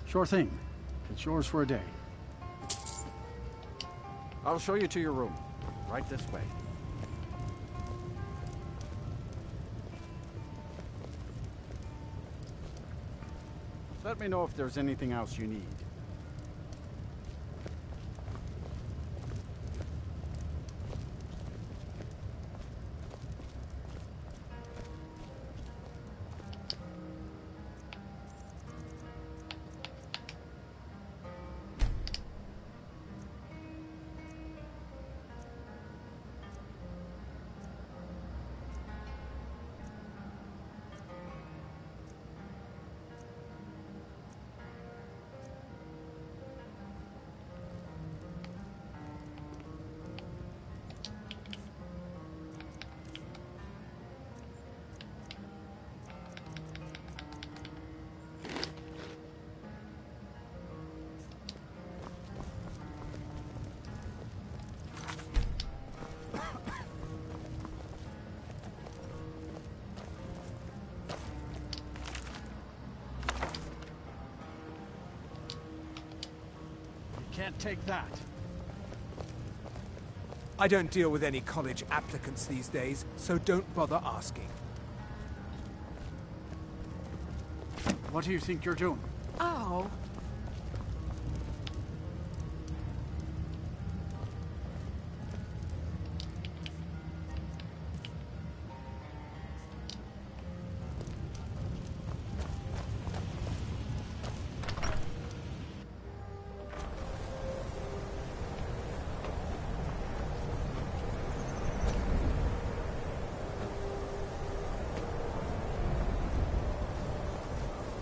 Sure thing. It's yours for a day. I'll show you to your room. Right this way. Let me know if there's anything else you need. can't take that. I don't deal with any college applicants these days, so don't bother asking. What do you think you're doing? Oh.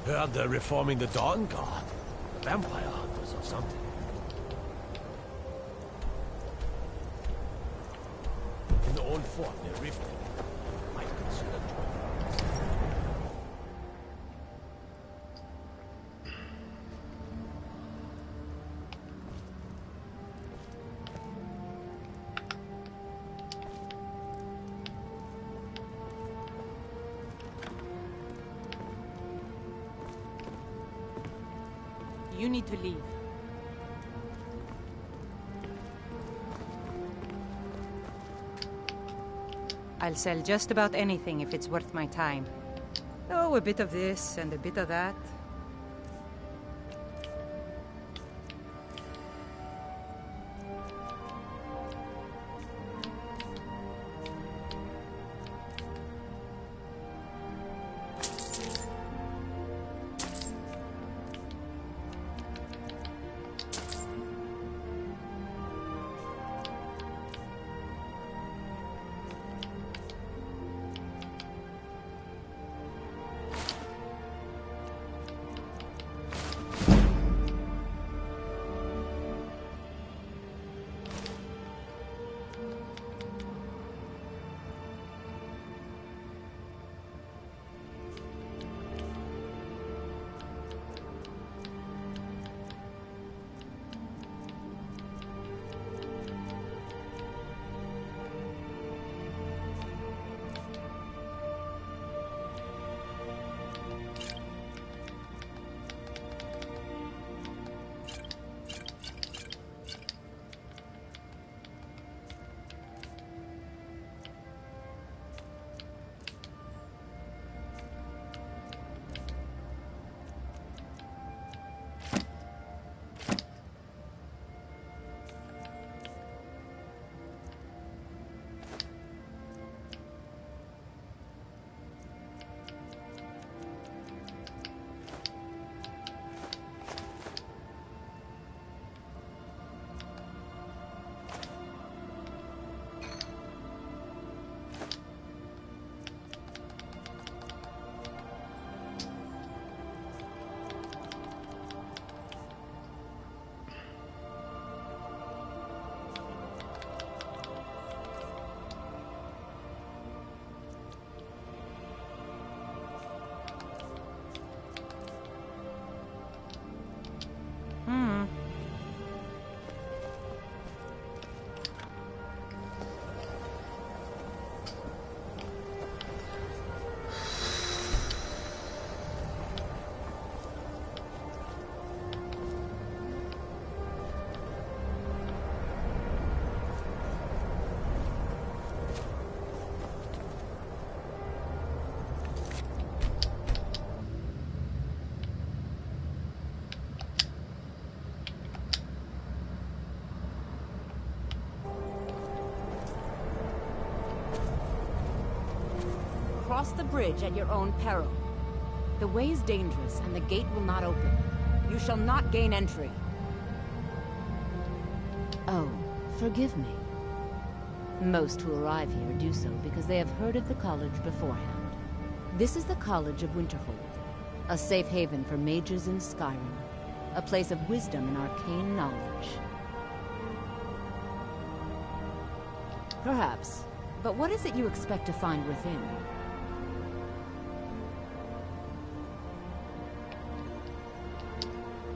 Heard they're reforming the Dawn Guard. Vampire hunters or something. In the old fort near Ephraim. Might consider joining. You need to leave. I'll sell just about anything if it's worth my time. Oh, a bit of this and a bit of that. Cross the bridge at your own peril. The way is dangerous, and the gate will not open. You shall not gain entry. Oh, forgive me. Most who arrive here do so because they have heard of the college beforehand. This is the College of Winterhold, a safe haven for mages in Skyrim, a place of wisdom and arcane knowledge. Perhaps, but what is it you expect to find within?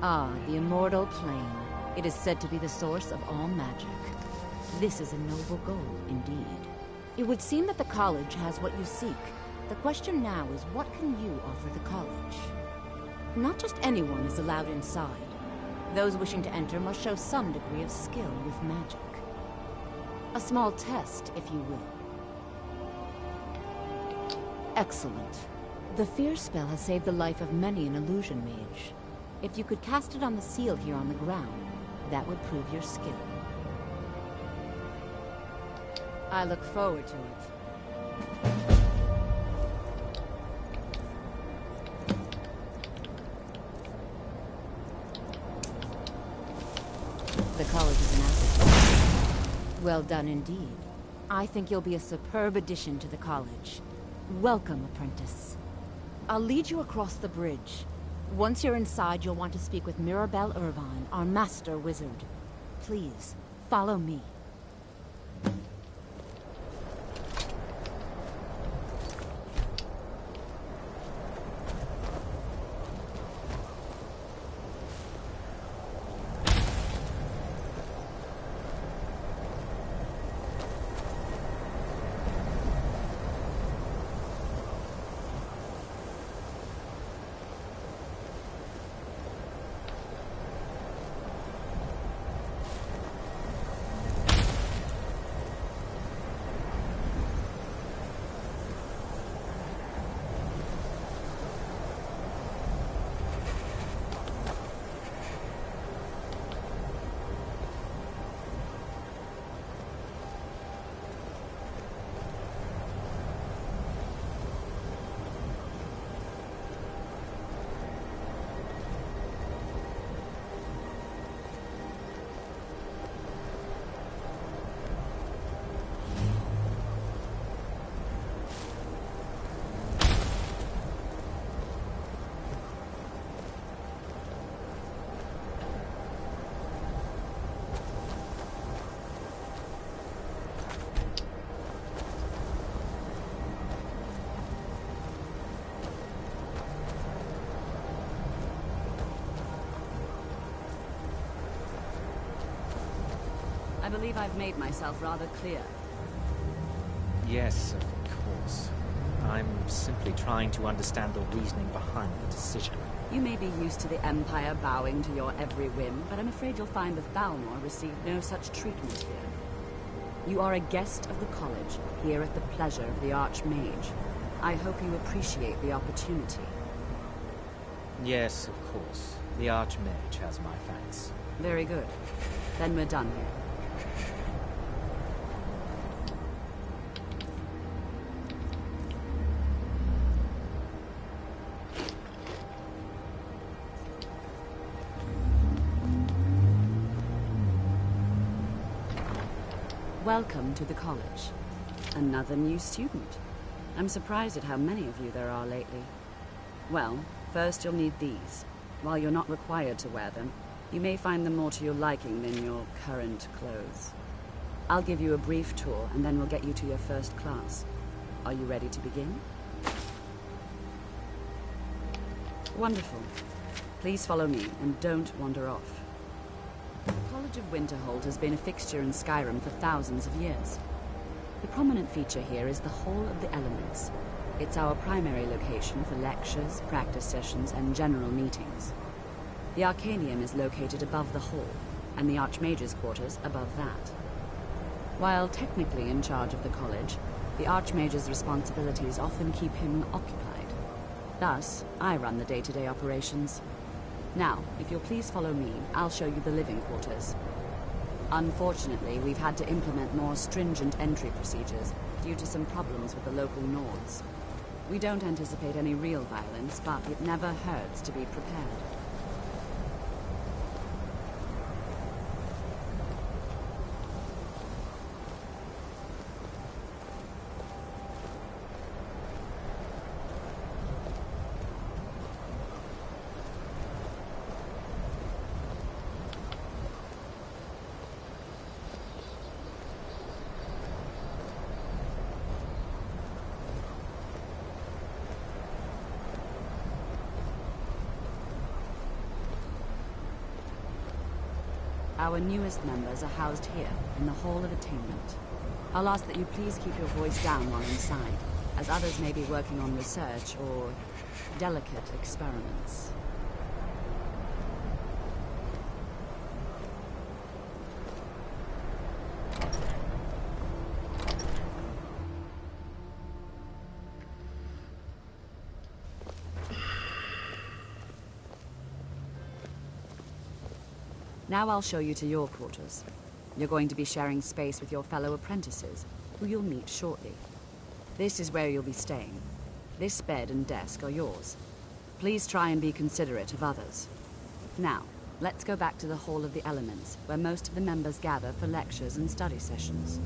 Ah, the immortal plane. It is said to be the source of all magic. This is a noble goal, indeed. It would seem that the college has what you seek. The question now is, what can you offer the college? Not just anyone is allowed inside. Those wishing to enter must show some degree of skill with magic. A small test, if you will. Excellent. The Fear spell has saved the life of many an illusion mage. If you could cast it on the seal here on the ground, that would prove your skill. I look forward to it. The college is an asset. Well done indeed. I think you'll be a superb addition to the college. Welcome, apprentice. I'll lead you across the bridge. Once you're inside, you'll want to speak with Mirabelle Irvine, our master wizard. Please, follow me. I believe I've made myself rather clear. Yes, of course. I'm simply trying to understand the reasoning behind the decision. You may be used to the Empire bowing to your every whim, but I'm afraid you'll find the Thalmor received no such treatment here. You are a guest of the college, here at the pleasure of the Archmage. I hope you appreciate the opportunity. Yes, of course. The Archmage has my thanks. Very good. Then we're done here. Welcome to the college. Another new student. I'm surprised at how many of you there are lately. Well, first you'll need these. While you're not required to wear them, you may find them more to your liking than your current clothes. I'll give you a brief tour, and then we'll get you to your first class. Are you ready to begin? Wonderful. Please follow me, and don't wander off. The College of Winterhold has been a fixture in Skyrim for thousands of years. The prominent feature here is the Hall of the Elements. It's our primary location for lectures, practice sessions, and general meetings. The Arcanium is located above the hall, and the Archmage's quarters above that. While technically in charge of the college, the Archmage's responsibilities often keep him occupied. Thus, I run the day-to-day operations. Now, if you'll please follow me, I'll show you the living quarters. Unfortunately, we've had to implement more stringent entry procedures due to some problems with the local Nords. We don't anticipate any real violence, but it never hurts to be prepared. Our newest members are housed here, in the Hall of Attainment. I'll ask that you please keep your voice down while inside, as others may be working on research or delicate experiments. Now I'll show you to your quarters. You're going to be sharing space with your fellow apprentices, who you'll meet shortly. This is where you'll be staying. This bed and desk are yours. Please try and be considerate of others. Now, let's go back to the Hall of the Elements, where most of the members gather for lectures and study sessions.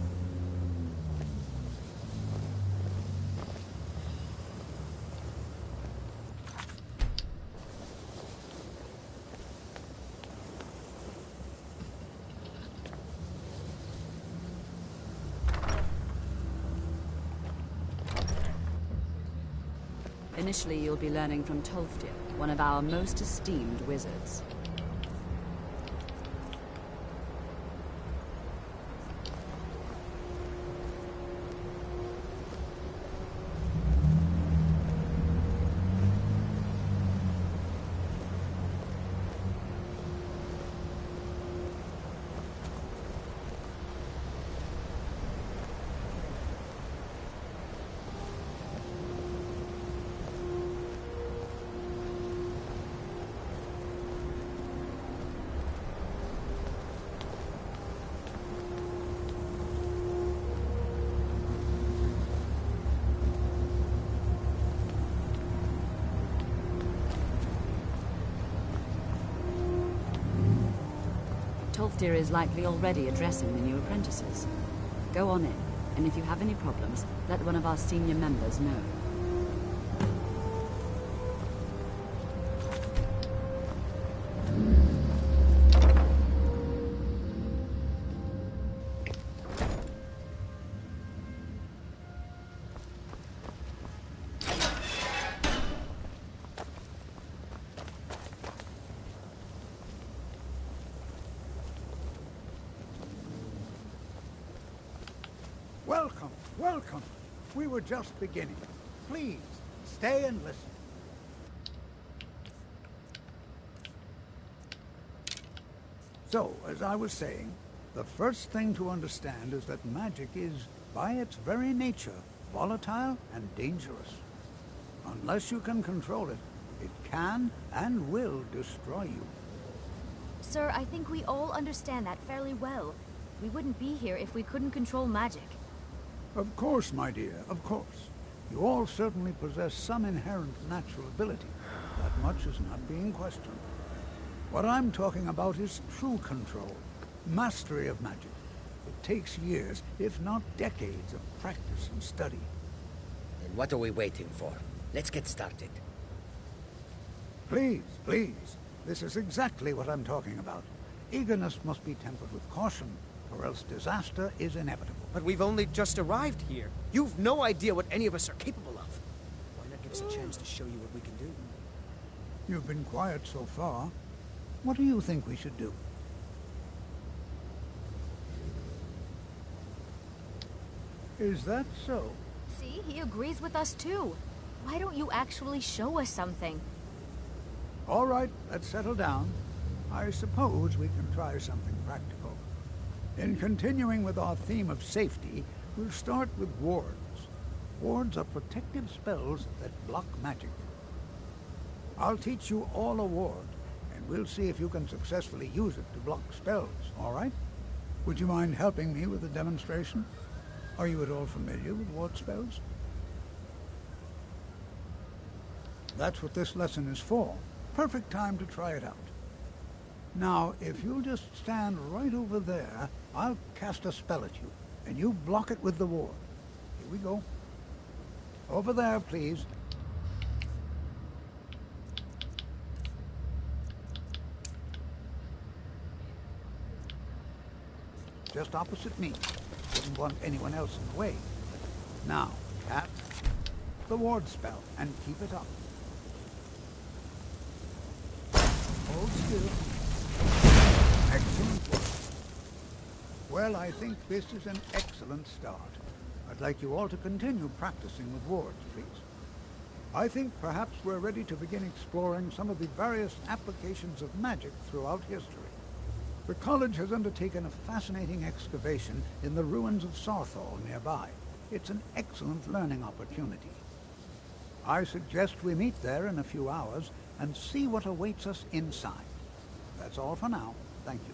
Initially, you'll be learning from Tolfdir, one of our most esteemed wizards. Tolfdir is likely already addressing the new apprentices. Go on in, and if you have any problems, let one of our senior members know. Welcome, welcome. We were just beginning. Please, stay and listen. So, as I was saying, the first thing to understand is that magic is, by its very nature, volatile and dangerous. Unless you can control it, it can and will destroy you. Sir, I think we all understand that fairly well. We wouldn't be here if we couldn't control magic. Of course, my dear, of course. You all certainly possess some inherent natural ability. That much is not being questioned. What I'm talking about is true control, mastery of magic. It takes years, if not decades, of practice and study. And what are we waiting for? Let's get started. Please, please. This is exactly what I'm talking about. Eagerness must be tempered with caution, or else disaster is inevitable. But we've only just arrived here. You've no idea what any of us are capable of. Why not give us a chance to show you what we can do? You've been quiet so far. What do you think we should do? Is that so? See, he agrees with us too. Why don't you actually show us something? All right, let's settle down. I suppose we can try something practical. In continuing with our theme of safety, we'll start with wards. Wards are protective spells that block magic. I'll teach you all a ward, and we'll see if you can successfully use it to block spells, all right? Would you mind helping me with the demonstration? Are you at all familiar with ward spells? That's what this lesson is for. Perfect time to try it out. Now, if you'll just stand right over there, I'll cast a spell at you, and you block it with the ward. Here we go. Over there, please. Just opposite me. Wouldn't want anyone else in the way. Now, cast the ward spell, and keep it up. Hold still. Excellent work. Well, I think this is an excellent start. I'd like you all to continue practicing with wards, please. I think perhaps we're ready to begin exploring some of the various applications of magic throughout history. The college has undertaken a fascinating excavation in the ruins of Sarthal nearby. It's an excellent learning opportunity. I suggest we meet there in a few hours and see what awaits us inside. That's all for now. Thank you.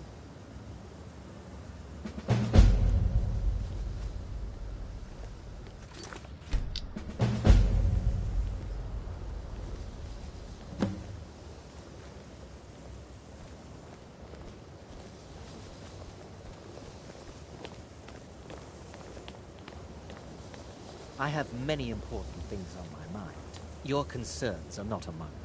I have many important things on my mind. Your concerns are not among them.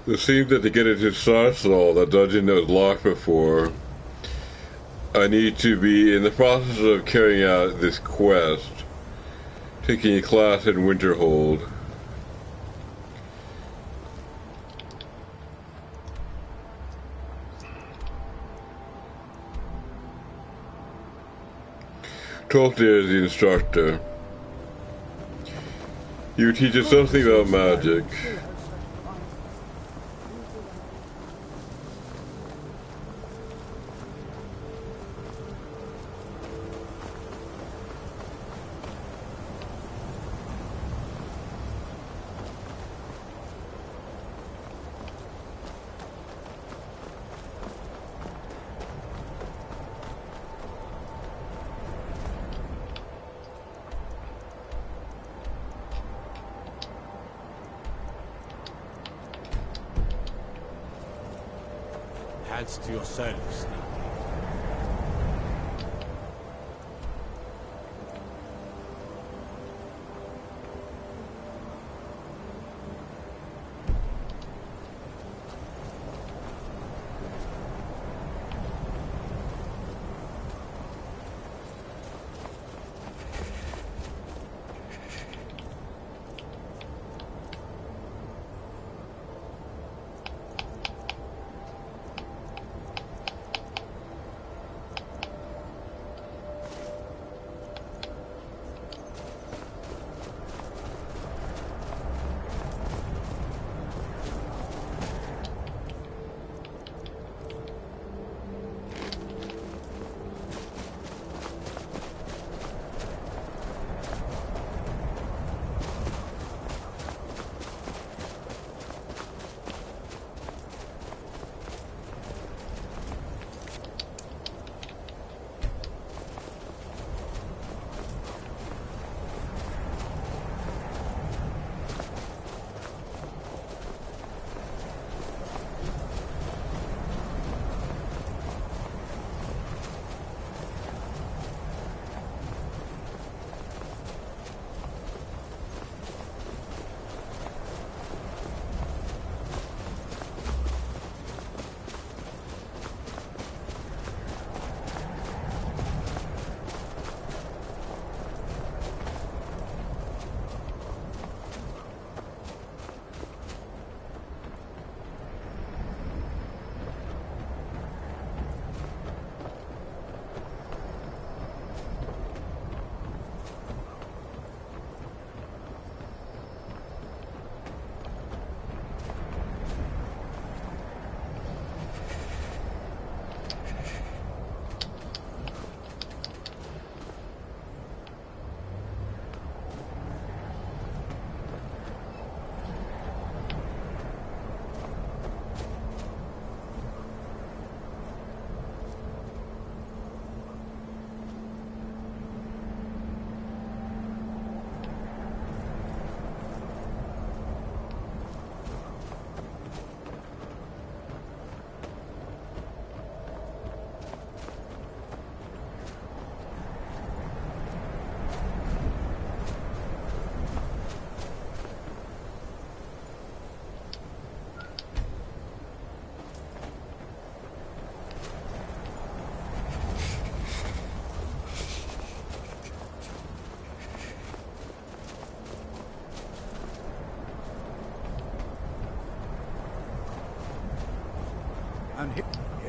It seems that to get into Sarsal, that dungeon that was locked before, I need to be in the process of carrying out this quest, taking a class in Winterhold. Tolkien is the instructor. You teach us something about magic. Hands to yourselves.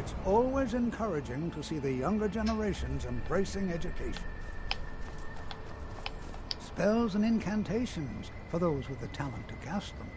It's always encouraging to see the younger generations embracing education. Spells and incantations for those with the talent to cast them.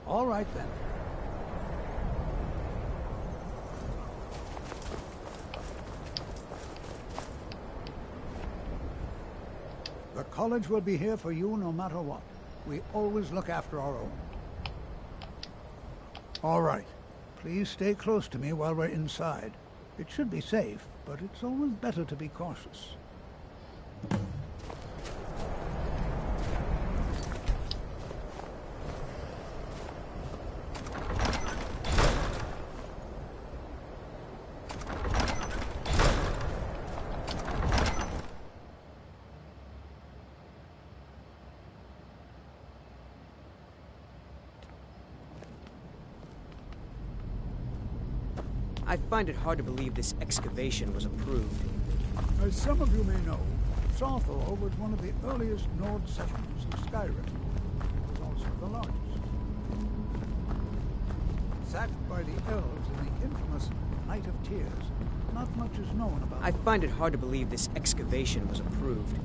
All right, then. The college will be here for you no matter what. We always look after our own. All right. Please stay close to me while we're inside. It should be safe, but it's always better to be cautious. I find it hard to believe this excavation was approved. As some of you may know, Sawthor was one of the earliest Nord settlements of Skyrim. It was also the largest. Sacked by the elves in the infamous Night of Tears, not much is known about I find it hard to believe this excavation was approved.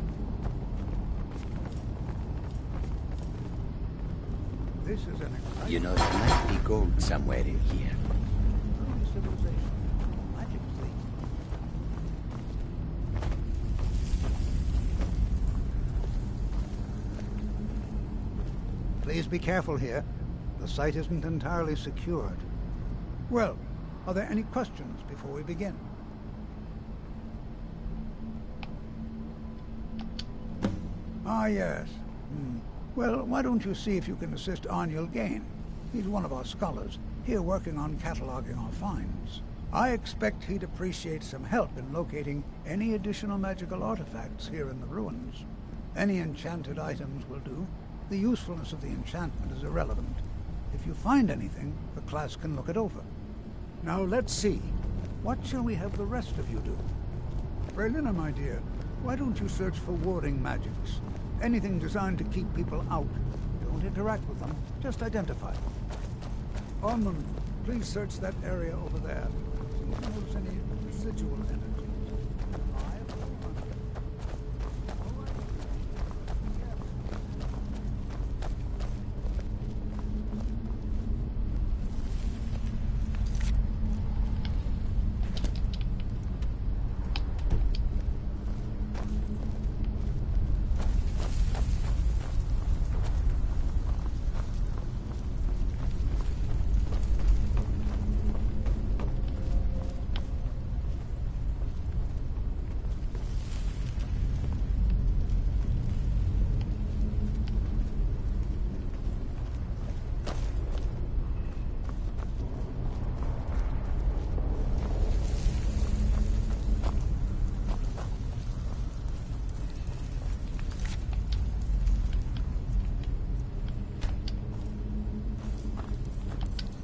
This is an exciting... You know, there might be gold somewhere in here. early civilization. Magic thing. Please be careful here. The site isn't entirely secured. Well, are there any questions before we begin? Ah, yes. Well, why don't you see if you can assist Arniel Gain? He's one of our scholars, here working on cataloging our finds. I expect he'd appreciate some help in locating any additional magical artifacts here in the ruins. Any enchanted items will do. The usefulness of the enchantment is irrelevant. If you find anything, the class can look it over. Now let's see. What shall we have the rest of you do? Braylina, my dear, why don't you search for warding magics? Anything designed to keep people out. Don't interact with them, just identify them. Ormond, please search that area over there. See if you notice any residual energy.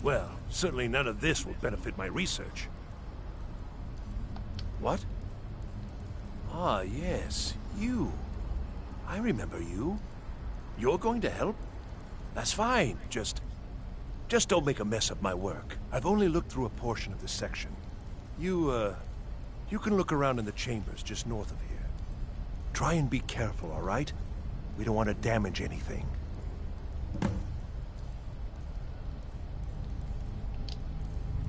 Well, certainly none of this will benefit my research. What? Ah, yes, you. I remember you. You're going to help? That's fine. Just don't make a mess of my work. I've only looked through a portion of this section. You can look around in the chambers just north of here. Try and be careful, all right? We don't want to damage anything.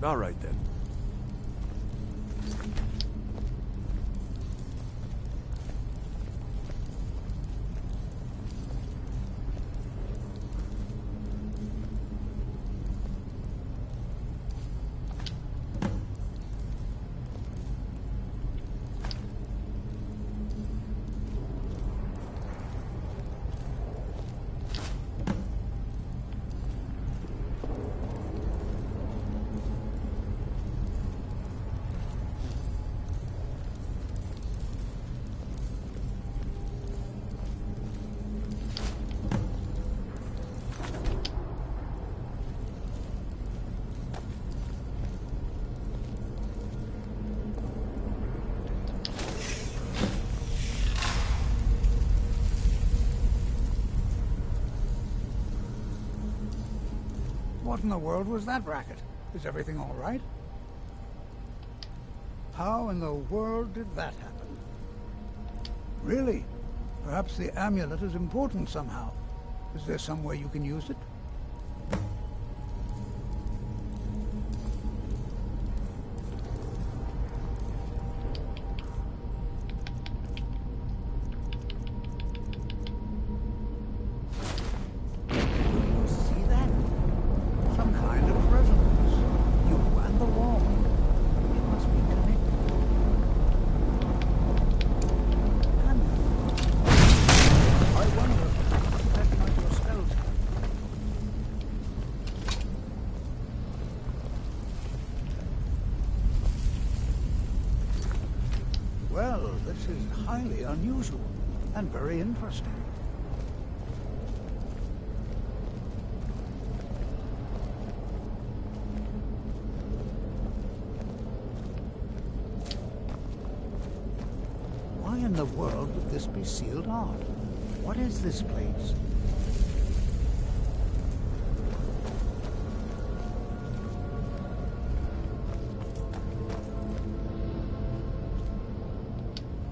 All right, then. What in the world was that racket? Is everything all right? How in the world did that happen? Really? Perhaps the amulet is important somehow. Is there some way you can use it? Well, this is highly unusual and very interesting. Why in the world would this be sealed off? What is this place?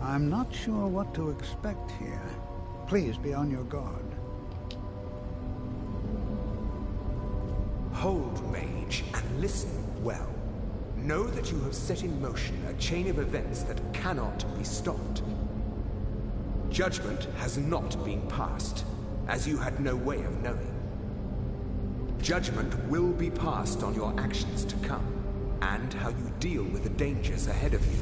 I'm not sure what to expect here. Please be on your guard. Hold, mage, and listen well. Know that you have set in motion a chain of events that cannot be stopped. Judgment has not been passed, as you had no way of knowing. Judgment will be passed on your actions to come, and how you deal with the dangers ahead of you.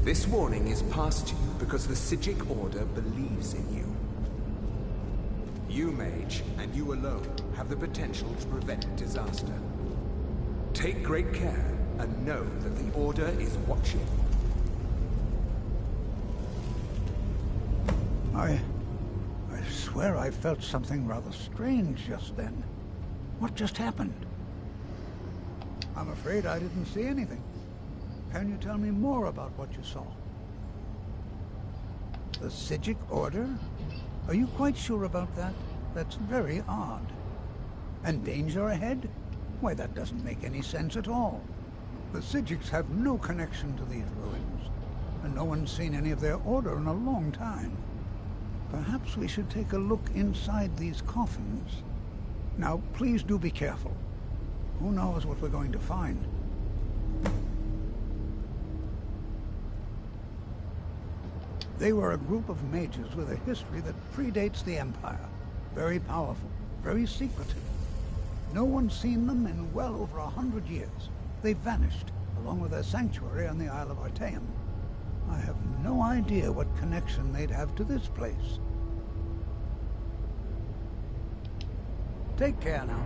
This warning is passed to you because the Psijic Order believes in you. You, mage, and you alone, have the potential to prevent disaster. Take great care, and know that the Order is watching. I swear I felt something rather strange just then. What just happened? I'm afraid I didn't see anything. Can you tell me more about what you saw? The Psijic Order? Are you quite sure about that? That's very odd. And danger ahead? Why, that doesn't make any sense at all. The Psijics have no connection to these ruins, and no one's seen any of their order in a long time. Perhaps we should take a look inside these coffins. Now, please do be careful. Who knows what we're going to find? They were a group of mages with a history that predates the Empire. Very powerful, very secretive. No one's seen them in well over 100 years. They vanished, along with their sanctuary on the Isle of Artaeum. I have no idea what connection they'd have to this place. Take care now.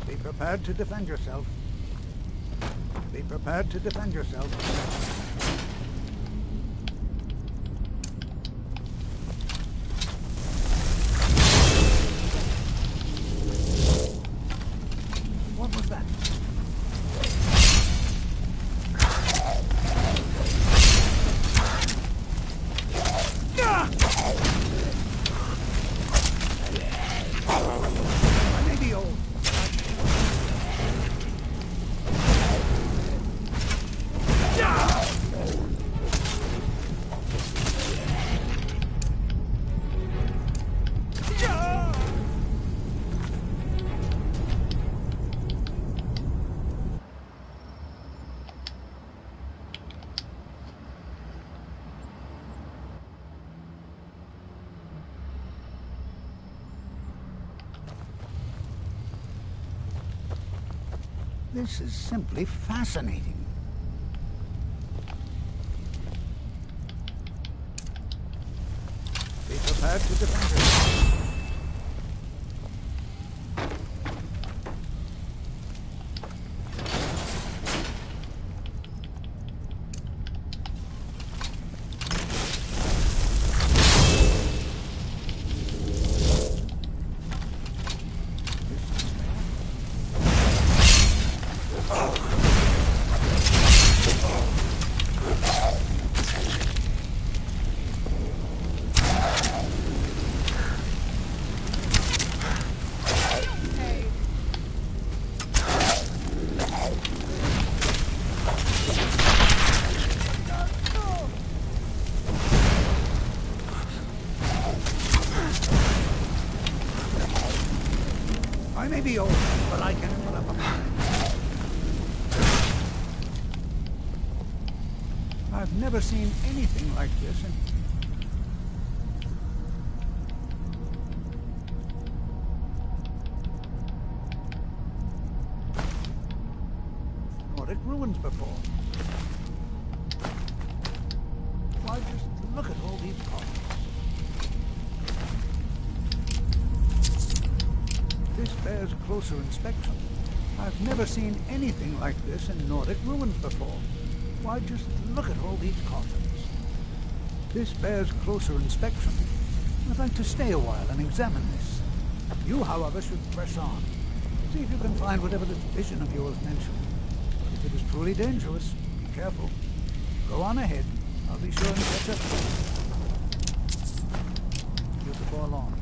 Be prepared to defend yourself. Be prepared to defend yourself. What was that? I may be old. This is simply fascinating. Be prepared to defend yourself. I may be old, but I can put up a fight. I've never seen anything like this in... Nordic ruins before. Why, just look at all these columns. This bears closer inspection. I've never seen anything like this in Nordic ruins before. Why, just look at all these coffins. This bears closer inspection. I'd like to stay a while and examine this. You, however, should press on. See if you can find whatever this vision of yours mentioned. If it is truly dangerous, be careful. Go on ahead. I'll be sure and catch up. You before long.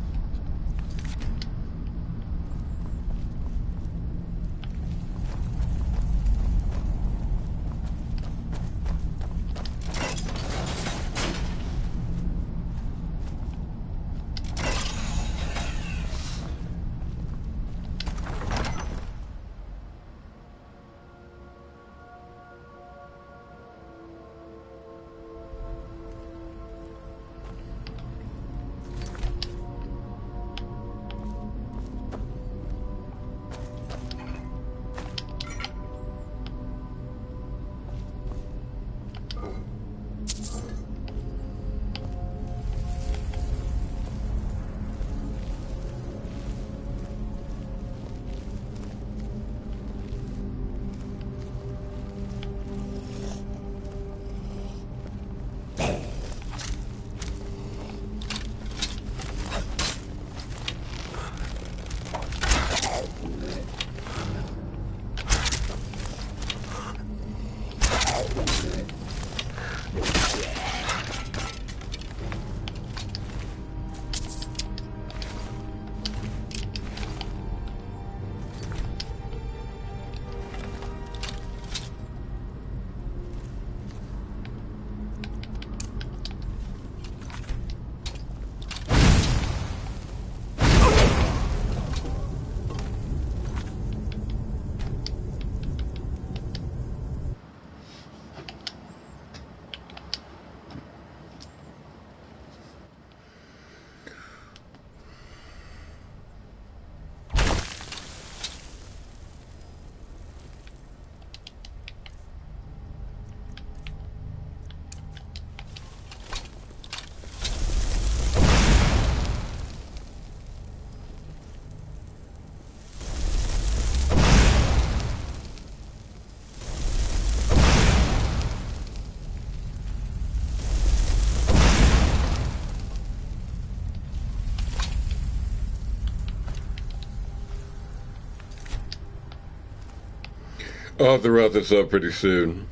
I'll have to wrap this up pretty soon.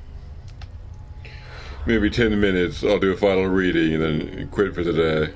Maybe 10 minutes. I'll do a final reading and then quit for today.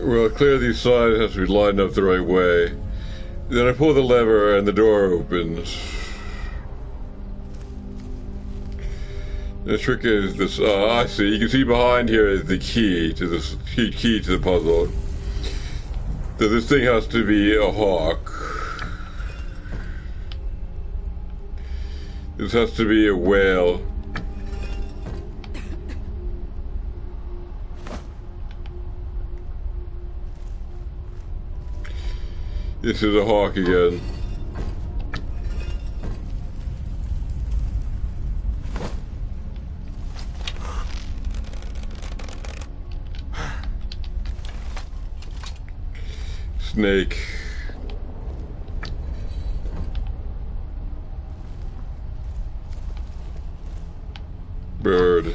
Well, clear these sides has to be lined up the right way. Then I pull the lever and the door opens. The trick is this. I see. You can see behind here is the key to this key to the puzzle. So this thing has to be a hawk. This has to be a whale. This is a hawk again. Snake. Bird.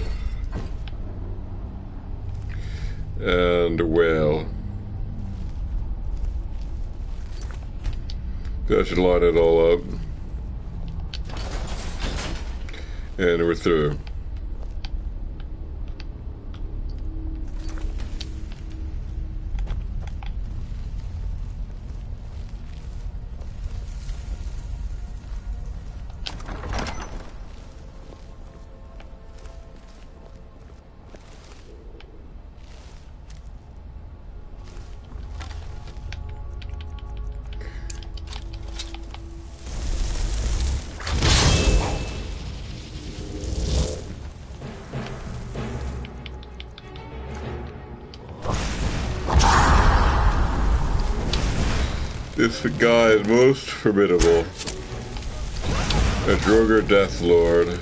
And a whale. That should line it all up. And we're through. This guy is most formidable. A Droger Death Lord.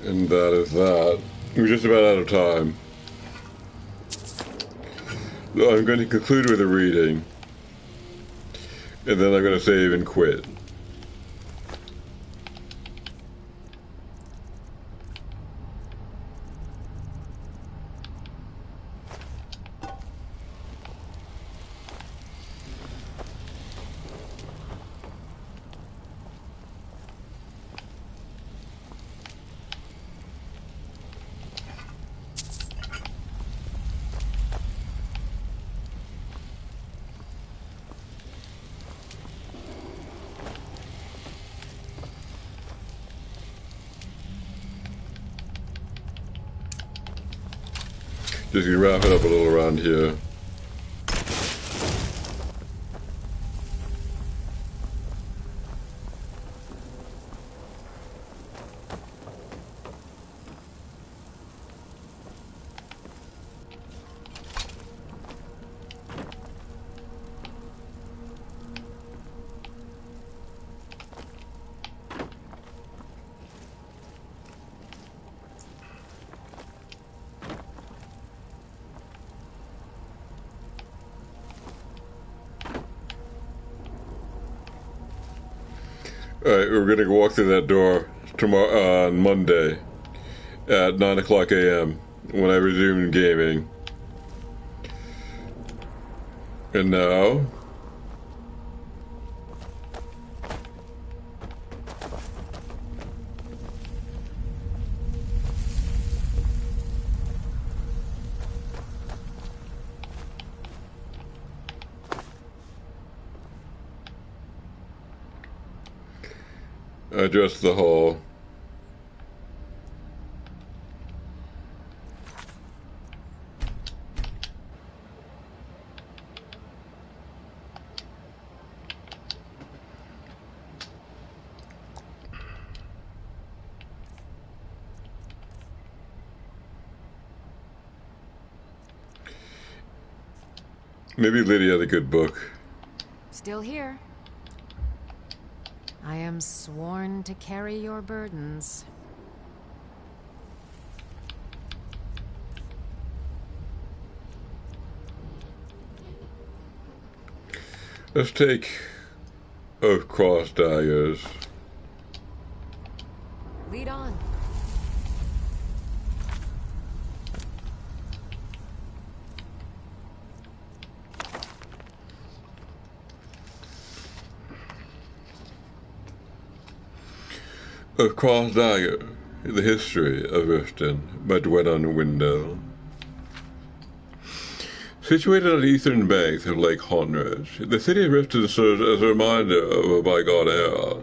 And that is that. We're just about out of time. So I'm going to conclude with a reading. And then I'm going to save and quit. Just gonna wrap it up a little around here. Alright, we're gonna walk through that door tomorrow on Monday at 9 o'clock a.m. when I resume gaming. And now... address the hall. Maybe Lydia had a good book. Still here. I am sworn to carry your burdens. Let's take of cross daggers. Lead on. Of Cross Dagger, The History of Riften by Dwenon Windell. Situated on the eastern banks of Lake Honridge, the city of Riften serves as a reminder of a bygone era.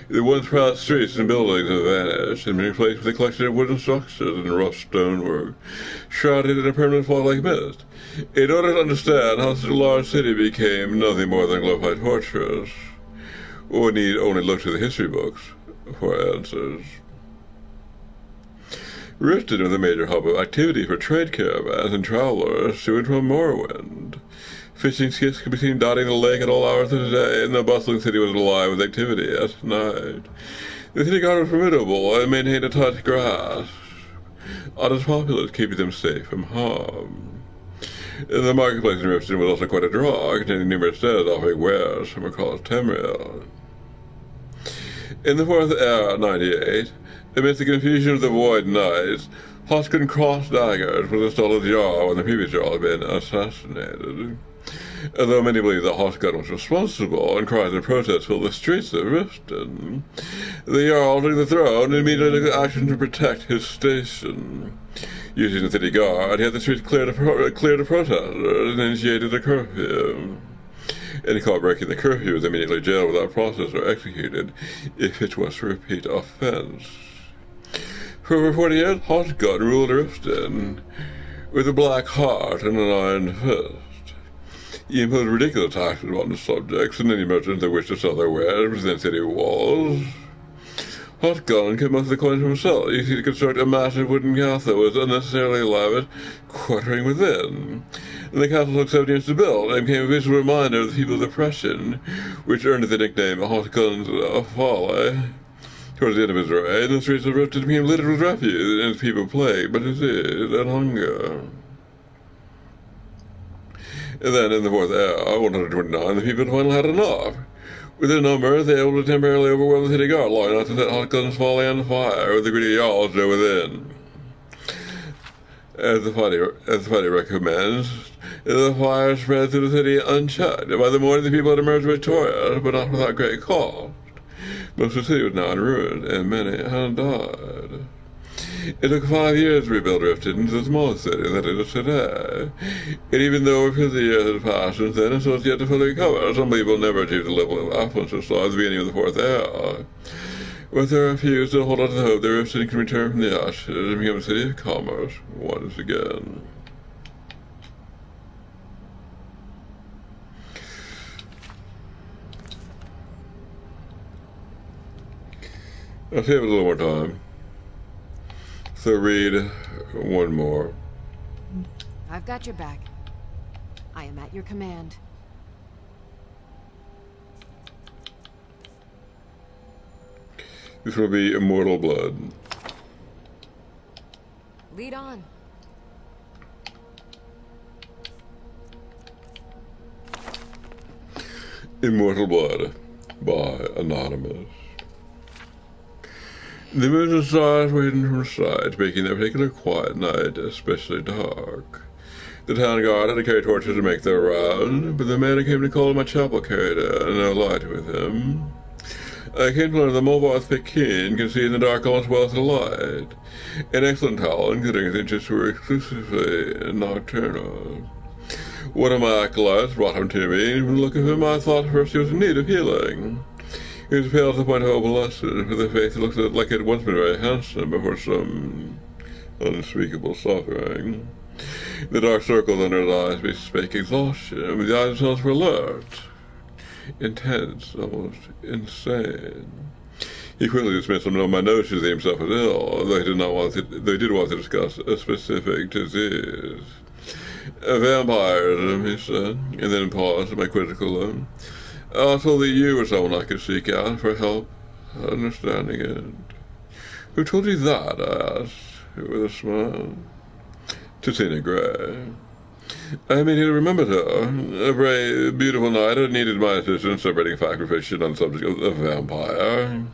The once proud streets and buildings have vanished and been replaced with a collection of wooden structures and rough stonework, shrouded in a permanent fog-like mist. In order to understand how such a large city became nothing more than a glorified fortress, one need only look to the history books for answers. Riften was a major hub of activity for trade caravans and travelers to and from Morrowind. Fishing skiffs could be seen dotting the lake at all hours of the day, and the bustling city was alive with activity at night. The city guard was formidable and maintained a tight grasp on its populace, keeping them safe from harm. The marketplace in Riften was also quite a draw, containing numerous stands offering wares from across Tamriel. In the Fourth Era, 98, amidst the confusion of the Void Knights, Hoskin Cross Daggers was installed as Jarl when the previous Jarl had been assassinated. Although many believe that Hoskin was responsible, and cries of protest filled the streets of Riften, the Jarl took the throne and immediately took action to protect his station. Using the city guard, he had the streets cleared of protesters and initiated a curfew. Any caught breaking the curfew was immediately jailed without process or executed if it was a repeat offense. For over 40 years, Hoskin ruled Riften with a black heart and an iron fist. He imposed ridiculous taxes on the subjects and any merchants that wished to sell their wares within city walls. Hoskin kept most of the coins for himself, using to construct a massive wooden castle with unnecessarily lavish quartering within. And the castle took 7 years to build, and became a visual reminder of the people's oppression, which earned it the nickname Hoskin's Folly. Towards the end of his reign, the streets of Riften became littered with refuse, and its people plagued by disease and hunger. And then, in the Fourth Era, 129, the people finally had enough. With their numbers, they were able to temporarily overwhelm the city guard long enough to set Hoskin's Folly on fire, with the greedy Jarl still within. As the fighting recommends, the fire spread through the city unchecked. By the morning, the people had emerged victorious, but not without great cost. Most of the city was now in ruins, and many had died. It took 5 years to rebuild Riften into the smallest city that it is today. And even though over 50 years had passed since then, it's not yet to fully recover. Some people never achieved the level of affluence we saw at the beginning of the Fourth Era. But there are few still hold on to the hope that Riften can return from the ashes and become a city of commerce once again. I'll save it a little more time. So read one more. I've got your back. I am at your command. This will be Immortal Blood. Lead on. Immortal Blood by Anonymous. The moon and stars waiting from sight, making that particular quiet night especially dark. The town guard had to carry torches to make their round, but the man who came to call my chapel carried no light with him. I came to learn the Movarth Pekin can see in the dark almost as well as the light. An excellent talent, considering his interests were exclusively nocturnal. One of my acolytes brought him to me, and from the look of him I thought first he was in need of healing. He was pale to the point of opalescence, with a face that looked like it had once been very handsome before some unspeakable suffering. The dark circles under his eyes bespoke exhaustion, but the eyes themselves were alert, intense, almost insane. He quickly dismissed some of my notions that himself was ill, though he did want to discuss a specific disease. Vampirism, he said, and then paused at my critical look. I told that you were someone I could seek out for help understanding it. Who told you that? I asked, with a smile. Titina Gray. I immediately remembered her. A very beautiful night I needed my assistance separating fact from fiction on the subject of the vampire.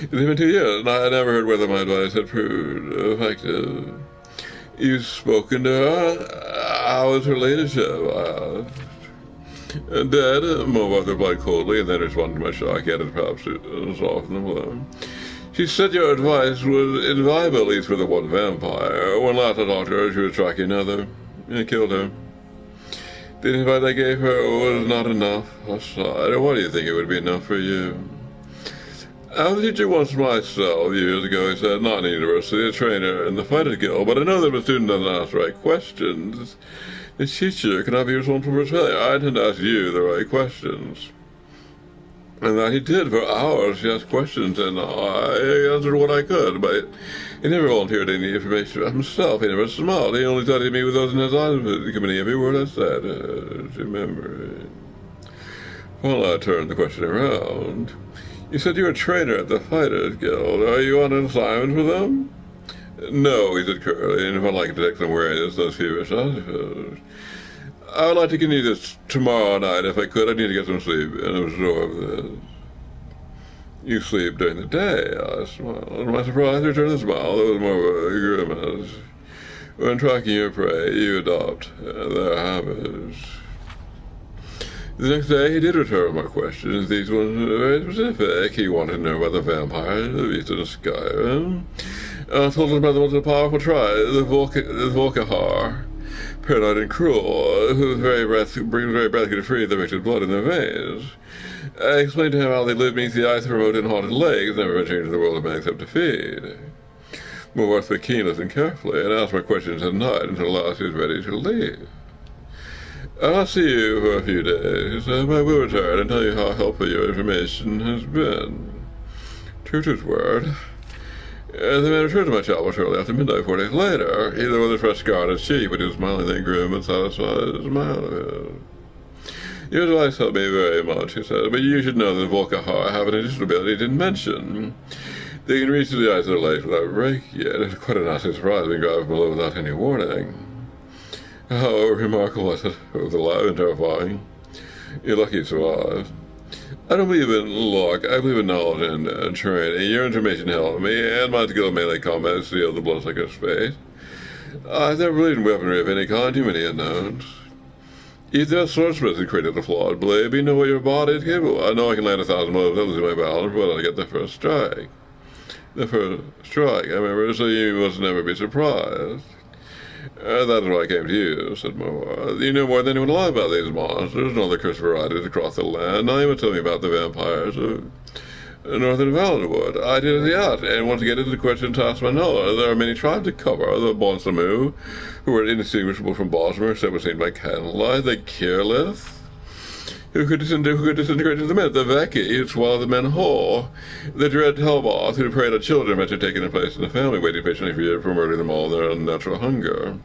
It had been 2 years, and I had never heard whether my advice had proved effective. You've spoken to her? How is her ladyship? I asked. Dead, Movarth replied coldly, and then responded to my shock, added perhaps to soften the blow. She said your advice was invaluable, at least for the one vampire. When last I talked to her, she was tracking another. It killed her. The advice I gave her was not enough. I sighed. Why do you think it would be enough for you? I was a teacher once myself, years ago, he said, not in the university, a trainer in the Fighters Guild, but I know that if a student doesn't ask the right questions, the teacher cannot be responsible for his failure. I intend to ask you the right questions. And that he did for hours. He asked questions, and I answered what I could, but he never volunteered any information about himself. He never smiled. He only studied me with those in his eyes, committing every word I said. Remember. Well, I turned the question around. You said you were a trainer at the Fighters Guild. Are you on an assignment with them? No, he said curtly, and if I'd like to take some wariness, those feverish, I suppose. I would like to continue this tomorrow night if I could. I need to get some sleep and absorb this. You sleep during the day, I smiled. To my surprise, he returned the smile. There was more of a grimace. When tracking your prey, you adopt their habits. The next day, he did return my questions. These ones were very specific. He wanted to know about the vampires, the beast in Skyrim. I told him about the most powerful tribe, the Volkihar, paranoid and cruel, whose very breath could free the victim's blood in their veins. I explained to him how they lived beneath the ice of remote and haunted lakes, never venturing into the world of man except to feed. Movarth Pekin listened carefully, and asked my questions at night until last he was ready to leave. I'll see you for a few days. I will return and tell you how helpful your information has been. True to his word. The man returned to my chapel shortly after midnight 4 days later, either with a fresh scar on his cheek, but he was smiling then grim and satisfied smile of his. Your advice helped me very much, he said, but you should know that the Volkihar have an additional ability he didn't mention. They can reach to the eyes of the lakes without breaking it. It's quite a nasty surprise being driven below without any warning. How remarkable was it? It was alive and terrifying. You're lucky you survived. I don't believe in luck. I believe in knowledge and training. Your information helped me, and my skill of melee combat sealed the bloodsucker's fate. I've never believed in weaponry of any kind. Too many unknowns. Either swordsmiths who created the flawed blade, but you know what your body is capable. I know I can land 1,000 blows without losing my balance, but I get the first strike. The first strike, I remember, so you must never be surprised. That is why I came to you, said Movarth. You know more than anyone alive about these monsters, and all the cursed varieties across the land. Now you must tell me about the vampires of northern Valenwood. I did as he asked, and once to get into the question tossed my knowledge. There are many tribes to cover. The Bonsamu, who are indistinguishable from Bosmer, except when seen by candlelight. The Kirlith. who could disintegrate the myth. The Veki who swallowed the men whole. The dread Hellboss who preyed on children meant to take in a place in the family, waiting patiently for you for murdering them all in their unnatural hunger.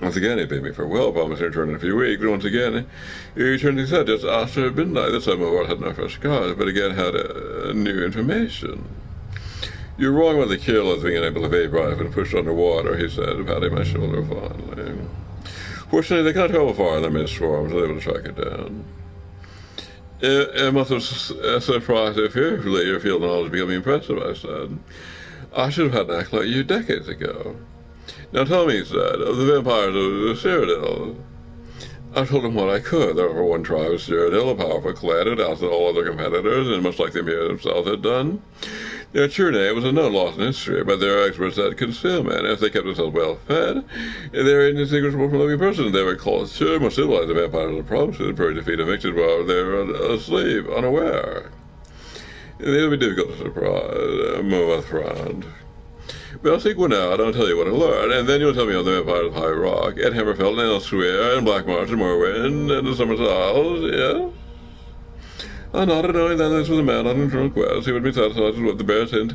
Once again, he bade me farewell, promising to return in a few weeks. But once again, he returned, he said, just after midnight. This time, my world had no fresh scars, but again had new information. You're wrong about the kill as being unable to vaporize when pushed underwater, he said, patting my shoulder fondly. Fortunately, they can't travel far in their mist swarm, so they were able to track it down. It must have surprised you fearfully, your field knowledge becoming impressive, I said. I should have had an act like you decades ago. Now tell me, he said, of the vampires of Cyrodiil. I told him what I could. There were one tribe of Cyrodiil, a powerful clan who ousted all other competitors, and much like the Emir themselves had done. Their true name was a no loss in history, but their experts had concealment. If they kept themselves well fed, they were indistinguishable from living persons. They were cultured, more civilized than vampires of the provinces, probably defeat and victim while they were asleep, unaware. It would be difficult to surprise. Move frowned. But I'll seek one out, and I'll tell you what I learned, and then you'll tell me of the vampires of High Rock, and Hammerfell, and Elsewhere, and Black Marsh, and Morrowind, and the Summer Isles, yes? I nodded, knowing then this was a man on an internal quest. He would be satisfied with what the bear's hint.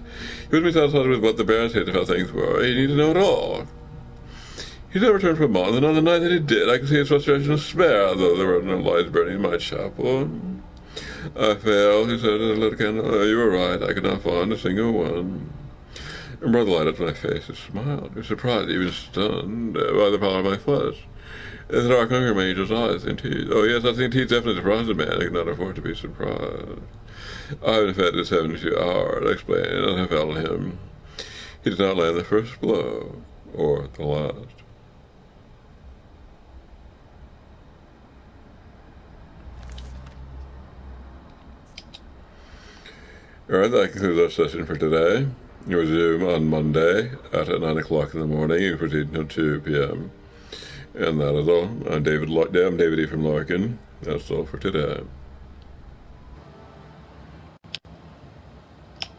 He would be satisfied with what the bear's hint of how things were. He needed to know it all. He never returned for a month, and on the night that he did, I could see his frustration and despair, though there were no lights burning in my chapel. I failed, he said, as a little candle. Oh, you were right, I could not find a single one. And Brother lighted up my face and smiled. He was surprised, even stunned, by the power of my flesh. The dark hunger in my angel's eyes, indeed. Oh, yes, I think he's definitely surprised a man. I cannot afford to be surprised. I haven't fed this 72 hours, I explained, as I fell on him. He did not land the first blow, or the last. Alright, that concludes our session for today. You resume on Monday at 9 o'clock in the morning and proceed until 2 p.m. And that is all. I'm David E. from Larkin. That's all for today.